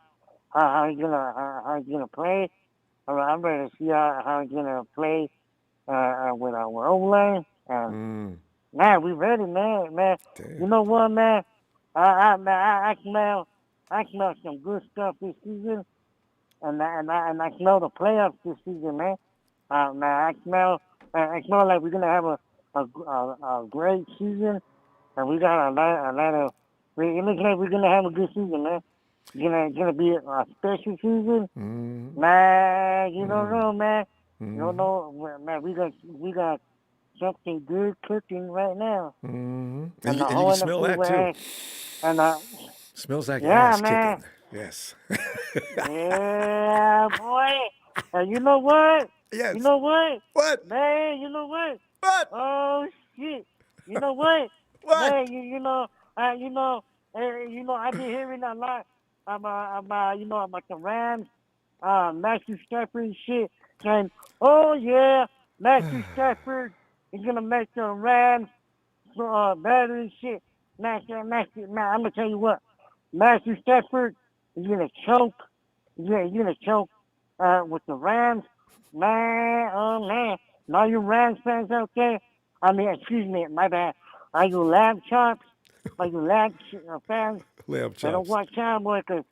he's gonna play. I'm ready to see how he's gonna play with our O-line. Man, we ready, man. Damn. You know what, man? I smell some good stuff this season, and I smell the playoffs this season, man. Man, I smell like we're gonna have a great season, and we got a lot of. It looks like we're gonna have a good season, man. It's gonna be a special season, man. You don't know, man. You don't know, man. We got something good cooking right now. And you can smell that too. And smells like yeah, ass man. kicking. Yes. Yeah, boy. You know what? Yes. You know what? What? Man, you know what? What? Oh shit. You know what? What? Man, I've been hearing a lot about the Rams, Matthew Stafford and shit, saying, oh yeah, Matthew Stafford is gonna make the Rams better and shit. Man, I'm gonna tell you what, Matthew Stafford is gonna choke. He's gonna choke with the Rams. Man, oh man. And all you Rams fans out there, excuse me, my bad. Are you lamb chops? Are you lamb fans? Lamb chops. I don't watch Cowboy because,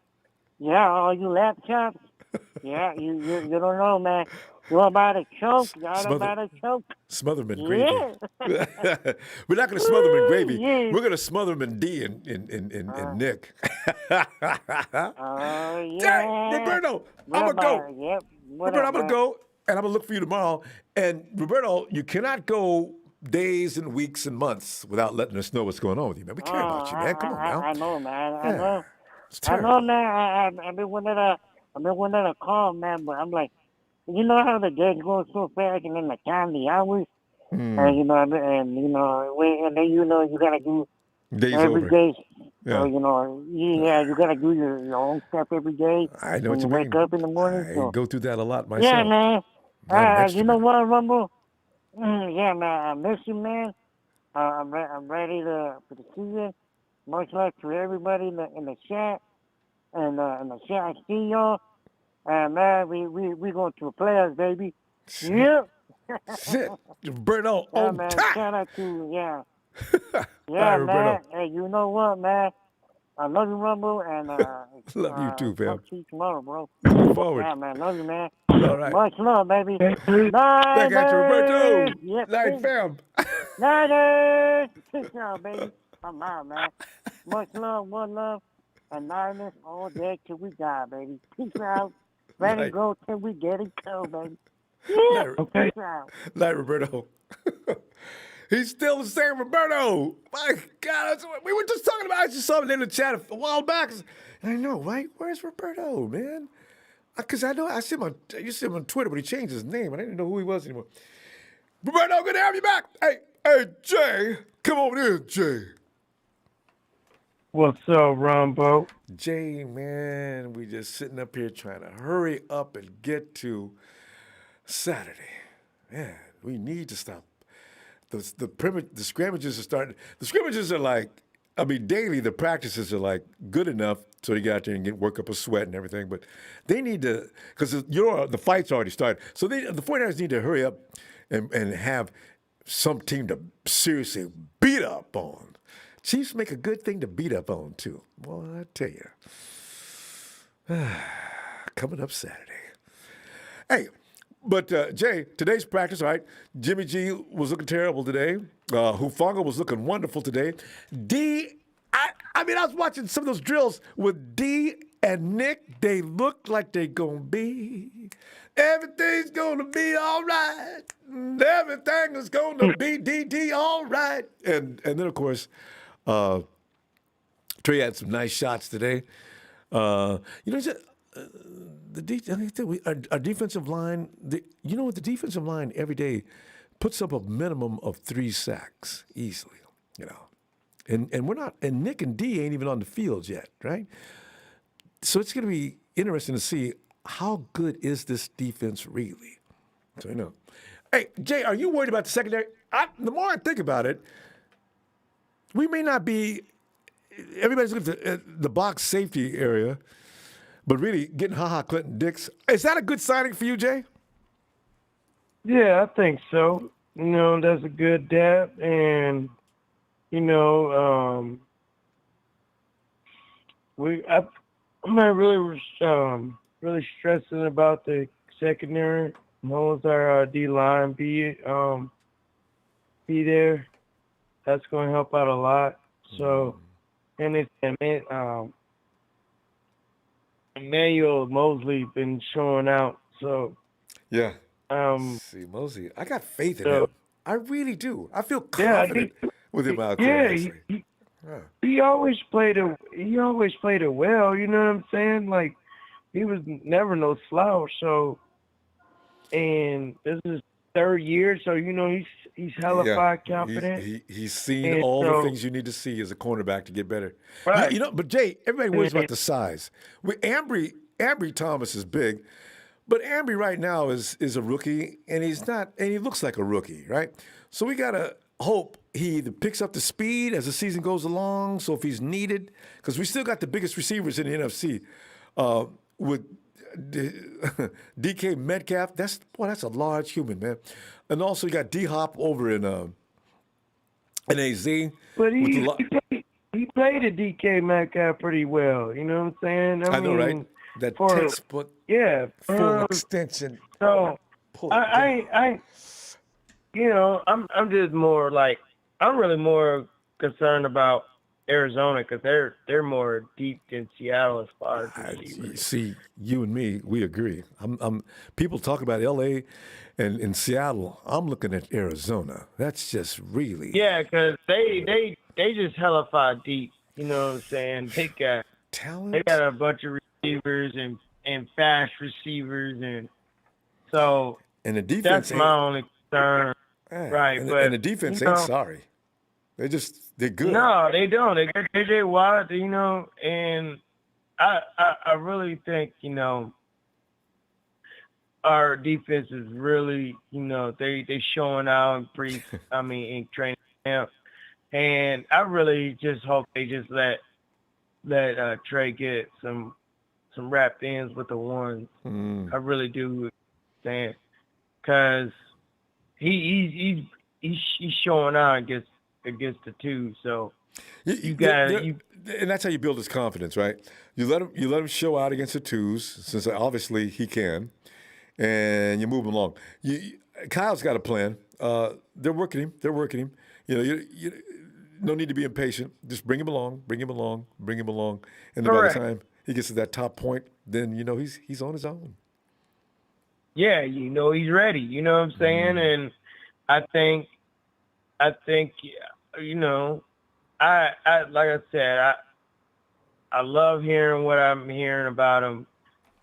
all you lamb chops. Yeah, you don't know, man. You about to choke. Y'all about to choke. Smother them in gravy. We're not going to smother them in gravy. Yeah. We're going to smother them in D and Nick. Dang, Roberto, I'm going to go. Yep. Roberto, I'm going to go, and I'm going to look for you tomorrow. And, Roberto, you cannot go days and weeks and months without letting us know what's going on with you, man. We care about you, man. Come on now. I know, man. Yeah. I know. It's I terrible. know, man. I've been wanting to call, man, but I'm like, you know how the days go so fast, and then the time, the hours, and you know, and then you gotta do Days every over. day. Yeah. So you gotta do your own stuff every day. I know when what you you wake mean. up in the morning. I So go through that a lot myself. yeah, man. Not an You know extrovert. what, Rumble? Yeah, man. I miss you, man. I'm ready for the season. Much luck to everybody in the chat. And in the chat, I see y'all. And man, we going to the playoffs, baby. Yep. Shit. Roberto, Yeah, on man. top. Shout out to All yeah, right, Roberto. man. Hey, you know what, man? I love you, Rumble, and Love you too, fam. talk to you tomorrow, bro. Looking forward. Yeah, man. Love you, man. All right. Much love, baby. Back at you, Roberto. Yep. Night, fam. Niners. Peace out, baby. I'm out, man. Much love, one love, and Niners all day till we die, baby. Peace out. Ready to go till we get it cold, baby. Yeah. Okay. Peace out. Night, Roberto. He's still the same Roberto. My God, we were just talking about. I just saw him in the chat a while back. And I know, right? Where's Roberto, man? Because I know I see him on. I used to see him on Twitter, but he changed his name. I didn't know who he was anymore. Roberto, good to have you back. Hey, Jay, come over here, Jay. What's up, Ronbo? Jay, man, we just sitting up here trying to hurry up and get to Saturday. Man, we need to stop. The scrimmages are starting. The scrimmages are like, I mean, daily the practices are like good enough so you get out there and work up a sweat and everything. But they need to, because the fight's already started. So the 49ers need to hurry up and have some team to seriously beat up on. Chiefs make a good thing to beat up on too. Well, I tell you, coming up Saturday. Hey. But, Jay, today's practice, all right, Jimmy G was looking terrible today. Hufanga was looking wonderful today. I mean, I was watching some of those drills with D and Nick. They look like they're going to be. Everything's going to be all right. Everything is going to be DD all right. And then, of course, Trey had some nice shots today. Our defensive line, the defensive line every day puts up a minimum of 3 sacks easily, And we're not, and Nick and D ain't even on the field yet, right? So it's going to be interesting to see how good is this defense really. So, Hey, Jay, are you worried about the secondary? The more I think about it, we may not be, everybody's looking at the box safety area, but really, getting Clinton Dix, is that a good signing for you, Jay? Yeah, I think so. That's a good depth, and I'm not really stressing about the secondary. As long as our D line be there, that's going to help out a lot. So, and Emmanuel Mosley been showing out, so yeah. See, Mosley, I got faith in him. I really do. I feel confident with him out there. He always played it. He always played it well. You know what I'm saying? Like he was never no slouch. So, and this is 3rd year, so he's hella confident. He's seen all the things you need to see as a cornerback to get better. Right. But Jay, everybody worries about the size. Ambry Thomas is big, but Ambry right now is a rookie, and he looks like a rookie, right? So we gotta hope he either picks up the speed as the season goes along. So if he's needed, because we still got the biggest receivers in the NFC with DK Metcalf, that's a large human, man. And also you got D-Hop over in AZ. But he played a DK Metcalf pretty well. You know what I'm saying? I know, right? That textbook full extension. So I'm just more like, I'm really more concerned about Arizona because they're more deep than Seattle as far as receivers. See, you and me, we agree. People talk about L.A. and in Seattle. I'm looking at Arizona. That's just really Because they just hellified deep. You know what I'm saying? They got talent. They got a bunch of receivers and fast receivers, and so and the defense that's my only concern. Right, and, but and the defense ain't sorry. They're good. No, they don't. They got J.J. Watt, and I really think, our defense is really, they showing out in training camp. And I really just hope they just let Trey get some wrapped ends with the ones. I really do, because he's showing out against the two. So and that's how you build his confidence, right? You let him show out against the twos, since obviously he can, and you move him along. Kyle's got a plan. They're working him. You no need to be impatient. Just bring him along, and then by the time he gets to that top point, then he's on his own. Yeah, he's ready. You know what I'm saying? And I think I like I said, I love hearing what I'm hearing about him,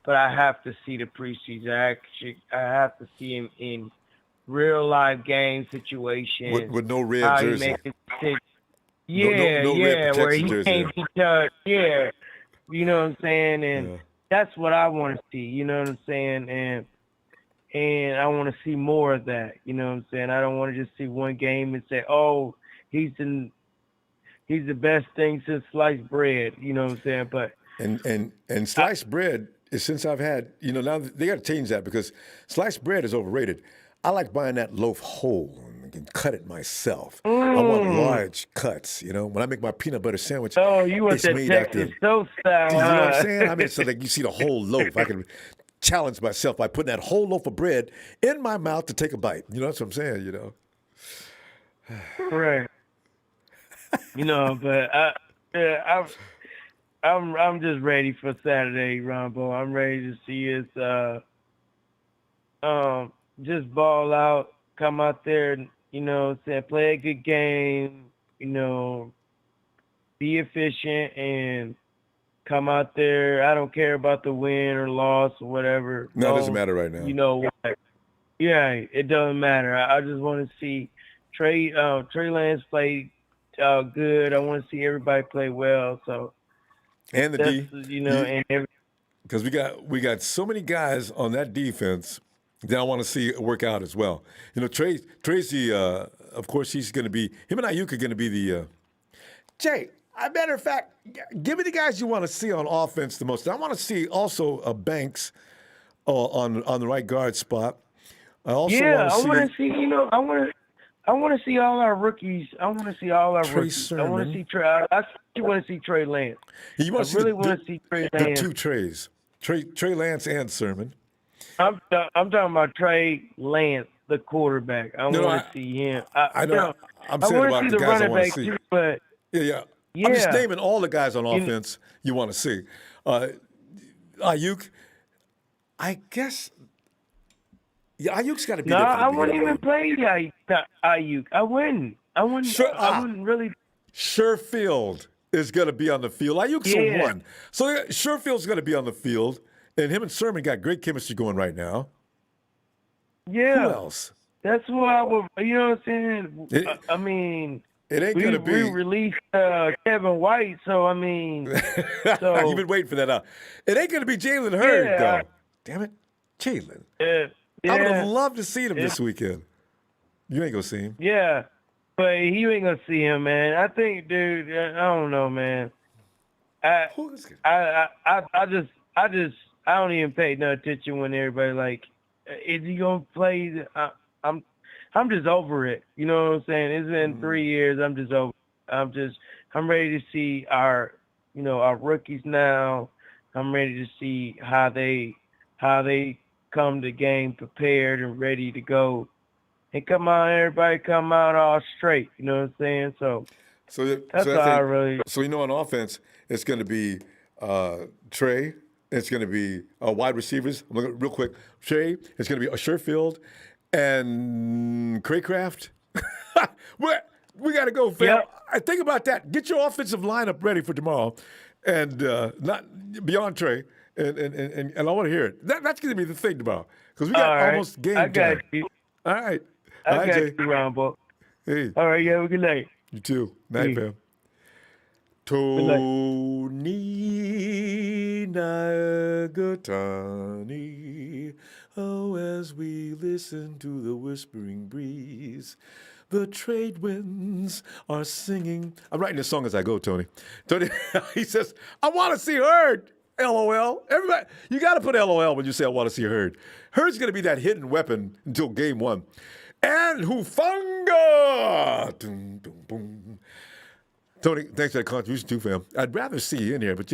but I have to see the preseason action. I have to see him in real life game situations with no red jersey. No where he jersey. can't be touched. Yeah, you know what I'm saying, and that's what I want to see. You know what I'm saying, and I want to see more of that. You know what I'm saying. I don't want to just see one game and say, oh, he's the best thing since sliced bread. You know what I'm saying, but and sliced bread is since I've had. Now they got to change that because sliced bread is overrated. I like buying that loaf whole and cut it myself. I want large cuts, when I make my peanut butter sandwich. Oh, you want that Texas toast style. You know what I'm saying? I mean, so that you see the whole loaf. I can challenge myself by putting that whole loaf of bread in my mouth to take a bite. That's what I'm saying, Right. But I'm just ready for Saturday, Ronbo. I'm ready to see us just ball out, come out there, play a good game, be efficient and come out there. I don't care about the win or loss or whatever. No, it doesn't matter right now. You know what? Yeah, it doesn't matter. I just want to see Trey Lance play good. I want to see everybody play well. So and the D, and because we got so many guys on that defense that I want to see work out as well. Tracy, of course, he's going to be him and Ayuk are going to be the. Jay, a matter of fact, give me the guys you want to see on offense the most. I want to see also Banks on the right guard spot. I also want to see. I want to see all our rookies. I want to see all our Trey rookies. Sermon. I want to see Trey. I want to see Trey Lance. I really want to see Trey Lance. The two Treys, Trey Lance and Sermon. I'm talking about Trey Lance, the quarterback. I want to see him. I know. I'm saying about the guys I want to see. Too, but yeah. I'm just naming all the guys on offense you want to see. Ayuk, I guess. Yeah, Ayuk's got to be there. I wouldn't even play Ayuk. I wouldn't. I wouldn't really. Sherfield is going to be on the field. Ayuk's a one. So Sherfield's going to be on the field, and him and Sermon got great chemistry going right now. Yeah. Who else? That's what I would. You know what I'm saying? I mean. It ain't going to be. We released Kevin White, so I mean. You've been waiting for that out. It ain't going to be Jalen Hurd, though. Damn it. Jalen. Yeah. I would have loved to see him this weekend. You ain't going to see him. Yeah. But you ain't going to see him, man. I think, dude, I don't know, man. I don't even pay no attention when everybody like, is he going to play? I'm just over it. You know what I'm saying? It's been 3 years. I'm just over it. I'm ready to see our rookies now. I'm ready to see how they come to game prepared and ready to go. And everybody come out all straight. You know what I'm saying? That's all I really. So on offense, it's going to be Trey. It's going to be wide receivers. I'm looking real quick. Trey. It's going to be Sherfield and Craycraft. we got to go, fam. Yep. I think about that. Get your offensive lineup ready for tomorrow, and not beyond Trey. And I want to hear it. That's going to be the thing tomorrow because we got almost game time. I got you. All right. I got Jay. you, Ronbo. Hey. All right, yeah, have a good night. You too. Night, fam. Tony Nagatani. Oh, as we listen to the whispering breeze, the trade winds are singing. I'm writing this song as I go, Tony. Tony, he says, I want to see Hurd. LOL. Everybody, you got to put LOL when you say I want to see Hurd. Hurd's going to be that hidden weapon until game one. And Hufanga. Boom, boom, boom. Tony, thanks for that contribution too, fam. I'd rather see you in here, but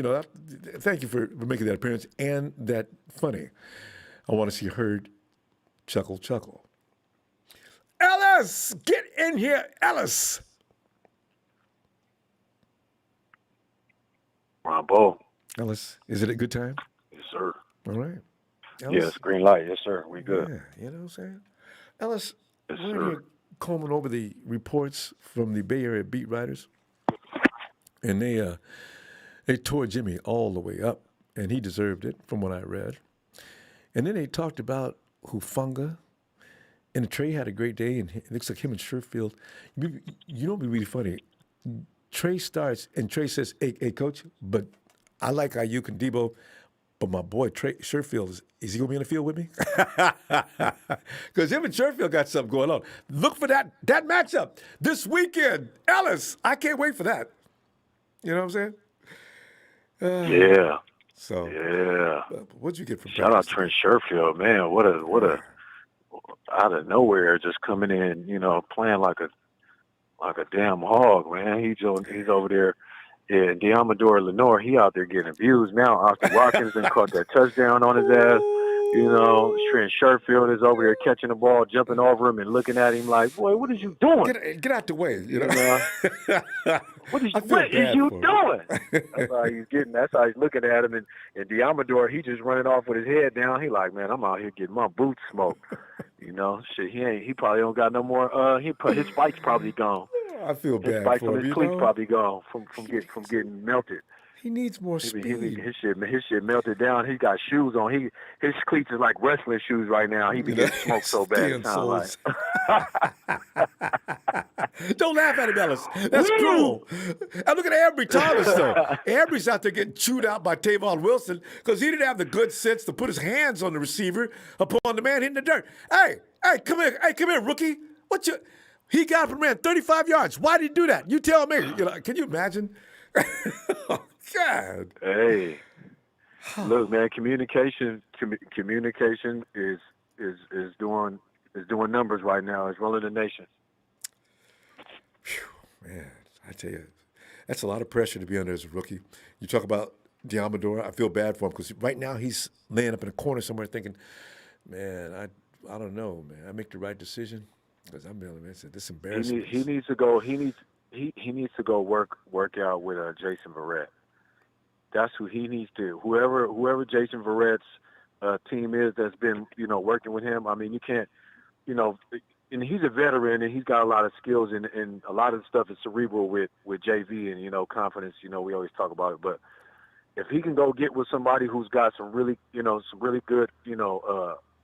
thank you for making that appearance and that funny. I want to see Hurd chuckle. Ellis, get in here, Ellis. Ronbo. Ellis, is it a good time? Yes, sir. All right. Ellis? Yes, green light. Yes, sir. We good. Yeah, you know what I'm saying? Ellis, Yes, we're sir. here combing over the reports from the Bay Area beat writers, and they tore Jimmy all the way up, and he deserved it from what I read. And then they talked about Hufanga, and Trey had a great day, and it looks like him and Sherfield. You know what'd be really funny? Trey starts, and Trey says, hey, Coach, but I like Ayuk and Debo, but my boy Trey Sherfield, is he going to be in the field with me? Because him and Sherfield got something going on. Look for that matchup this weekend. Ellis, I can't wait for that. You know what I'm saying? Yeah. So, yeah. What'd you get from Shout out practice? Trent Sherfield, man. What a out of nowhere just coming in, playing like a damn hog, man. He's over there. Yeah, Deamador Lenore, he out there getting abused now. Austin Watkins then caught that touchdown on his ass. Trent Sherfield is over there catching the ball, jumping over him and looking at him like, boy, what is you doing? Get out the way, What is you doing? That's how he's looking at him. And Deamador, he just running off with his head down. He like, man, I'm out here getting my boots smoked. Shit, he probably don't got no more. His spikes probably gone. I feel bad his spikes for from him. his cleats probably gone from getting melted. He needs more speed. His shit melted down. He got shoes on. His cleats is like wrestling shoes right now. He be getting smoked so bad. It sounds like. Don't laugh at him, Ellis. That's cruel. And look at Ambry Thomas, though. Ambry's out there getting chewed out by Tavon Wilson because he didn't have the good sense to put his hands on the receiver upon the man hitting the dirt. Hey, come here. Hey, come here, rookie. He got up and ran 35 yards. Why did he do that? You tell me. Can you imagine? Oh, God. Hey, look, man. Communication is doing numbers right now. It's rolling the nation. Whew, man, I tell you, that's a lot of pressure to be under as a rookie. You talk about Deamador. I feel bad for him because right now he's laying up in a corner somewhere thinking, man, I don't know, man. I make the right decision because I'm really, man, this embarrassing. He needs to go. He needs to go work out with Jason Verrett. That's who he needs to. Whoever Jason Verrett's team is that's been working with him. I mean, you can't, and he's a veteran and he's got a lot of skills and a lot of the stuff is cerebral with JV and confidence. We always talk about it, but if he can go get with somebody who's got some really good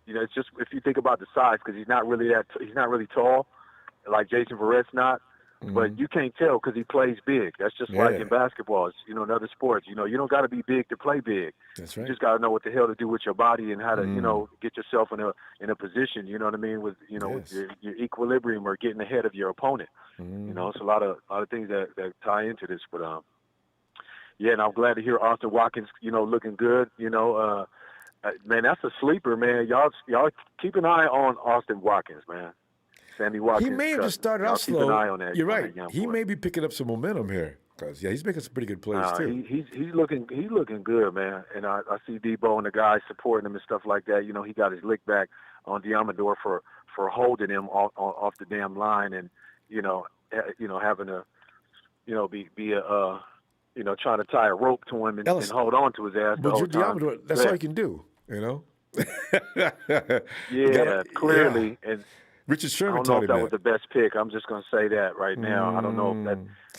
it's just if you think about the size because he's not really tall like Jason Verrett's not. But you can't tell because he plays big. That's just like in basketball, in other sports. You don't got to be big to play big. That's right. You just got to know what the hell to do with your body and how to, get yourself in a position. You know what I mean? With with your equilibrium or getting ahead of your opponent. It's a lot of things that tie into this. But and I'm glad to hear Austin Watkins, looking good. Man, that's a sleeper, man. Y'all keep an eye on Austin Watkins, man. Sammy Watkins. He may have just started out slow. Keep an eye on that. You're right. He may be picking up some momentum here because he's making some pretty good plays too. He's looking good, man. And I see Debo and the guys supporting him and stuff like that. He got his lick back on Deamador for holding him off the damn line and having to be a trying to tie a rope to him and hold on to his ass the But whole you're time. Diablo. That's all you can do, Yeah, clearly. Yeah. And Richard I Sherman don't know taught if him that was the best pick. I'm just going to say that right now. I don't know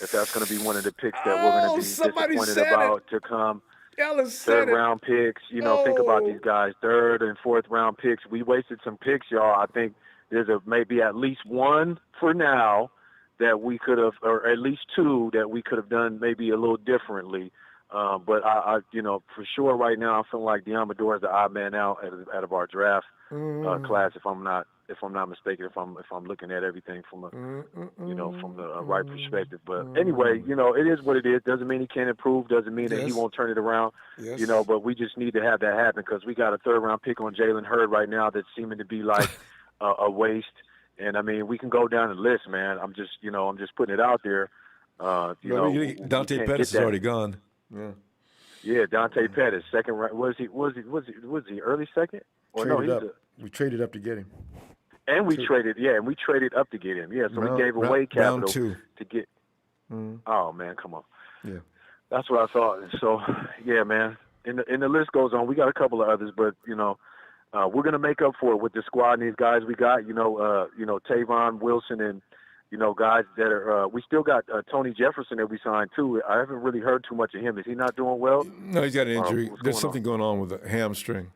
if that's going to be one of the picks that we're going to be somebody disappointed said about to come. Ellis said Third it. round picks. Think about these guys. Third and fourth round picks. We wasted some picks, y'all. I think there's maybe at least one for now that we could have, or at least two that we could have done maybe a little differently. But I for sure right now I feel like Diamador is the odd man out out of our draft class. If I'm not mistaken, if I'm looking at everything from a from the right perspective. But anyway, it is what it is. Doesn't mean he can't improve. Doesn't mean that he won't turn it around. Yes. But we just need to have that happen because we got a third round pick on Jalen Hurd right now that's seeming to be like a waste. And I mean, we can go down the list, man. I'm just putting it out there. Dante Pettis is already gone. Yeah, Dante Pettis, second round. Was he early second? We traded up to get him. And we traded up to get him. Yeah, so we gave away capital round 2 to get. Oh man, come on. Yeah, that's what I thought. So yeah, man. And the list goes on. We got a couple of others, but we're gonna make up for it with the squad and these guys we got. Tavon Wilson and guys that are. We still got Tony Jefferson that we signed too. I haven't really heard too much of him. Is he not doing well? No, he's got an injury. There's something going on with a hamstring.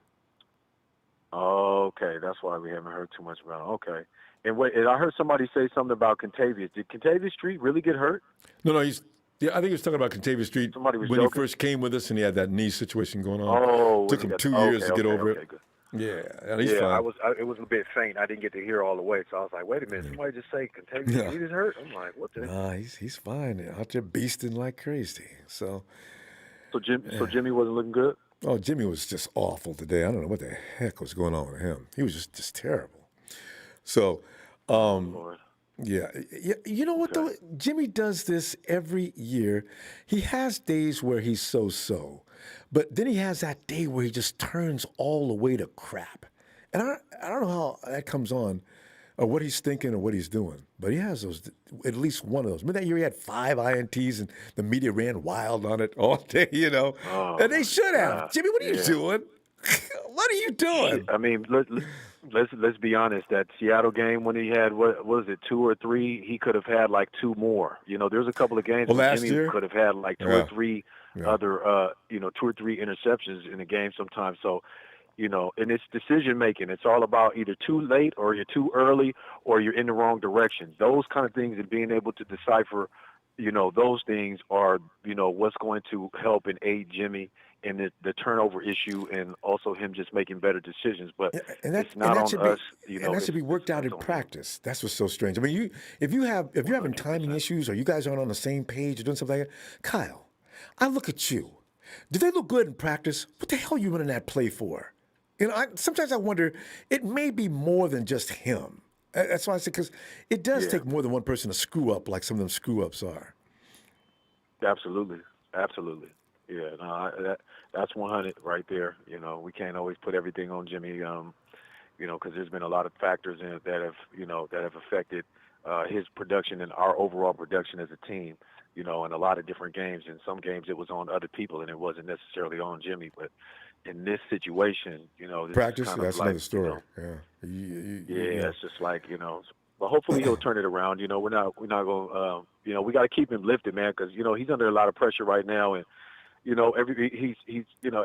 Okay, that's why we haven't heard too much about him. Okay. And I heard somebody say something about Contavious. Did Contavious Street really get hurt? No, I think he was talking about Contavious Street when joking? he first came with us and he had that knee situation going on. Oh, took him 2 years to get over it. Good. Yeah, he's fine. It was a bit faint. I didn't get to hear all the way, so I was like, wait a minute, somebody just say Contavious Street is hurt? I'm like, what the? Nah, he's fine. Out there beasting like crazy. So Jimmy wasn't looking good? Oh, Jimmy was just awful today. I don't know what the heck was going on with him. He was just terrible. So, yeah. You know what, though? Jimmy does this every year. He has days where he's so-so, but then he has that day where he just turns all the way to crap. And I don't know how that comes on or what he's thinking or what he's doing, but he has those, at least one of those. Remember that year he had 5 INTs and the media ran wild on it all day, and they should have. Jimmy, what are you doing? What are you doing? I mean, let's be honest. That Seattle game when he had what was it, 2 or 3? He could have had like 2 more. There's a couple of games where Jimmy could have had like 2 or 3 other, 2 or 3 interceptions in a game sometimes. So, and it's decision making. It's all about either too late or you're too early or you're in the wrong direction. Those kind of things and being able to decipher, those things are, what's going to help and aid Jimmy in the turnover issue and also him just making better decisions. But it's not on us. And that should be worked out in practice. That's what's so strange. I mean, if you're having timing issues or you guys aren't on the same page or doing something like that, Kyle, I look at you. Do they look good in practice? What the hell are you running that play for? Sometimes I wonder, it may be more than just him. That's why I say, because it does take more than one person to screw up like some of them screw-ups are. Absolutely. Yeah, no, that's 100 right there. We can't always put everything on Jimmy, because there's been a lot of factors in it that have affected his production and our overall production as a team, in a lot of different games. In some games it was on other people and it wasn't necessarily on Jimmy, but in this situation, this practice, is kind that's of another story. It's just like, but hopefully he'll turn it around. We're not going to, we got to keep him lifted, man, because, he's under a lot of pressure right now. And,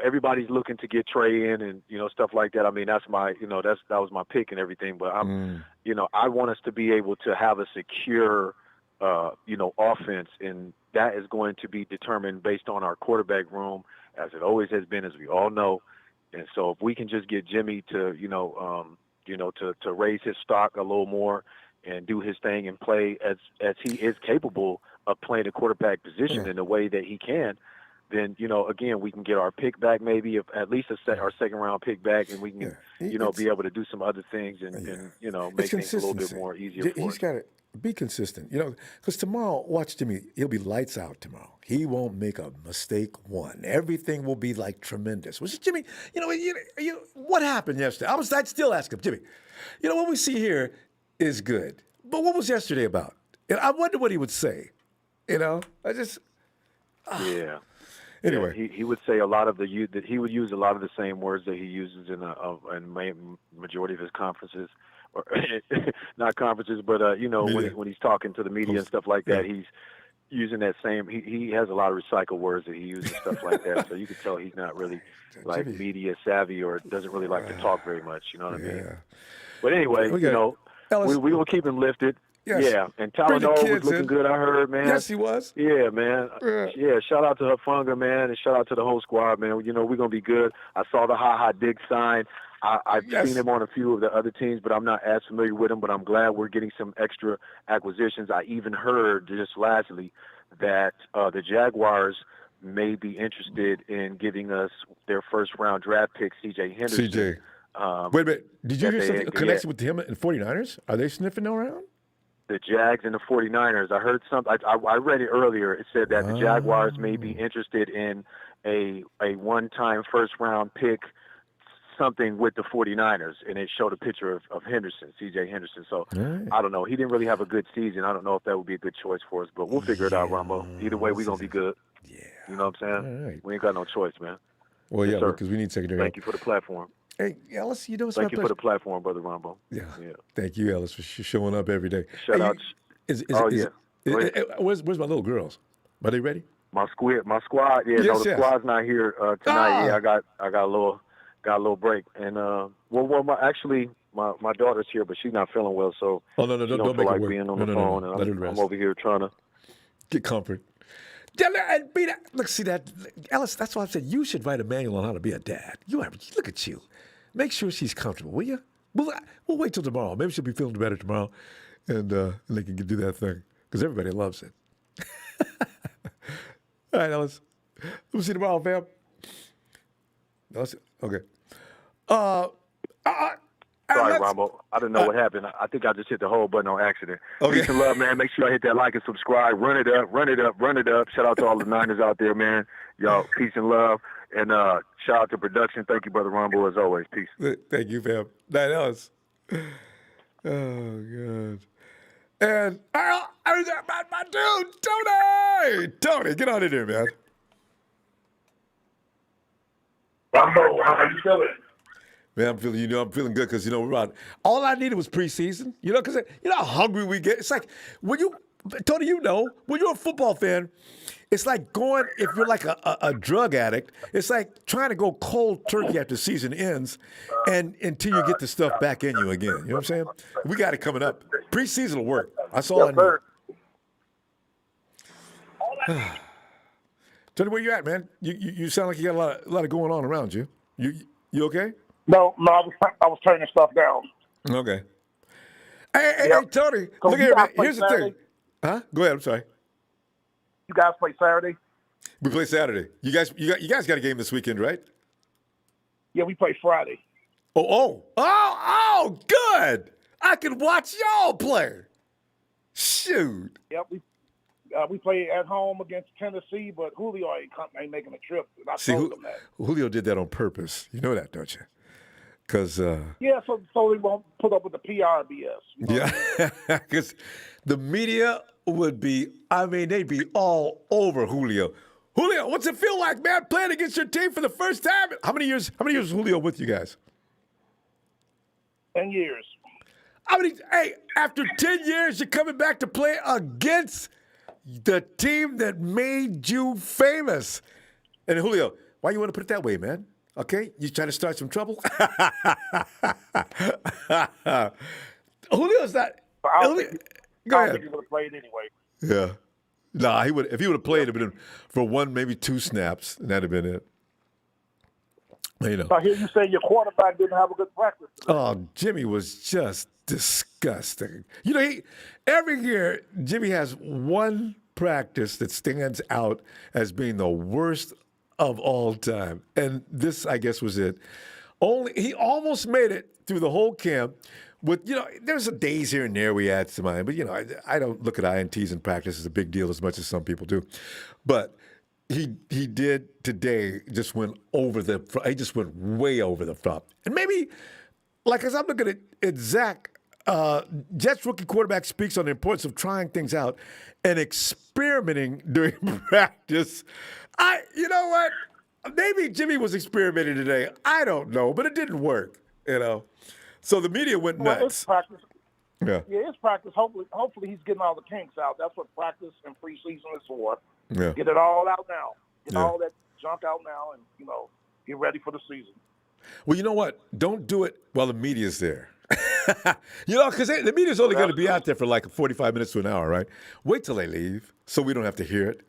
everybody's looking to get Trey in and, stuff like that. I mean, that's my, that was my pick and everything. But I want us to be able to have a secure, offense, and that is going to be determined based on our quarterback room, as it always has been, as we all know. And so if we can just get Jimmy to, to raise his stock a little more and do his thing and play as he is capable of playing the quarterback position in the way that he can, then, again, we can get our pick back, maybe at least our second round pick back, and we can, be able to do some other things and make things a little bit more easier for us. He's got to be consistent, because tomorrow, watch Jimmy, he'll be lights out tomorrow. He won't make a mistake one. Everything will be like tremendous. Which Jimmy, what happened yesterday? I'd still ask him, Jimmy, what we see here is good. But what was yesterday about? And I wonder what he would say. You know, I just. Yeah. Anyway, yeah, he would say a lot of he would use a lot of the same words that he uses in majority of his conferences, or not conferences, but you know, when he's talking to the media and stuff like that, he's using that same. He has a lot of recycled words that he uses and stuff like that. So you can tell he's not really like media savvy or doesn't really like to talk very much. You know what I mean? But anyway, you know, we will keep him lifted. Yes. Yeah, and Talanoa was looking good, I heard, man. Yes, he was. Yeah, man. Yeah, shout out to Hufanga, man, and shout out to the whole squad, man. You know, we're going to be good. I saw the Ha Dig sign. I've seen him on a few of the other teams, but I'm not as familiar with him, but I'm glad we're getting some extra acquisitions. I even heard, just lastly, that the Jaguars may be interested in giving us their first-round draft pick, C.J. Henderson. C.J. Wait a minute. Did you hear something connected with him and 49ers? Are they sniffing around? The Jags and the 49ers. I heard something. I read it earlier. It said that the Jaguars may be interested in a one-time first-round pick, something with the 49ers, and it showed a picture of Henderson, C.J. Henderson. So I don't know. He didn't really have a good season. I don't know if that would be a good choice for us, but we'll figure it out, Ronbo. Either way, we're going to be good. Yeah. You know what I'm saying? All right. We ain't got no choice, man. Well, yes, yeah, because we need secondary. Thank you for the platform. Hey, Ellis, you know what's Thank you for the platform, Brother Ronbo. Yeah. Thank you, Ellis, for showing up every day. Shout out. Where's my little girls? Are they ready? My squad. Yeah, yes, no, the squad's not here tonight. Yeah, I got a little break, and my daughter's here, but she's not feeling well, so don't feel make like it work. being on the phone, and I'm over here trying to get comfort. And be that. Look, see that, Ellis. That's why I said you should write a manual on how to be a dad. Look at you. Make sure she's comfortable, will you? We'll wait till tomorrow. Maybe she'll be feeling better tomorrow, and they can do that thing because everybody loves it. All right, Ellis. We'll see you tomorrow, fam. Ellis, okay. Sorry, Ronbo. I didn't know what happened. I think I just hit the hold button on accident. Okay. Peace and love, man. Make sure I hit that like and subscribe. Run it up, run it up, run it up. Shout out to all the Niners out there, man. Y'all, peace and love. And shout out to production. Thank you, Brother Ronbo, as always. Peace. Thank you, fam. Night, Ellis. Oh, God. And my dude, Tony, get on in here, man. Ronbo, how are you feeling? Man, I'm feeling good because, we're on. All I needed was preseason, because you know how hungry we get. It's like Tony, when you're a football fan, it's like if you're like a drug addict, it's like trying to go cold turkey after the season ends and until you get the stuff back in you again. You know what I'm saying? We got it coming up. Preseason will work. That's all I need. Tony, where you at, man? You sound like you got a lot of going on around you. You okay? No, I was turning stuff down. Okay. Hey, Tony, look here, man. Here's the thing. Huh? Go ahead. I'm sorry. You guys play Saturday? We play Saturday. You guys got a game this weekend, right? Yeah, we play Friday. Oh, good. I can watch y'all play. Shoot. Yep, we play at home against Tennessee, but Julio ain't making a trip. I told him that. Julio did that on purpose. You know that, don't you? Because so he won't put up with the PR BS. Yeah, because the media would be. They'd be all over Julio. Julio, what's it feel like, man, playing against your team for the first time? How many years was Julio with you guys? 10 years. After 10 years, you're coming back to play against the team that made you famous. And Julio, why you want to put it that way, man? Okay, you trying to start some trouble? Julio's not. I don't think he would have played anyway. Yeah. Nah, he would. If he would have played, it'd have been for one, maybe two snaps, and that'd have been it. I hear you say your quarterback didn't have a good practice. Oh, Jimmy was just disgusting. Every year, Jimmy has one practice that stands out as being the worst of all time. And this, I guess, was it. He almost made it through the whole camp with, there's days here and there we had some, but, I don't look at INTs in practice as a big deal as much as some people do. But he did today just went over the front. He just went way over the top. And maybe, as I'm looking at Zach, Jets rookie quarterback speaks on the importance of trying things out and experimenting during practice. You know what? Maybe Jimmy was experimenting today. I don't know, but it didn't work. So the media went Well, it's nuts. practice. Yeah. Yeah, it's practice. Hopefully he's getting all the kinks out. That's what practice and preseason is for. Yeah. Get it all out now. Get Yeah. all that junk out now, and get ready for the season. Well, you know what? Don't do it while the media's there. Because the media's only going to be out there for like 45 minutes to an hour, right? Wait till they leave so we don't have to hear it.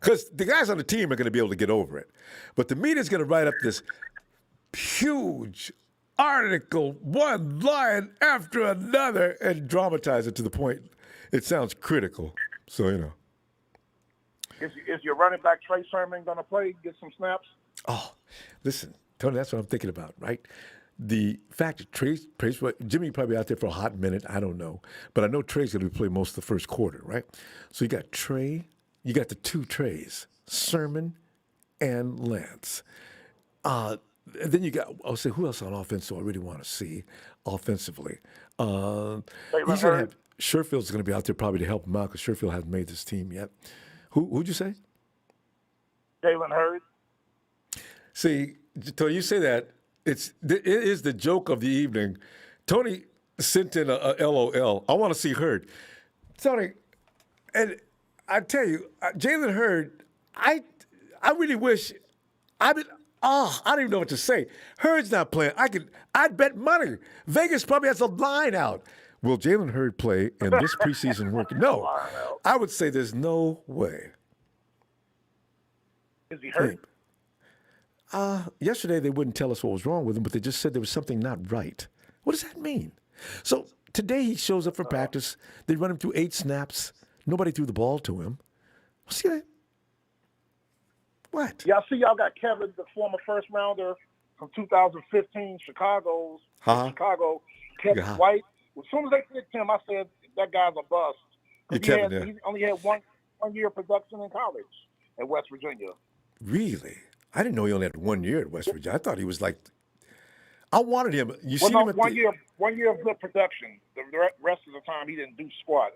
Because the guys on the team are going to be able to get over it. But the media's going to write up this huge article, one line after another, and dramatize it to the point it sounds critical. So, Is your running back Trey Sermon going to play, get some snaps? Oh, listen, Tony, that's what I'm thinking about, right? The fact that Jimmy probably out there for a hot minute, I don't know. But I know Trey's going to play most of the first quarter, right? So you got Trey, you got the two Treys, Sermon and Lance. Then you got, I'll say, who else on offense do I really want to see offensively? He's going to have, Sherfield's going to be out there probably to help him out because Sherfield hasn't made this team yet. Who'd you say? Jalen Hurd. See, Tony, you say that. It is the joke of the evening. Tony sent in a LOL. I want to see Hurd. Tony, and I tell you, Jalen Hurd, I really wish, I don't even know what to say. Hurd's not playing. I'd bet money. Vegas probably has a line out. Will Jalen Hurd play in this preseason work? No. I would say there's no way. Is he hurt? Yesterday they wouldn't tell us what was wrong with him, but they just said there was something not right. What does that mean? So today he shows up for practice. They run him through 8 snaps. Nobody threw the ball to him. See that? What? Yeah, I see y'all got Kevin, the former first rounder from 2015, Chicago, Kevin White. As soon as they picked him, I said, that guy's a bust. He only had one year of production in college at West Virginia. Really? I didn't know he only had 1 year at West Virginia. I thought he was like, I wanted him. One year of good production. The rest of the time, he didn't do squat.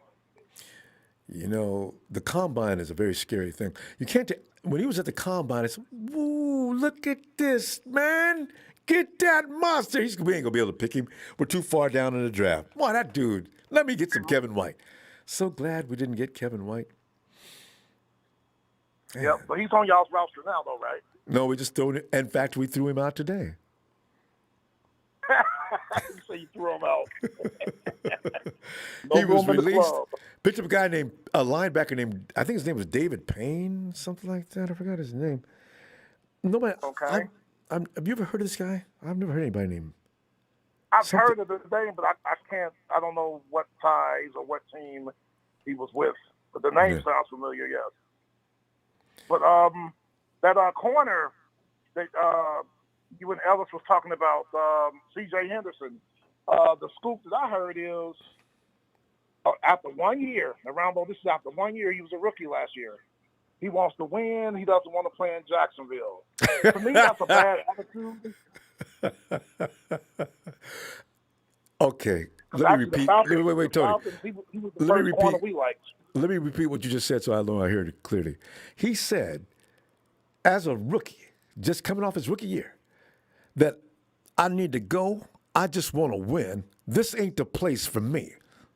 The combine is a very scary thing. You can't. When he was at the combine, it's, woo, look at this, man. Get that monster. We ain't going to be able to pick him. We're too far down in the draft. Boy, that dude. Let me get some Kevin White. So glad we didn't get Kevin White. Man. Yep, but he's on y'all's roster now, though, right? No, we just threw him. In fact, we threw him out today. You say you threw him out. He was released. Picked up a linebacker named, I think his name was David Payne, something like that. I forgot his name. Nobody. Okay. Have you ever heard of this guy? I've never heard anybody named. I've heard of his name, but I don't know what ties or what team he was with. But the name sounds familiar, yes. But that corner that you and Ellis was talking about, C.J. Henderson, the scoop that I heard is after 1 year, now Ronbo, this is after 1 year, he was a rookie last year. He wants to win. He doesn't want to play in Jacksonville. To me, that's a bad attitude. Okay. Let me repeat. Wait, Tony. He was the first corner we liked. Let me repeat what you just said so I know I heard it clearly. He said, as a rookie, just coming off his rookie year, that I need to go. I just want to win. This ain't the place for me.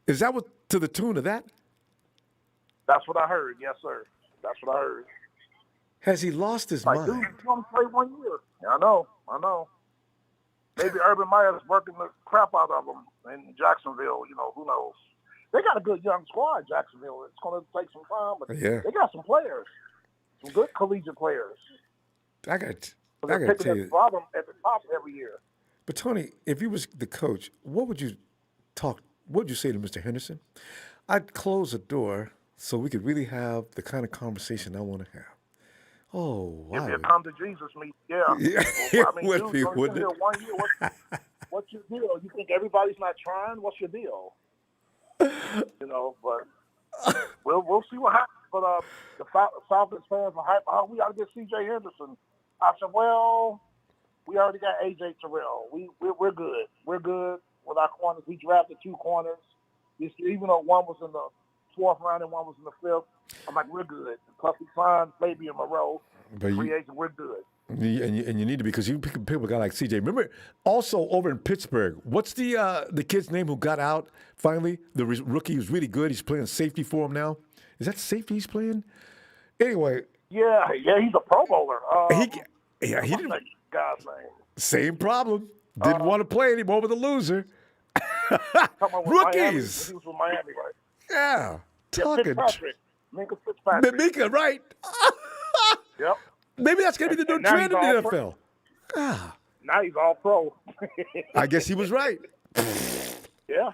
Is that what, to the tune of that? That's what I heard. Yes, sir. That's what I heard. Has he lost his mind? Dude, he's going to play 1 year. Yeah, I know. Maybe Urban Meyer's working the crap out of him in Jacksonville. Who knows? They got a good young squad, Jacksonville. It's going to take some time, but they got some players, some good collegiate players. I got to tell you. Bottom at the top every year. But Tony, if you was the coach, what would you say to Mr. Henderson? I'd close the door so we could really have the kind of conversation I want to have. Oh, wow. If it come to Jesus meet, yeah. Well, I mean, dude, you're here 1 year. What's your deal? You think everybody's not trying? What's your deal? But we'll see what happens. But the Falcons fans are hype. Oh, we got to get C.J. Henderson. I said, well, we already got A.J. Terrell. We're good. We're good. with our corners. We drafted 2 corners this year, even though one was in the 4th round and one was in the 5th. I'm like, we're good. Plus we signed Fabian Moreau, free agent. We're good. And you need to, because you pick up a guy like CJ. Remember, also over in Pittsburgh, what's the kid's name who got out finally? The rookie who's really good. He's playing safety for him now. Is that safety he's playing? Anyway. Yeah, he's a Pro Bowler. He didn't. Guy's name. Same problem. Didn't want to play anymore with a loser. Rookies. He was with Miami, right? Yeah. Fitzpatrick. Fitzpatrick. Minka, right? Yep. Maybe that's going to be the new trend in the NFL. Now he's all pro. I guess he was right. Yeah.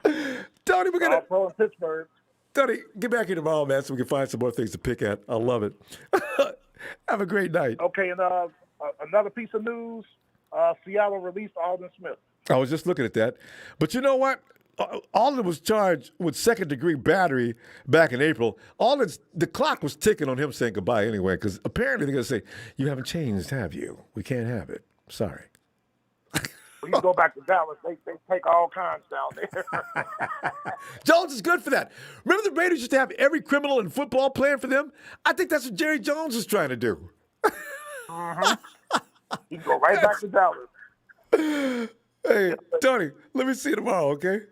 Tony, we're going to. All pro in Pittsburgh. Tony, get back here tomorrow, man, so we can find some more things to pick at. I love it. Have a great night. Okay, and another piece of news, Seattle released Aldon Smith. I was just looking at that. But you know what? Aldon was charged with second-degree battery back in April. The clock was ticking on him saying goodbye anyway, because apparently they're going to say, you haven't changed, have you? We can't have it. Sorry. When you go back to Dallas, they take all kinds down there. Jones is good for that. Remember the Raiders used to have every criminal in football playing for them? I think that's what Jerry Jones is trying to do. You go right back to Dallas. Hey, Tony, let me see you tomorrow, okay?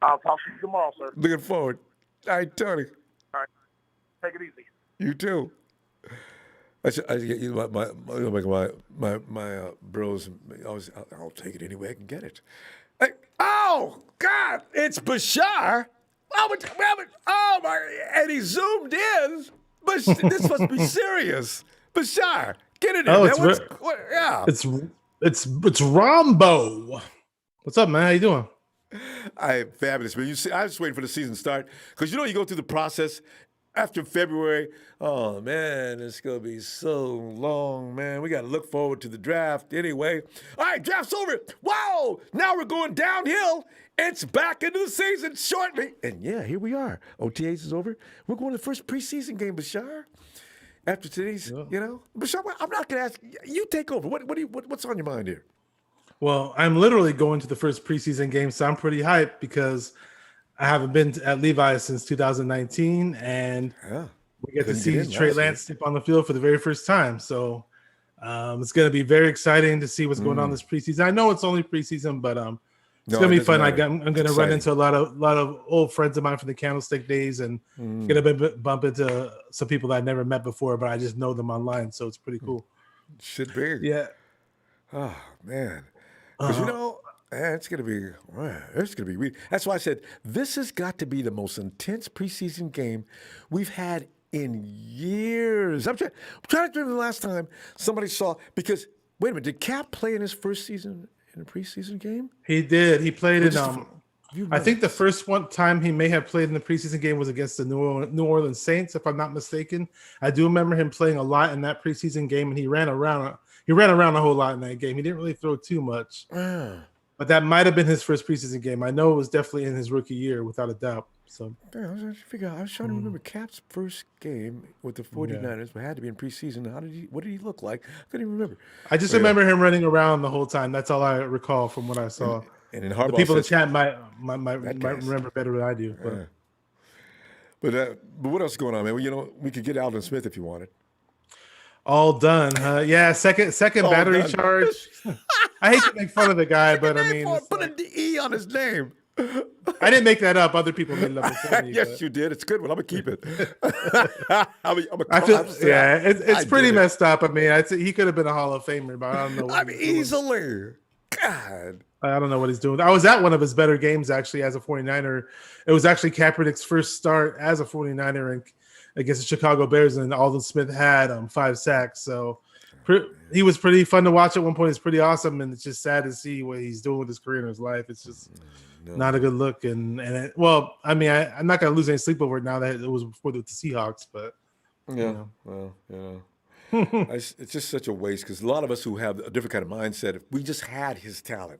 I'll talk to you tomorrow, sir. Looking forward. All right, Tony. All right. Take it easy. You too. I get you my bros. I'll take it any way I can get it. Hey, oh God! It's Bashar. Oh my! And he zoomed in. But this must be serious. Bashar, get in there. Oh, yeah. It's Ronbo. What's up, man? How you doing? Fabulous, man. You see, I was waiting for the season to start because you go through the process after February. Oh man, it's gonna be so long, man. We got to look forward to the draft anyway. All right, draft's over. Wow, now we're going downhill. It's back into the season shortly, and yeah, here we are. OTAs is over. We're going to the first preseason game, Bashar. After today's, Bashar, I'm not gonna ask you. Take over. What's on your mind here? Well, I'm literally going to the first preseason game, so I'm pretty hyped because I haven't been at Levi's since 2019, and we get to see Trey Lance step on the field for the very first time. So it's going to be very exciting to see what's going on this preseason. I know it's only preseason, but it's going to be fun. I'm going to run into a lot of old friends of mine from the Candlestick days, and going to bump into some people that I never met before, but I just know them online. So it's pretty cool. Should be. Yeah. Oh man. Because it's gonna be. That's why I said this has got to be the most intense preseason game we've had in years. I'm trying to remember the last time somebody saw. Because wait a minute, did Cap play in his first season in a preseason game? He did. He played in. I think the first time he may have played in the preseason game was against the New Orleans Saints, if I'm not mistaken. I do remember him playing a lot in that preseason game, and he ran around. He ran around a whole lot in that game. He didn't really throw too much. But that might have been his first preseason game. I know it was definitely in his rookie year, without a doubt. So I was trying to remember Cap's first game with the 49ers, but had to be in preseason. What did he look like? I couldn't even remember. I just remember him running around the whole time. That's all I recall from what I saw. And then the people in the chat might remember better than I do. But what else is going on, man? Well, we could get Aldon Smith if you wanted. All done. Yeah, second battery charge. I hate to make fun of the guy, but I mean, put an E on his name. I didn't make that up. Other people made it up before me. Yes, you did. It's a good one. I'm gonna keep it. It's pretty messed up. I mean, he could have been a Hall of Famer, but I don't know. Easily. God. I don't know what he's doing. I was at one of his better games actually as a 49er. It was actually Kaepernick's first start as a 49er and against the Chicago Bears, and Aldon Smith had 5 sacks. So he was pretty fun to watch at one point. It's pretty awesome, and it's just sad to see what he's doing with his career and his life. It's just not a good look. And I'm not going to lose any sleep over it now that it was before the Seahawks. But it's just such a waste because a lot of us who have a different kind of mindset, if we just had his talent,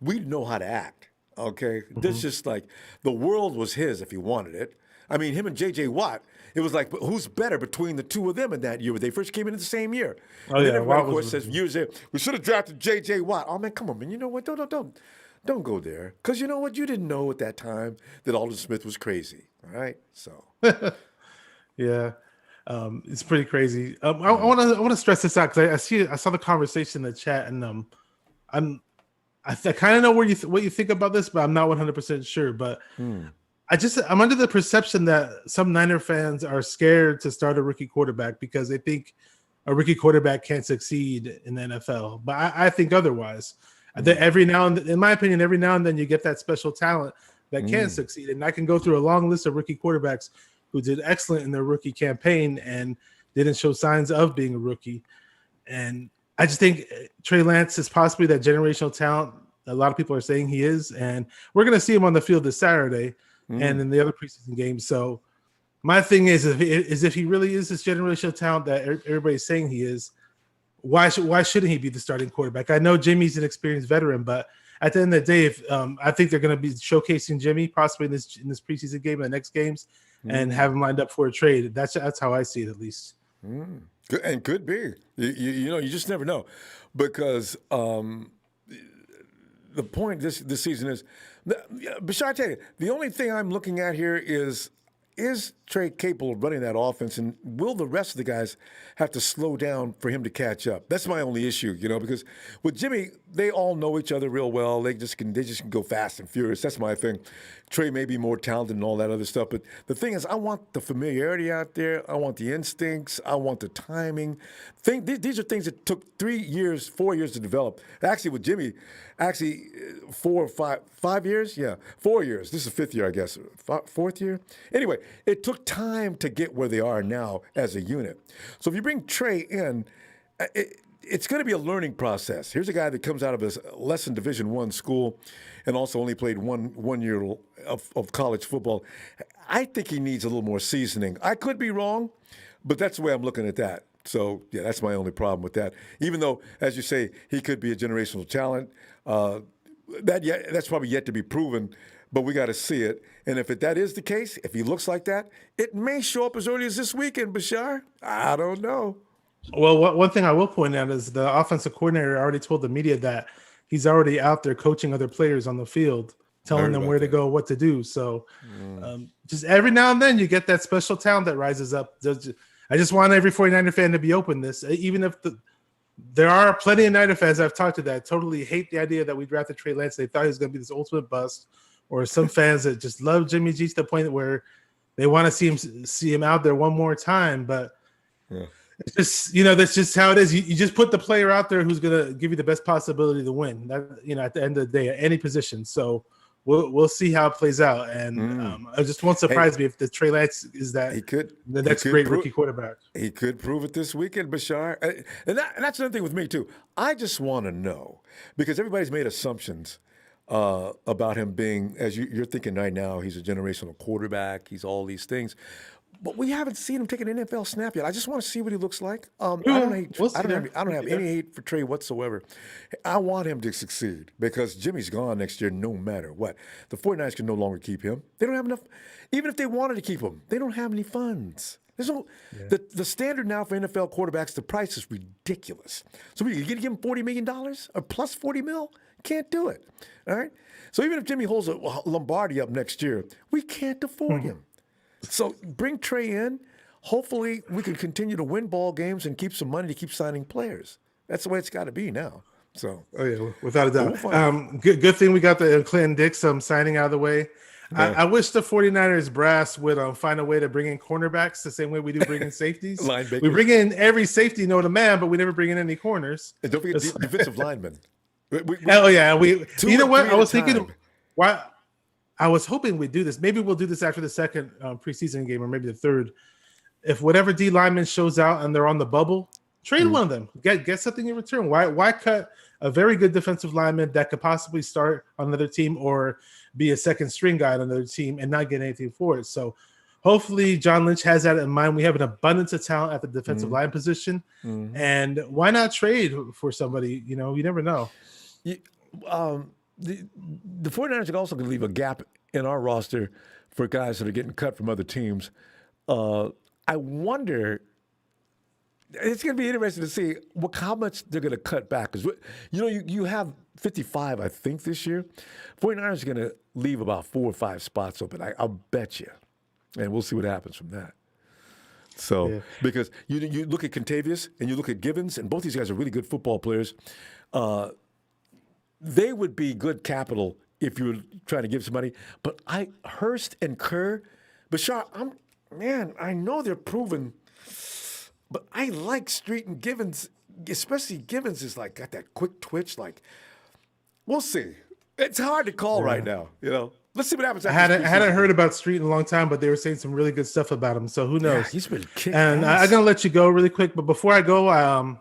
we'd know how to act. Okay, This just like the world was his if he wanted it. I mean, him and J.J. Watt, it was like, who's better between the two of them in that year? They first came in the same year. Oh, yeah. Everybody, of course, says, we should have drafted J.J. Watt. Oh, man, come on, man. You know what? Don't Don't go there. Because you know what? You didn't know at that time that Alden Smith was crazy. All right? So. Yeah. It's pretty crazy. I want to stress this out because I saw the conversation in the chat, and I kind of know what you think about this, but I'm not 100% sure. But I'm under the perception that some Niner fans are scared to start a rookie quarterback because they think a rookie quarterback can't succeed in the NFL. But I think otherwise. That every now and then, in my opinion, every now and then you get that special talent that can succeed. And I can go through a long list of rookie quarterbacks who did excellent in their rookie campaign and didn't show signs of being a rookie. And I just think Trey Lance is possibly that generational talent a lot of people are saying he is. And we're going to see him on the field this Saturday and in the other preseason games. So my thing is if he really is this generational talent that everybody's saying he is, why shouldn't he be the starting quarterback? I know Jimmy's an experienced veteran, but at the end of the day, if I think they're going to be showcasing Jimmy possibly in this preseason game and the next games and have him lined up for a trade. That's how I see it, at least. And could be. You know, you just never know. Because the point this season is, Bashar, I tell you, the only thing I'm looking at here is Trey capable of running that offense, and will the rest of the guys have to slow down for him to catch up? That's my only issue, you know, because with Jimmy, they all know each other real well. They just can go fast and furious. That's my thing. Trey may be more talented and all that other stuff, but the thing is, I want the familiarity out there. I want the instincts. I want the timing. These are things that took 4 years to develop. Actually, with Jimmy, 4 or 5 years? Yeah, 4 years. This is the 5th year, I guess. 4th year? Anyway, it took time to get where they are now as a unit. So if you bring Trey in, it's going to be a learning process. Here's a guy that comes out of a less than Division I school and also only played one year of college football. I think he needs a little more seasoning. I could be wrong, but that's the way I'm looking at that. So, yeah, that's my only problem with that. Even though, as you say, he could be a generational talent, that's probably yet to be proven, but we got to see it. And if that is the case, if he looks like that, it may show up as early as this weekend, Bashar. I don't know. Well, one thing I will point out is the offensive coordinator already told the media that he's already out there coaching other players on the field, telling them where to go, what to do. So just every now and then you get that special talent that rises up. I just want every 49er fan to be open this, even if there are plenty of Niner fans I've talked to that totally hate the idea that we drafted Trey Lance. They thought he was going to be this ultimate bust, or some fans that just love Jimmy G to the point where they want to see him out there one more time. But it's just, that's just how it is. You just put the player out there who's going to give you the best possibility to win. That, at the end of the day, at any position. So we'll see how it plays out. And it just won't surprise me if the Trey Lance is that the next great rookie quarterback. He could prove it this weekend, Bashar. And that's another thing with me, too. I just want to know, because everybody's made assumptions about him being, as you're thinking right now, he's a generational quarterback. He's all these things. But we haven't seen him take an NFL snap yet. I just want to see what he looks like. I don't have any hate for Trey whatsoever. I want him to succeed because Jimmy's gone next year no matter what. The 49ers can no longer keep him. They don't have enough. Even if they wanted to keep him, they don't have any funds. There's no the standard now for NFL quarterbacks, the price is ridiculous. So you're going to give him $40 million or plus $40 mil? Can't do it. All right? So even if Jimmy holds a Lombardi up next year, we can't afford him. So bring Trey in. Hopefully we can continue to win ball games and keep some money to keep signing players. That's the way it's got to be now. So without a doubt. Good thing we got the Clinton Dix signing out of the way. Yeah. I wish the 49ers brass would find a way to bring in cornerbacks the same way we do bring in safeties. We bring in every safety known to man, but we never bring in any corners. And don't forget defensive linemen. You know what? I was thinking, why? I was hoping we'd do this. Maybe we'll do this after the second preseason game or maybe the third. If whatever D lineman shows out and they're on the bubble, trade one of them. Get something in return. Why cut a very good defensive lineman that could possibly start on another team or be a second string guy on another team and not get anything for it? So hopefully John Lynch has that in mind. We have an abundance of talent at the defensive line position. And why not trade for somebody? You never know. The 49ers are also going to leave a gap in our roster for guys that are getting cut from other teams. I wonder it's going to be interesting to see how much they're going to cut back. Because, you have 55, I think, this year. 49ers are going to leave about 4 or 5 spots open. I'll bet you. And we'll see what happens from that. So, because you look at Contavious and you look at Givens, and both these guys are really good football players. They would be good capital if you were trying to give somebody. But Hurst and Kerr, Bashar, I know they're proven, but I like Street and Givens, especially Givens is like got that quick twitch. Like, we'll see. It's hard to call right now, Let's see what happens. I hadn't heard about Street in a long time, but they were saying some really good stuff about him. So who knows? Yeah, he's been kicking And ass. I'm gonna let you go really quick. But before I go,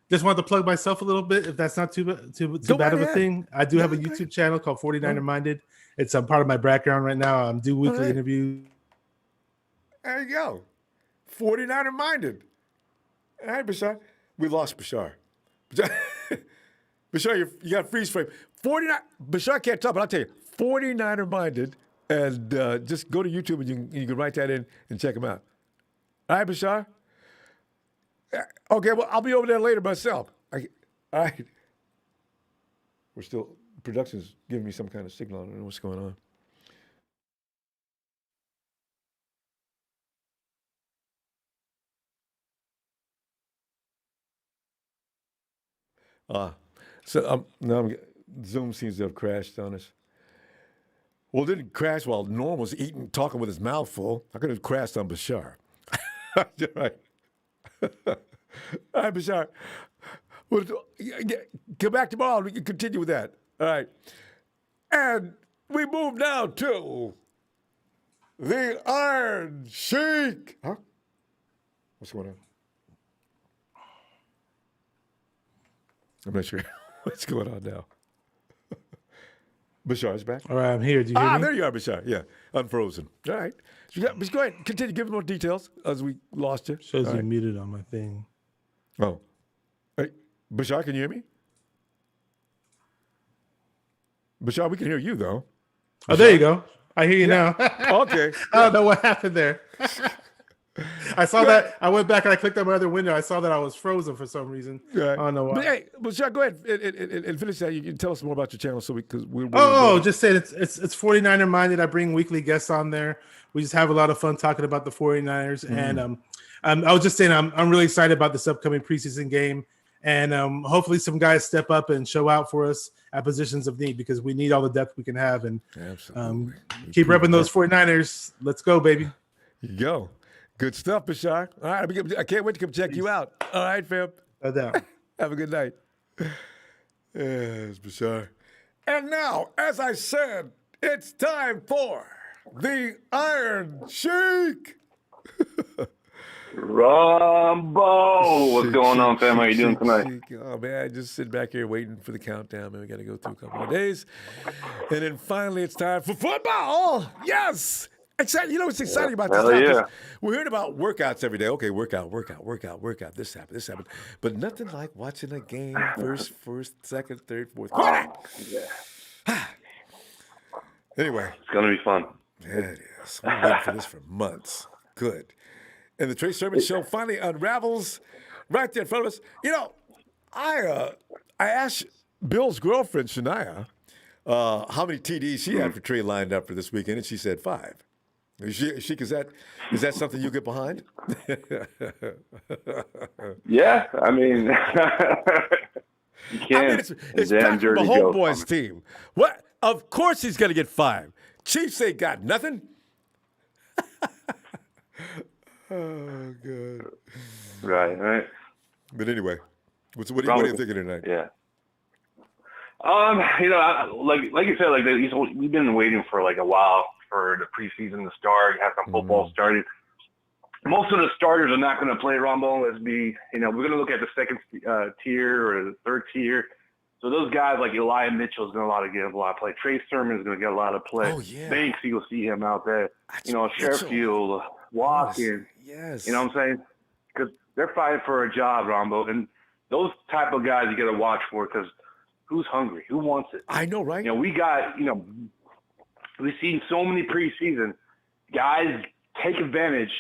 just wanted to plug myself a little bit, if that's not too bad of a thing. I do have a YouTube channel called 49er Minded. It's part of my background right now. I'm do weekly interviews. There you go. 49er Minded. All right, Bashar. We lost Bashar. Bashar, you got a freeze frame. 49. Bashar can't talk, but I'll tell you. 49er Minded, and just go to YouTube and you can write that in and check him out. All right, Bashar? Okay, well, I'll be over there later myself. All right. Production's giving me some kind of signal. I don't know what's going on. Now Zoom seems to have crashed on us. Well, it didn't crash while Norm was talking with his mouth full. I could have crashed on Bashar. Right. All right, Bashar. Come back tomorrow and we can continue with that. All right. And we move now to the Iron Sheik. Huh? What's going on? I'm not sure what's going on now. Bashar's back. All right, I'm here. Do you hear me? There you are, Bashar. Yeah, unfrozen. All right. So go ahead. Continue. Give more details as we lost you. Shows you muted on my thing. Oh. Hey, Bashar, can you hear me? Bashar, we can hear you, though. Bashar? Oh, there you go. I hear you now. Okay. I don't know what happened there. I saw that. I went back and I clicked on my other window. I saw that I was frozen for some reason. Right. I don't know why. But hey, Bashar, go ahead and finish that. You can tell us more about your channel, because we're. Just saying it's 49er Minded. I bring weekly guests on there. We just have a lot of fun talking about the 49ers. And I was just saying I'm really excited about this upcoming preseason game. And hopefully some guys step up and show out for us at positions of need, because we need all the depth we can have. And keep repping those 49ers. Let's go, baby. You go. Good stuff, Bashar. All right, I can't wait to come check you out. All right, fam. No doubt. Have a good night. Yes, Bashar. And now, as I said, it's time for the Iron Sheik. Ronbo, what's going on, fam? How you doing tonight? Oh, man, I just sit back here waiting for the countdown, man. We got to go through a couple of days. And then finally, it's time for football. Yes. Exciting. You know what's exciting about this? Yeah. We're hearing about workouts every day. Okay, workout. This happened. But nothing like watching a game first, second, third, fourth quarter. Anyway. It's going to be fun. Yeah, it is. We've been waiting for this for months. Good. And the Trey Sermon Show finally unravels right there in front of us. You know, I asked Bill's girlfriend, Shania, how many TDs she had for Trey lined up for this weekend, and she said 5. Is that something you get behind? Yeah, I mean, you can't. It's back from the homeboys team. What? Of course he's going to get 5. Chiefs ain't got nothing. Oh, God. Right. But anyway, what are you thinking tonight? Yeah. You know, like you said, we've been waiting for like a while for the preseason to start, have some football started. Most of the starters are not going to play, Ronbo. We're going to look at the second tier or the third tier. So those guys like Elijah Mitchell is going to get a lot of play. Trey Sermon is going to get a lot of play. Oh, yeah. Banks, you'll see him out there. Sherfield, Watkins. Yes. You know what I'm saying? Because they're fighting for a job, Ronbo. And those type of guys you got to watch for, because who's hungry? Who wants it? I know, right? We've seen so many preseason guys take advantage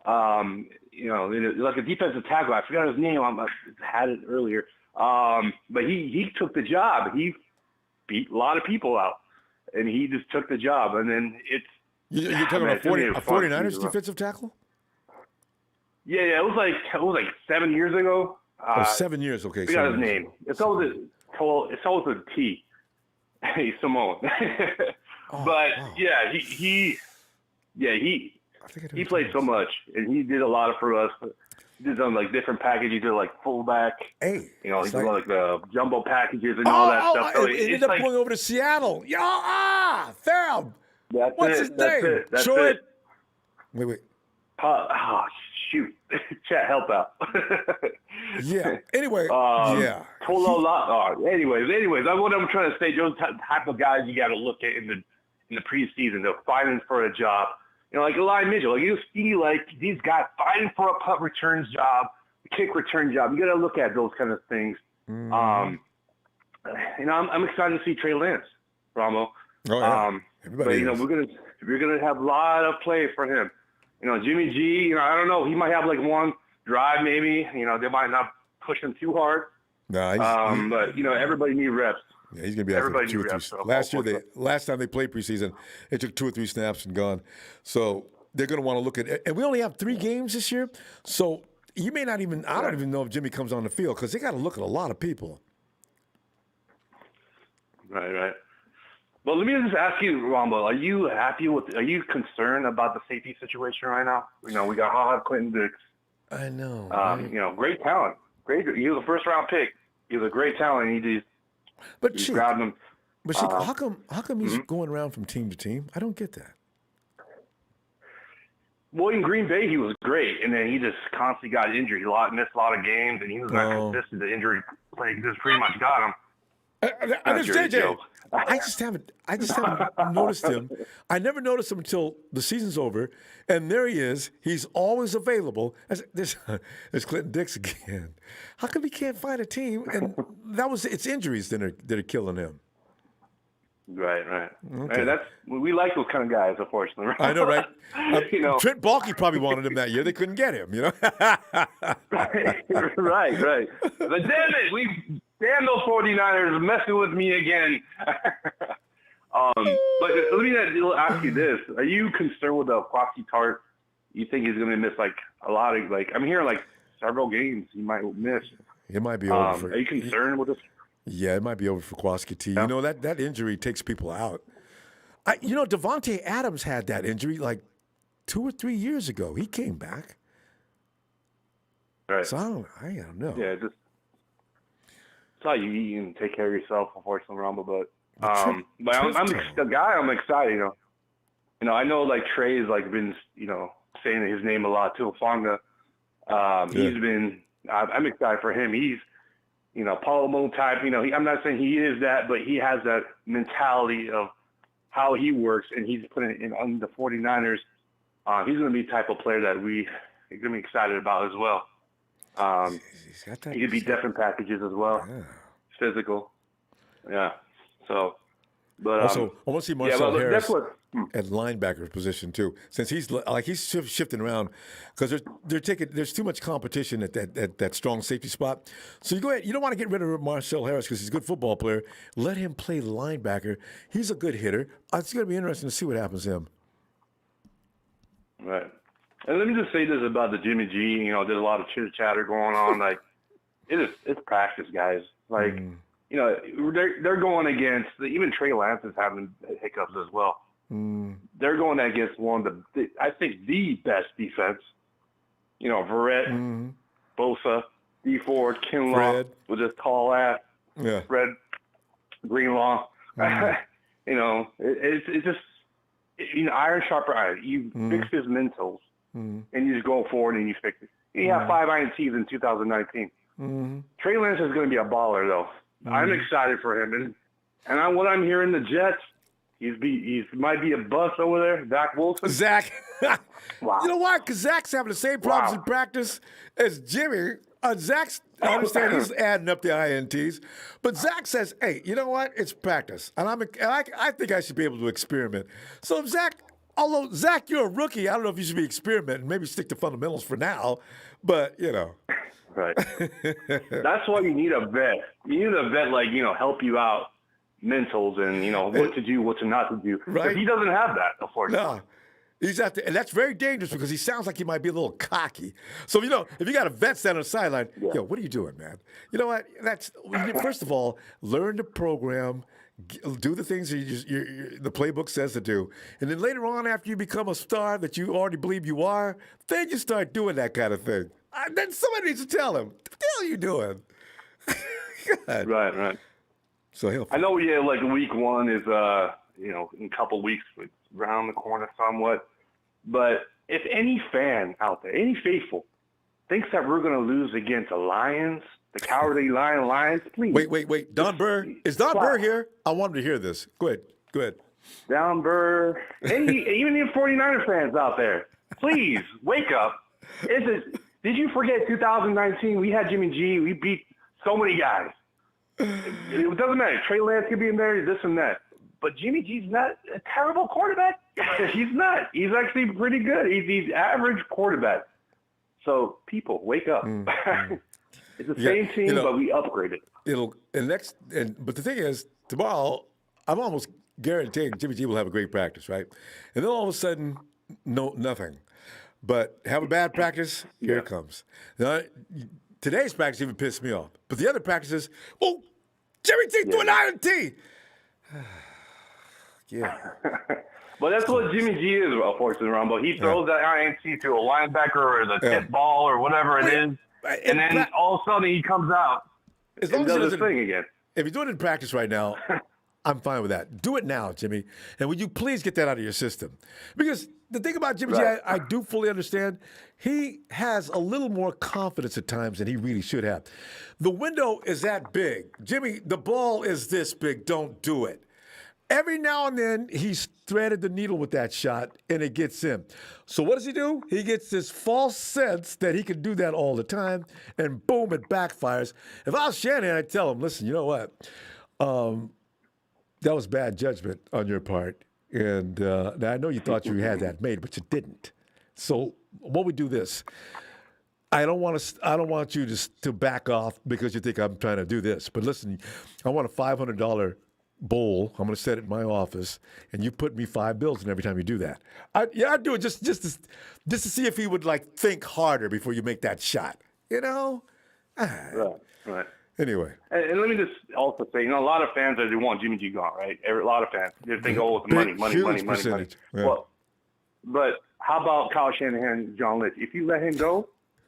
Like a defensive tackle. I forgot his name. I had it earlier. But he took the job. He beat a lot of people out, and he just took the job. And then You're talking about a 49ers defensive tackle? Yeah. It was like 7 years ago. 7 years. Okay. I forgot his name. It's always a T. Hey, Simone. Yeah, he played so much, and he did a lot for us. He did some like different packages. He did like fullback. Hey, he did like the jumbo packages and all that stuff. So it ended up going over to Seattle. Fam. What's his name? That's Troy. it. Wait. Shoot. Chat, help out. Yeah. Anyway. Anyways, what I'm trying to say, those type of guys you got to look at in the preseason. They're fighting for a job. Like Eli Mitchell. Like you see, like these guys fighting for a punt returns job, a kick return job. You got to look at those kind of things. I'm excited to see Trey Lance, Ronbo. But we're gonna have a lot of play for him. Jimmy G. I don't know. He might have like one drive, maybe. They might not push him too hard. But everybody needs reps. Yeah, he's gonna be out for 2 or 3. Last time they played preseason, it took 2 or 3 snaps and gone. So they're gonna want to look at it. And we only have 3 games this year, so you may not even. I don't even know if Jimmy comes on the field because they got to look at a lot of people. Right. Well, let me just ask you, Ronbo, are you concerned about the safety situation right now? We got Clinton Dix. I know. Great talent. He was a first-round pick. He was a great talent. He grabbed him. But how come he's going around from team to team? I don't get that. Well, in Green Bay, he was great, and then he just constantly got injured. He missed a lot of games, and he was not consistent. The injury plague just pretty much got him. JJ. I just haven't noticed him. I never noticed him until the season's over, and there he is. He's always available. There's Clinton Dix again. How come he can't find a team? And it's injuries that are killing him. Right. Okay. Hey, we like those kind of guys, unfortunately. Right? I know, right? Trent Baalke probably wanted him that year. They couldn't get him, Right. But damn it, damn those 49ers messing with me again. But let me ask you this: are you concerned with the Kwasi Tart? You think he's going to miss like a lot of I'm hearing like several games he might miss. It might be over. Are you concerned with this? Yeah, it might be over for Kwasi T. Yeah. That injury takes people out. Devontae Adams had that injury like 2 or 3 years ago. He came back. Right. So I don't know. Yeah, just it's how you eat and take care of yourself, unfortunately, Ronbo. But I'm the guy. I'm excited. I know like Trey's like been saying his name a lot too. Hufanga. He's been. I'm excited for him. He's Paul Moon type. I'm not saying he is that, but he has that mentality of how he works, and he's putting it on the 49ers. He's going to be the type of player that we're going to be excited about as well. He could be different packages as well. Yeah. Physical. Yeah. So, but also, I want to see Marcel Harris that's what, at linebacker position too, since he's shifting around because there's too much competition at that strong safety spot. So you go ahead. You don't want to get rid of Marcel Harris because he's a good football player. Let him play linebacker. He's a good hitter. It's going to be interesting to see what happens to him. Right. And let me just say this about the Jimmy G. There's a lot of chitter chatter going on. Like, it's practice, guys. Like, they're going against even Trey Lance is having hiccups as well. They're going against one of I think the best defense. Verrett, Bosa, D Ford, Kinlaw with his tall ass, Fred Greenlaw. It's just iron sharper iron. You fix his mentals. And you just go forward and you fix it. He had 5 INTs in 2019. Trey Lance is going to be a baller, though. I'm excited for him. And what I'm hearing, the Jets, he might be a bust over there. Zach Wilson. Zach. Wow. You know why? Because Zach's having the same problems in practice as Jimmy. Zach's, I understand he's adding up the INTs. But Zach says, hey, you know what? It's practice. And I think I should be able to experiment. So if Zach Although, Zach, you're a rookie. I don't know if you should be experimenting. Maybe stick to fundamentals for now. But, Right. That's why you need a vet. You need a vet, like, help you out, mentals, and, what to do, what to not to do. Right. Because he doesn't have that, unfortunately. No. He's out there, and that's very dangerous because he sounds like he might be a little cocky. So, if you got a vet standing on the sideline, yo, what are you doing, man? You know what? First of all, learn the program, do the things the playbook says to do. And then later on, after you become a star that you already believe you are, then you start doing that kind of thing. Then somebody needs to tell him, what the hell are you doing? God. Right. So I know, like week one is, in a couple of weeks, it's around the corner somewhat. But if any fan out there, any faithful, thinks that we're going to lose against the Lions, the Cowardly Lions, please. Wait. Don Burr. Is Don Burr here? I want him to hear this. Go ahead. Don Burr. Even the 49er fans out there, please wake up. Did you forget 2019? We had Jimmy G. We beat so many guys. It doesn't matter. Trey Lance could be in there, this and that. But Jimmy G's not a terrible quarterback. He's not. He's actually pretty good. He's average quarterback. So people, wake up. It's the same team, but we upgraded. But the thing is, tomorrow, I'm almost guaranteeing Jimmy G will have a great practice, right? And then all of a sudden, nothing. But have a bad practice, here it comes. Now, today's practice even pissed me off. But the other practices, Jimmy T threw an INT. Yeah. But that's what Jimmy G is, unfortunately, Ronbo. He throws that INT to a linebacker or the tip ball or whatever it is, and then all of a sudden he comes out and does his thing again. If you're doing it in practice right now, I'm fine with that. Do it now, Jimmy. And would you please get that out of your system? Because the thing about Jimmy G, I do fully understand, he has a little more confidence at times than he really should have. The window is that big. Jimmy, the ball is this big. Don't do it. Every now and then, he's threaded the needle with that shot, and it gets in. So what does he do? He gets this false sense that he can do that all the time, and boom, it backfires. If I was Shanahan, I'd tell him, listen, you know what? That was bad judgment on your part. And now I know you thought you had that made, but you didn't. So what we do this? I don't want you to back off because you think I'm trying to do this. But listen, I want a $500 bowl. I'm going to set it in my office, and you put me $5 in every time you do that. I'd do it just to see if he would think harder before you make that shot. Right. Anyway. And let me just also say, a lot of fans they want Jimmy G gone, right? A lot of fans they think, it's money. Yeah. Well, but how about Kyle Shanahan, John Lynch? If you let him go,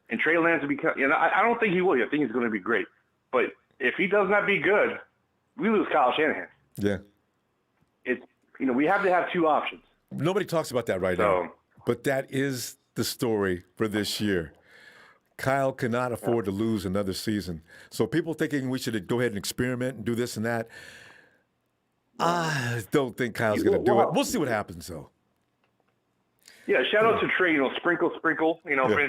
and Trey Lance become, I don't think he will. I think he's going to be great. But if he does not be good, we lose Kyle Shanahan. Yeah. It's we have to have two options. Nobody talks about that right now. But that is the story for this year. Kyle cannot afford to lose another season. So people thinking we should go ahead and experiment and do this and that, I don't think Kyle's going to do it. We'll see what happens, though. Yeah, shout out to Trey, sprinkle, for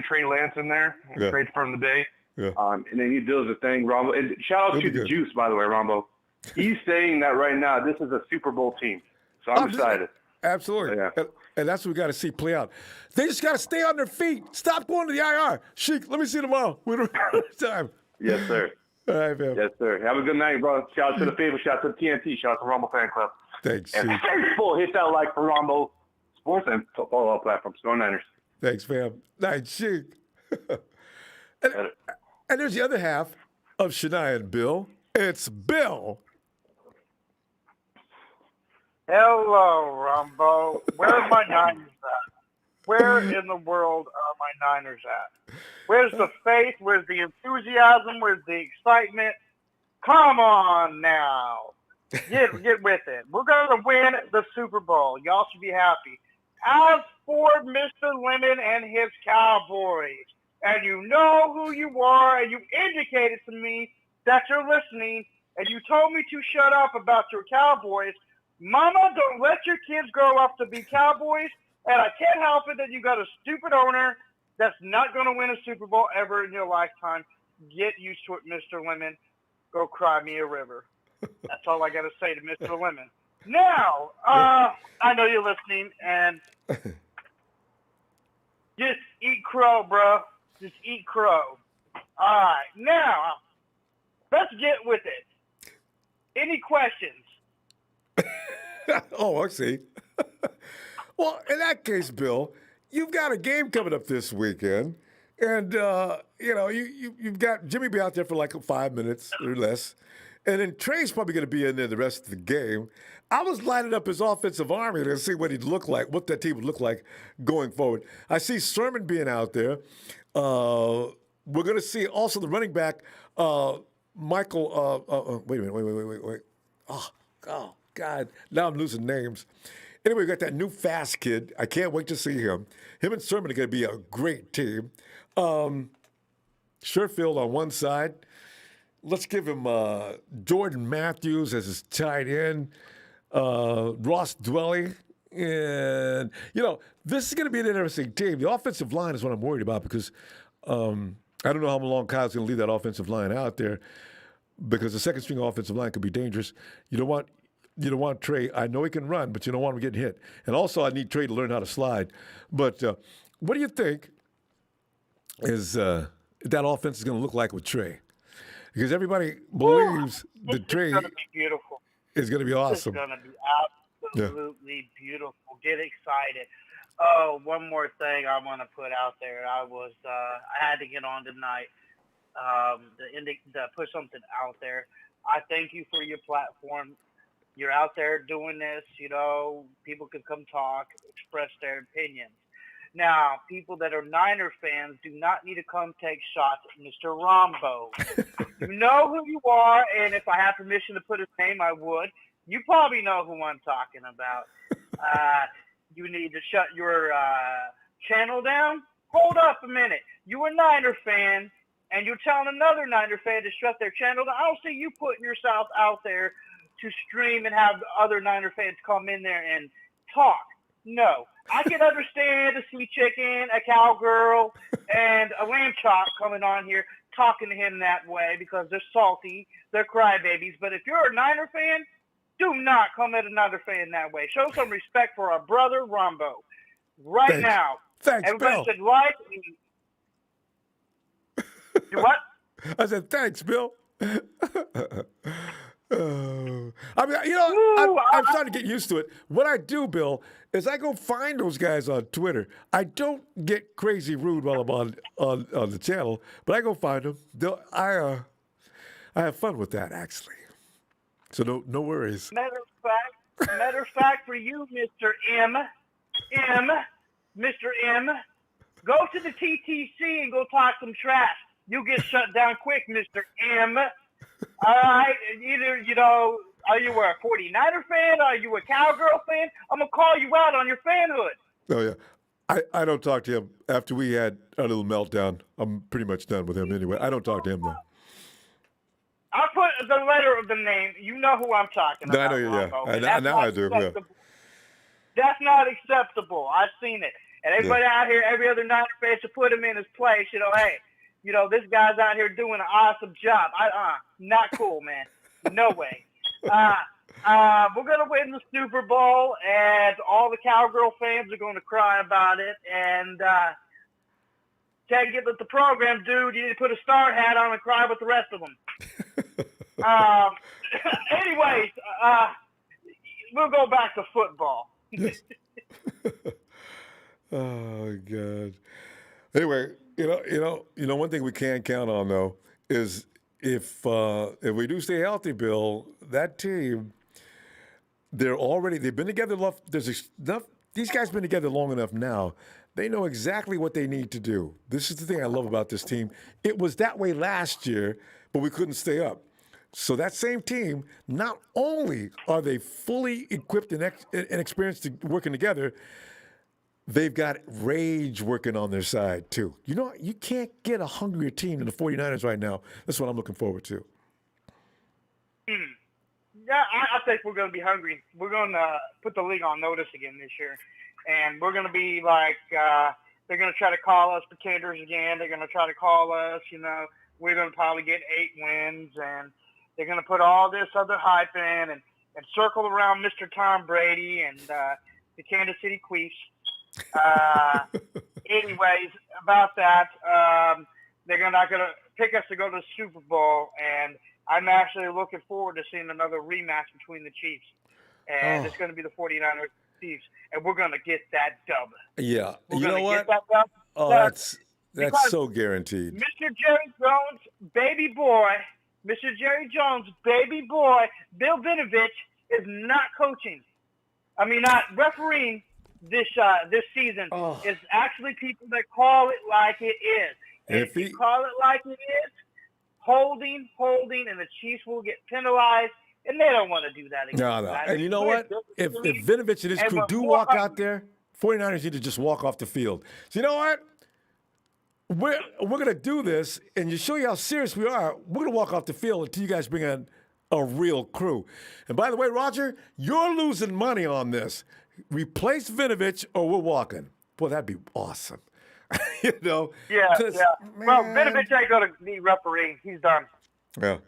Trey Lance in there, trade from the Bay. Yeah. And then he does the thing, Ronbo. And shout out to the Juice, by the way, Ronbo. He's saying that right now this is a Super Bowl team. So I'm excited. Absolutely. Yeah. And that's what we got to see play out. They just got to stay on their feet. Stop going to the IR. Sheik, let me see you tomorrow. We don't have time. Yes, sir. All right, man. Yes, sir. Have a good night, bro. Shout out to the Favorite. Shout out to the TNT. Shout out to Ronbo Fan Club. Thanks, and faithful, hit that like for Ronbo Sports and follow our platforms. Go Niners. Thanks, fam. Night, Sheik. and there's the other half of Shania and Bill. It's Bill. Hello, Ronbo. Where are my Niners at? Where in the world are my Niners at? Where's the faith? Where's the enthusiasm? Where's the excitement? Come on now. Get with it. We're going to win the Super Bowl. Y'all should be happy. As for Mr. Lemon and his Cowboys, and you know who you are, and you indicated to me that you're listening, and you told me to shut up about your Cowboys. Mama, don't let your kids grow up to be Cowboys, and I can't help it that you got a stupid owner that's not going to win a Super Bowl ever in your lifetime. Get used to it, Mr. Lemon. Go cry me a river. That's all I got to say to Mr. Lemon. Now, I know you're listening, and just eat crow, bro. Just eat crow. All right, now let's get with it. Any questions? Oh, I see. Well, in that case, Bill, you've got a game coming up this weekend, and you've got Jimmy be out there for like 5 minutes or less, and then Trey's probably going to be in there the rest of the game. I was lining up his offensive army to see what he'd look like, what that team would look like going forward. I see Sermon being out there. We're going to see also the running back, Michael. Wait a minute. Wait. Oh, God. Now I'm losing names. Anyway, we got that new fast kid. I can't wait to see him. Him and Sermon are going to be a great team. Sherfield on one side. Let's give him Jordan Matthews as his tight end. Ross Dwelly. And, this is going to be an interesting team. The offensive line is what I'm worried about because I don't know how long Kyle's going to leave that offensive line out there because the second string offensive line could be dangerous. You don't want Trey. I know he can run, but you don't want him getting hit. And also, I need Trey to learn how to slide. But what do you think is that offense is going to look like with Trey? Because everybody believes that Trey is going to be beautiful. Is going to be awesome. It's going to be absolutely beautiful. Get excited. Oh, one more thing I want to put out there. I had to get on tonight to put something out there. I thank you for your platform. You're out there doing this, people can come talk, express their opinions. Now, people that are Niner fans do not need to come take shots at Mr. Ronbo. You know who you are, and if I had permission to put his name, I would. You probably know who I'm talking about. You need to shut your channel down. Hold up a minute. You're a Niner fan, and you're telling another Niner fan to shut their channel down. I don't see you putting yourself out there to stream and have other Niner fans come in there and talk. No. I can understand a sea chicken, a cowgirl, and a lamb chop coming on here talking to him that way because they're salty, they're crybabies. But if you're a Niner fan, do not come at another fan that way. Show some respect for our brother Ronbo right now. Thanks, everybody Bill. Said like. Do what? I said thanks, Bill. I'm starting to get used to it. What I do, Bill, is I go find those guys on Twitter. I don't get crazy rude while I'm on the channel, but I go find them. I have fun with that, actually. So no worries. Matter of fact, for you, Mr. Mr. M, go to the TTC and go talk some trash. You'll get shut down quick, Mr. M. All right, either, are you a 49er fan? Are you a Cowgirl fan? I'm going to call you out on your fanhood. Oh, yeah. I don't talk to him after we had a little meltdown. I'm pretty much done with him anyway. I don't talk to him, though. I'll put the letter of the name. You know who I'm talking about. I know, yeah. Now I do, yeah. That's not acceptable. I've seen it. And everybody out here, every other Niner fan should put him in his place. Hey, this guy's out here doing an awesome job. Not cool, man. No way. We're going to win the Super Bowl, and all the Cowgirl fans are going to cry about it. And can't get with the program, dude. You need to put a star hat on and cry with the rest of them. Anyways, we'll go back to football. Oh, God. Anyway, one thing we can count on, though, is if we do stay healthy, Bill, that team, they've been together enough. These guys have been together long enough now. They know exactly what they need to do. This is the thing I love about this team. It was that way last year, but we couldn't stay up. So that same team, not only are they fully equipped and experienced working together, they've got rage working on their side, too. You can't get a hungrier team than the 49ers right now. That's what I'm looking forward to. Yeah, I think we're going to be hungry. We're going to put the league on notice again this year. And we're going to be like, they're going to try to call us pretenders again. They're going to try to call us, we're going to probably get 8 wins. And they're going to put all this other hype in. And and circle around Mr. Tom Brady and the Kansas City Chiefs. Anyways, about that, they're not going to pick us to go to the Super Bowl, and I'm actually looking forward to seeing another rematch between the Chiefs. And it's going to be the 49ers Chiefs, and we're going to get that dub. Yeah. We're You know gonna what? get that dub. Oh, Because that's so guaranteed. Mr. Jerry Jones, baby boy, Mr. Jerry Jones, baby boy, Bill Vinovich is not coaching. I mean, not refereeing this season. It's actually people that call it like it is. And if you call it like it is, holding, and the Chiefs will get penalized, and they don't want to do that again. No. And you know what? If Vinovich and his crew do walk out there, 49ers need to just walk off the field. So you know what? We're going to do this, and to show you how serious we are, we're going to walk off the field until you guys bring in a real crew. And by the way, Roger, you're losing money on this. Replace Vinovich or we're walking. Boy, that'd be awesome. Yeah. Well, Vinovich ain't going to be refereeing. He's done. Yeah.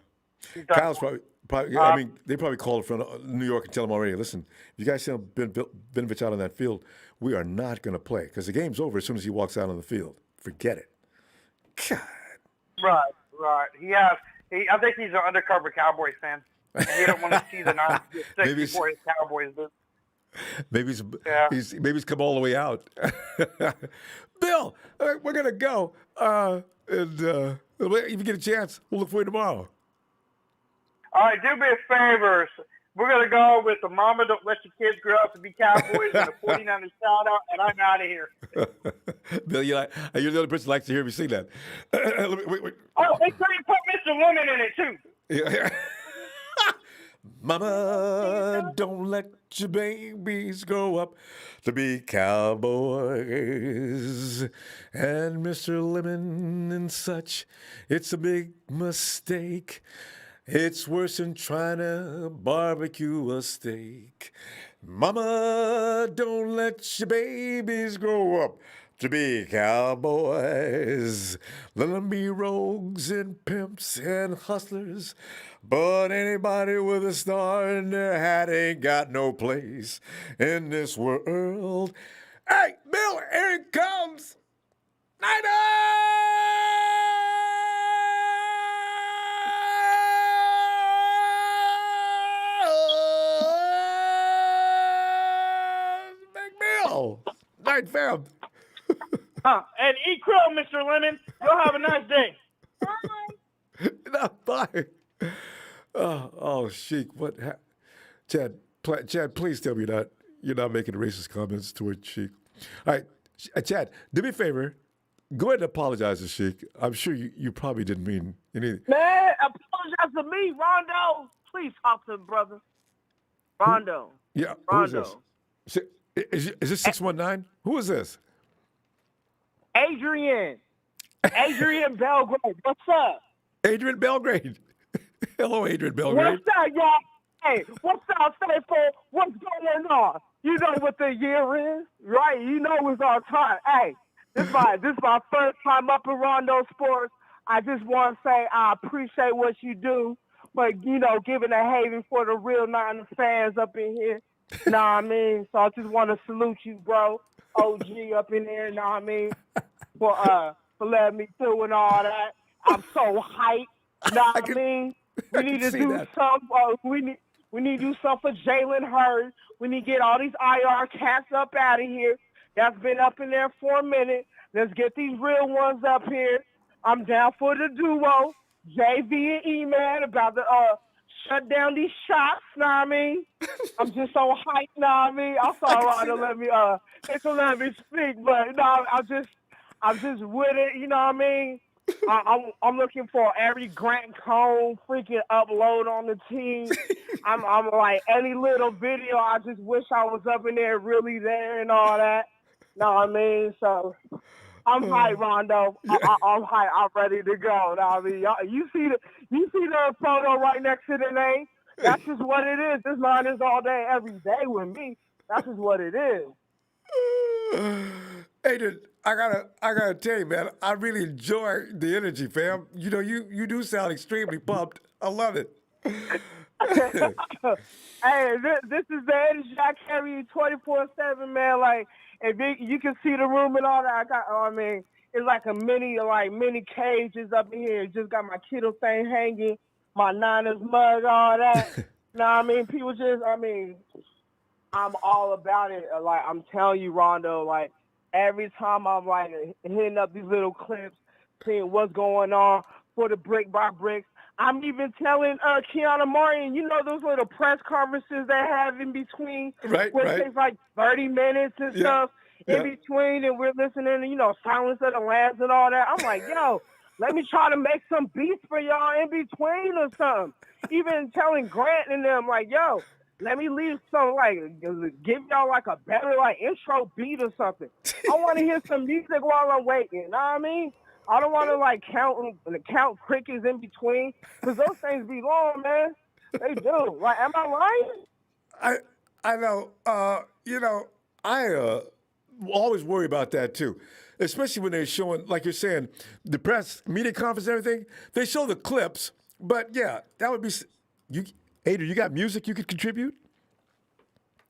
Kyle's probably I mean, they probably called from New York and tell them already, listen, if you guys see Vinovich out on that field, we are not going to play because the game's over as soon as he walks out on the field. Forget it. God. Right. I think he's an undercover Cowboys fan. He don't want to see the 96 before his Cowboys do. Maybe he's come all the way out. Bill, we're gonna go, and if you get a chance, we'll look for you tomorrow. All right, do me a favor. We're gonna go with the Mama Don't Let Your Kids Grow Up to Be Cowboys and the 49ers shout out, and I'm out of here. Bill, you're the other person who likes to hear me sing that. Wait. Oh, make sure you put Mr. Woman in it too. Yeah. Mama, don't let your babies grow up to be cowboys. And Mr. Lemon and such, it's a big mistake. It's worse than trying to barbecue a steak. Mama, don't let your babies grow up to be cowboys. Let them be rogues and pimps and hustlers. But anybody with a star in their hat ain't got no place in this world. Hey, Bill, here it comes. Big Bill. Night, fam. And eat krill, Mr. Lemon. You'll have a nice day. No, bye. Oh, Sheik, what? Chad, please tell me you're not making racist comments toward Sheik. All right, Chad, do me a favor. Go ahead and apologize to Sheik. I'm sure you probably didn't mean anything. Man, apologize to me, Rondo. Please talk to him, brother. Rondo. Yeah, Rondo. who is this? Is this 619? Who is this? Adrian Belgrade. What's up? Adrian Belgrade. Hello, Adrian Belgrade. What's up, y'all? Hey, what's up, faithful? What's going on? You know what the year is, right? You know it's our time. Hey, this is my first time up in Rondo Sports. I just want to say I appreciate what you do, but, giving a haven for the real Niners fans up in here. Know what I mean? So I just want to salute you, bro. OG up in there, know what I mean? For letting me through and all that. I'm so hyped. Know what I mean? We need to do something. We need to do something for Jalen Hurts. We need to get all these IR cats up out of here. That's been up in there for a minute. Let's get these real ones up here. I'm down for the duo. JV and E-Man about to shut down these shots, know what I mean? I'm just so hyped, know what I mean? I'm sorry to let me speak, but I'm just with it, you know what I mean? I'm looking for every Grant Cone freaking upload on the team. I'm like any little video. I just wish I was up in there, really there, and all that. Know what I mean? So I'm hyped, Rondo. I'm hyped. I'm ready to go. Know what I mean? You see the photo right next to the name? That's just what it is. This line is all day, every day with me. That's just what it is. Adrian, I gotta tell you, man, I really enjoy the energy, fam. You do sound extremely pumped. I love it. Hey, this is the energy I carry 24/7, man. Like, and you can see the room and all that. It's like a mini cages up in here. Just got my Kittle thing hanging, my Niners mug, all that. People I'm all about it. Like, I'm telling you, Rondo, like, every time I'm, like, hitting up these little clips, seeing what's going on for the brick by bricks. I'm even telling Keanu Martin, those little press conferences they have in between, where it takes like 30 minutes and stuff in between, and we're listening to, Silence of the Lambs and all that. I'm like, yo, let me try to make some beats for y'all in between or something. Even telling Grant and them, like, yo, let me leave some, like, give y'all, like, a better, like, intro beat or something. I want to hear some music while I'm waiting, you know what I mean? I don't want to, like, count crickets in between, because those things be long, man. They do. Like, am I lying? I know. I always worry about that, too. Especially when they're showing, like you're saying, the press, media conference and everything. They show the clips, but, yeah, that would be... Adrian, you got music you could contribute?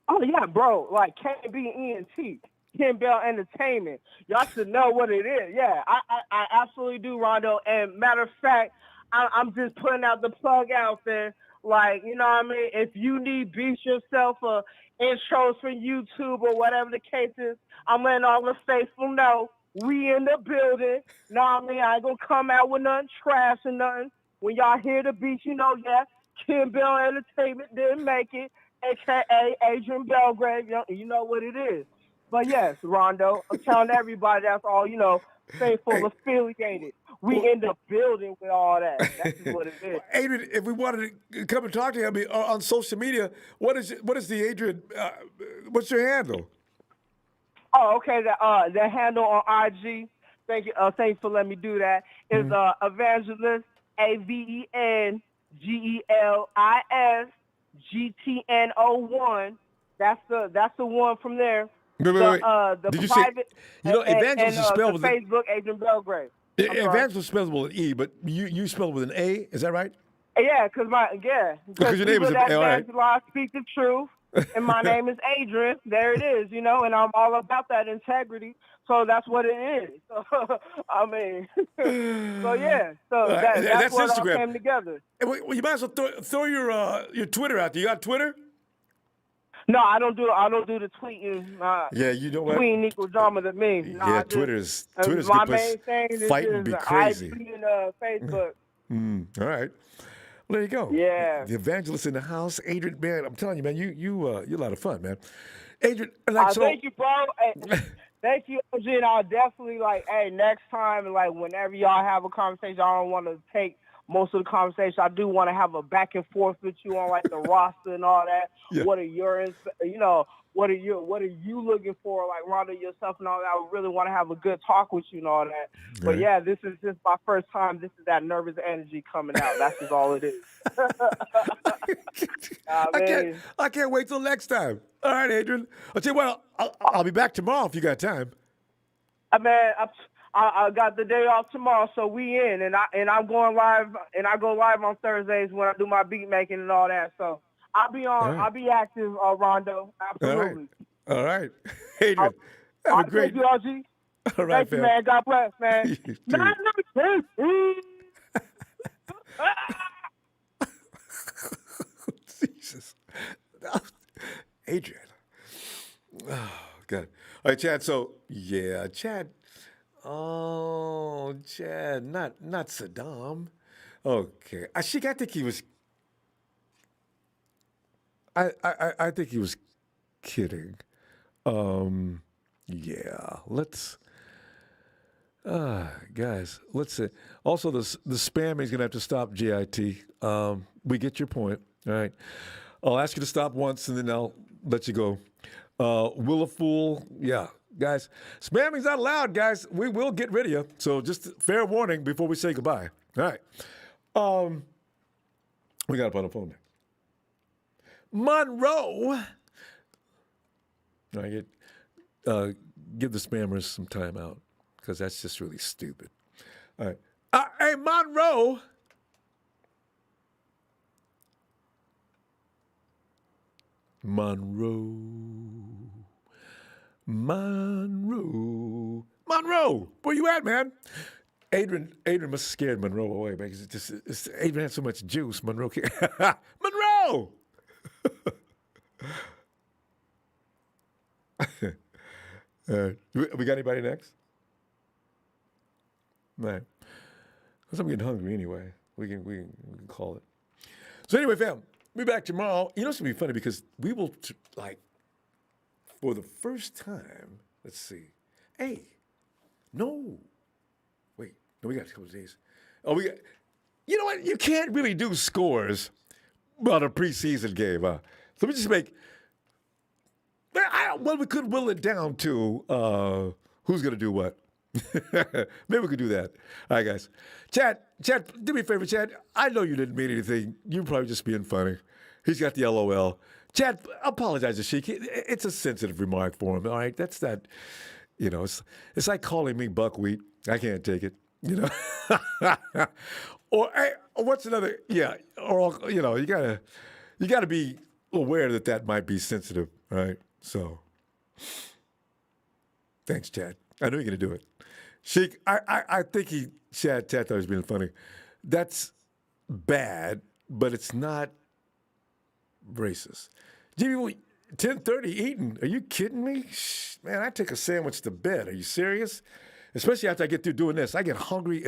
Oh, yeah, bro. Like, KB Ken Bell Entertainment. Y'all should know what it is. Yeah, I absolutely do, Rondo. And matter of fact, I'm just putting out the plug out there. Like, you know what I mean? If you need beats yourself or intros for YouTube or whatever the case is, I'm letting all the faithful know we in the building. Know what I mean? I ain't going to come out with nothing trash or nothing. When y'all hear the beats, Ken Bell Entertainment didn't make it, a.k.a. Adrian Belgrave. You know what it is. But yes, Rondo, I'm telling everybody that's all, faithful affiliated. We in the building with all that. That's just what it is. Adrian, if we wanted to come and talk to you on social media, what is the Adrian? What's your handle? Oh, okay. The handle on IG. Thank you. Thanks for letting me do that. Is Evangelist AVENGELISGTN01. That's the one from there. Wait. The Did you private, say? Evangelist is spelled the with an Facebook Adrian Belgrave. Evangelist spells with an E, but you spell with an A. Is that right? Yeah, because your name is that all right. evangelize, speak the truth, and my name is Adrian. There it is, and I'm all about that integrity. So that's what it is. So, that's what all Instagram. came together. Well, you might as well throw your Twitter out there. You got Twitter? No, I don't do the tweeting. Yeah, you know what? Tweeting equal drama to me. No, Yeah, Twitter's my main thing is fighting be crazy. IG and Facebook. All right. Well, there you go. Yeah. The evangelist in the house, Adrian. Man, I'm telling you, man, you're a lot of fun, man. Adrian, thank you, bro. Thank you, OG, and I'll definitely next time, whenever y'all have a conversation, I don't want to take most of the conversation. I do want to have a back and forth with you on the roster and all that. Yeah. What are your, what are you looking for, Rondo yourself and all that? I really want to have a good talk with you and all that. But yeah, this is just my first time. This is that nervous energy coming out. That's just all it is. I can't wait till next time. All right, Adrian. I'll tell you what, I'll be back tomorrow if you got time. I got the day off tomorrow, so we in, and I'm going live, and I go live on Thursdays when I do my beat making and all that. So I'll be on. Right. I'll be active, Rondo. Absolutely. All right. Adrian, have a great. Thank you, OG. All right, thank you, man. God bless, man. Jesus. Adrian. Oh, God. All right, Chad. So, yeah, Chad. Oh, Chad. Not Saddam. Okay. I think he was. I think he was kidding. Yeah. Let's. Guys, let's see. Also, the spamming is going to have to stop, JIT. We get your point. All right. I'll ask you to stop once, and then I'll let you go. Will a fool? Yeah. Guys, spamming's not allowed, guys. We will get rid of you. So just fair warning before we say goodbye. All right. We got up on the phone. Monroe. I give the spammers some time out because that's just really stupid. All right. Hey, Monroe. Monroe. Where you at, man? Adrian must have scared Monroe away, man. Adrian had so much juice. Monroe can't. Monroe! We got anybody next? No. Because I'm getting hungry anyway. We can call it. So anyway, fam, we'll be back tomorrow. You know, it's going to be funny because we will, for the first time, let's see. Hey, no. Wait, no, we got a couple of days. Oh, you know what? You can't really do scores on a preseason game. So we just make, well, we could will it down to who's going to do what. Maybe we could do that. All right, guys. Chad, do me a favor, Chad. I know you didn't mean anything. You're probably just being funny. He's got the LOL. Chad, apologize to Sheik. It's a sensitive remark for him, all right? That's not, it's like calling me buckwheat. I can't take it, Or hey, what's another, or, you gotta be aware that might be sensitive, all right? So, thanks, Chad. I know you're going to do it. Sheik, I think Chad thought he was being funny. That's bad, but it's not racist. Jimmy, 10:30 eating. Are you kidding me? Man, I take a sandwich to bed. Are you serious? Especially after I get through doing this. I get hungry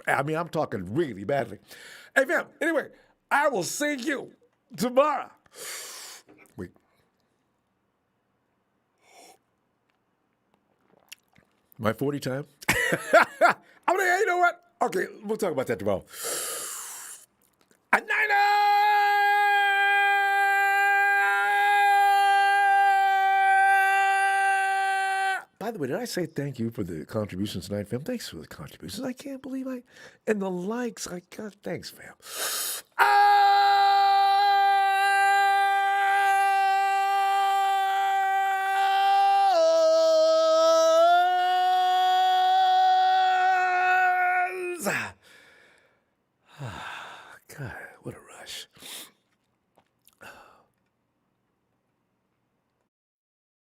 I'm talking really badly. Hey, fam, anyway, I will see you tomorrow. Wait. My 40 time? You know what? Okay, we'll talk about that tomorrow. A Niner! By the way, did I say thank you for the contributions tonight, fam? Thanks for the contributions. I can't believe and the likes. God, thanks, fam. God, what a rush.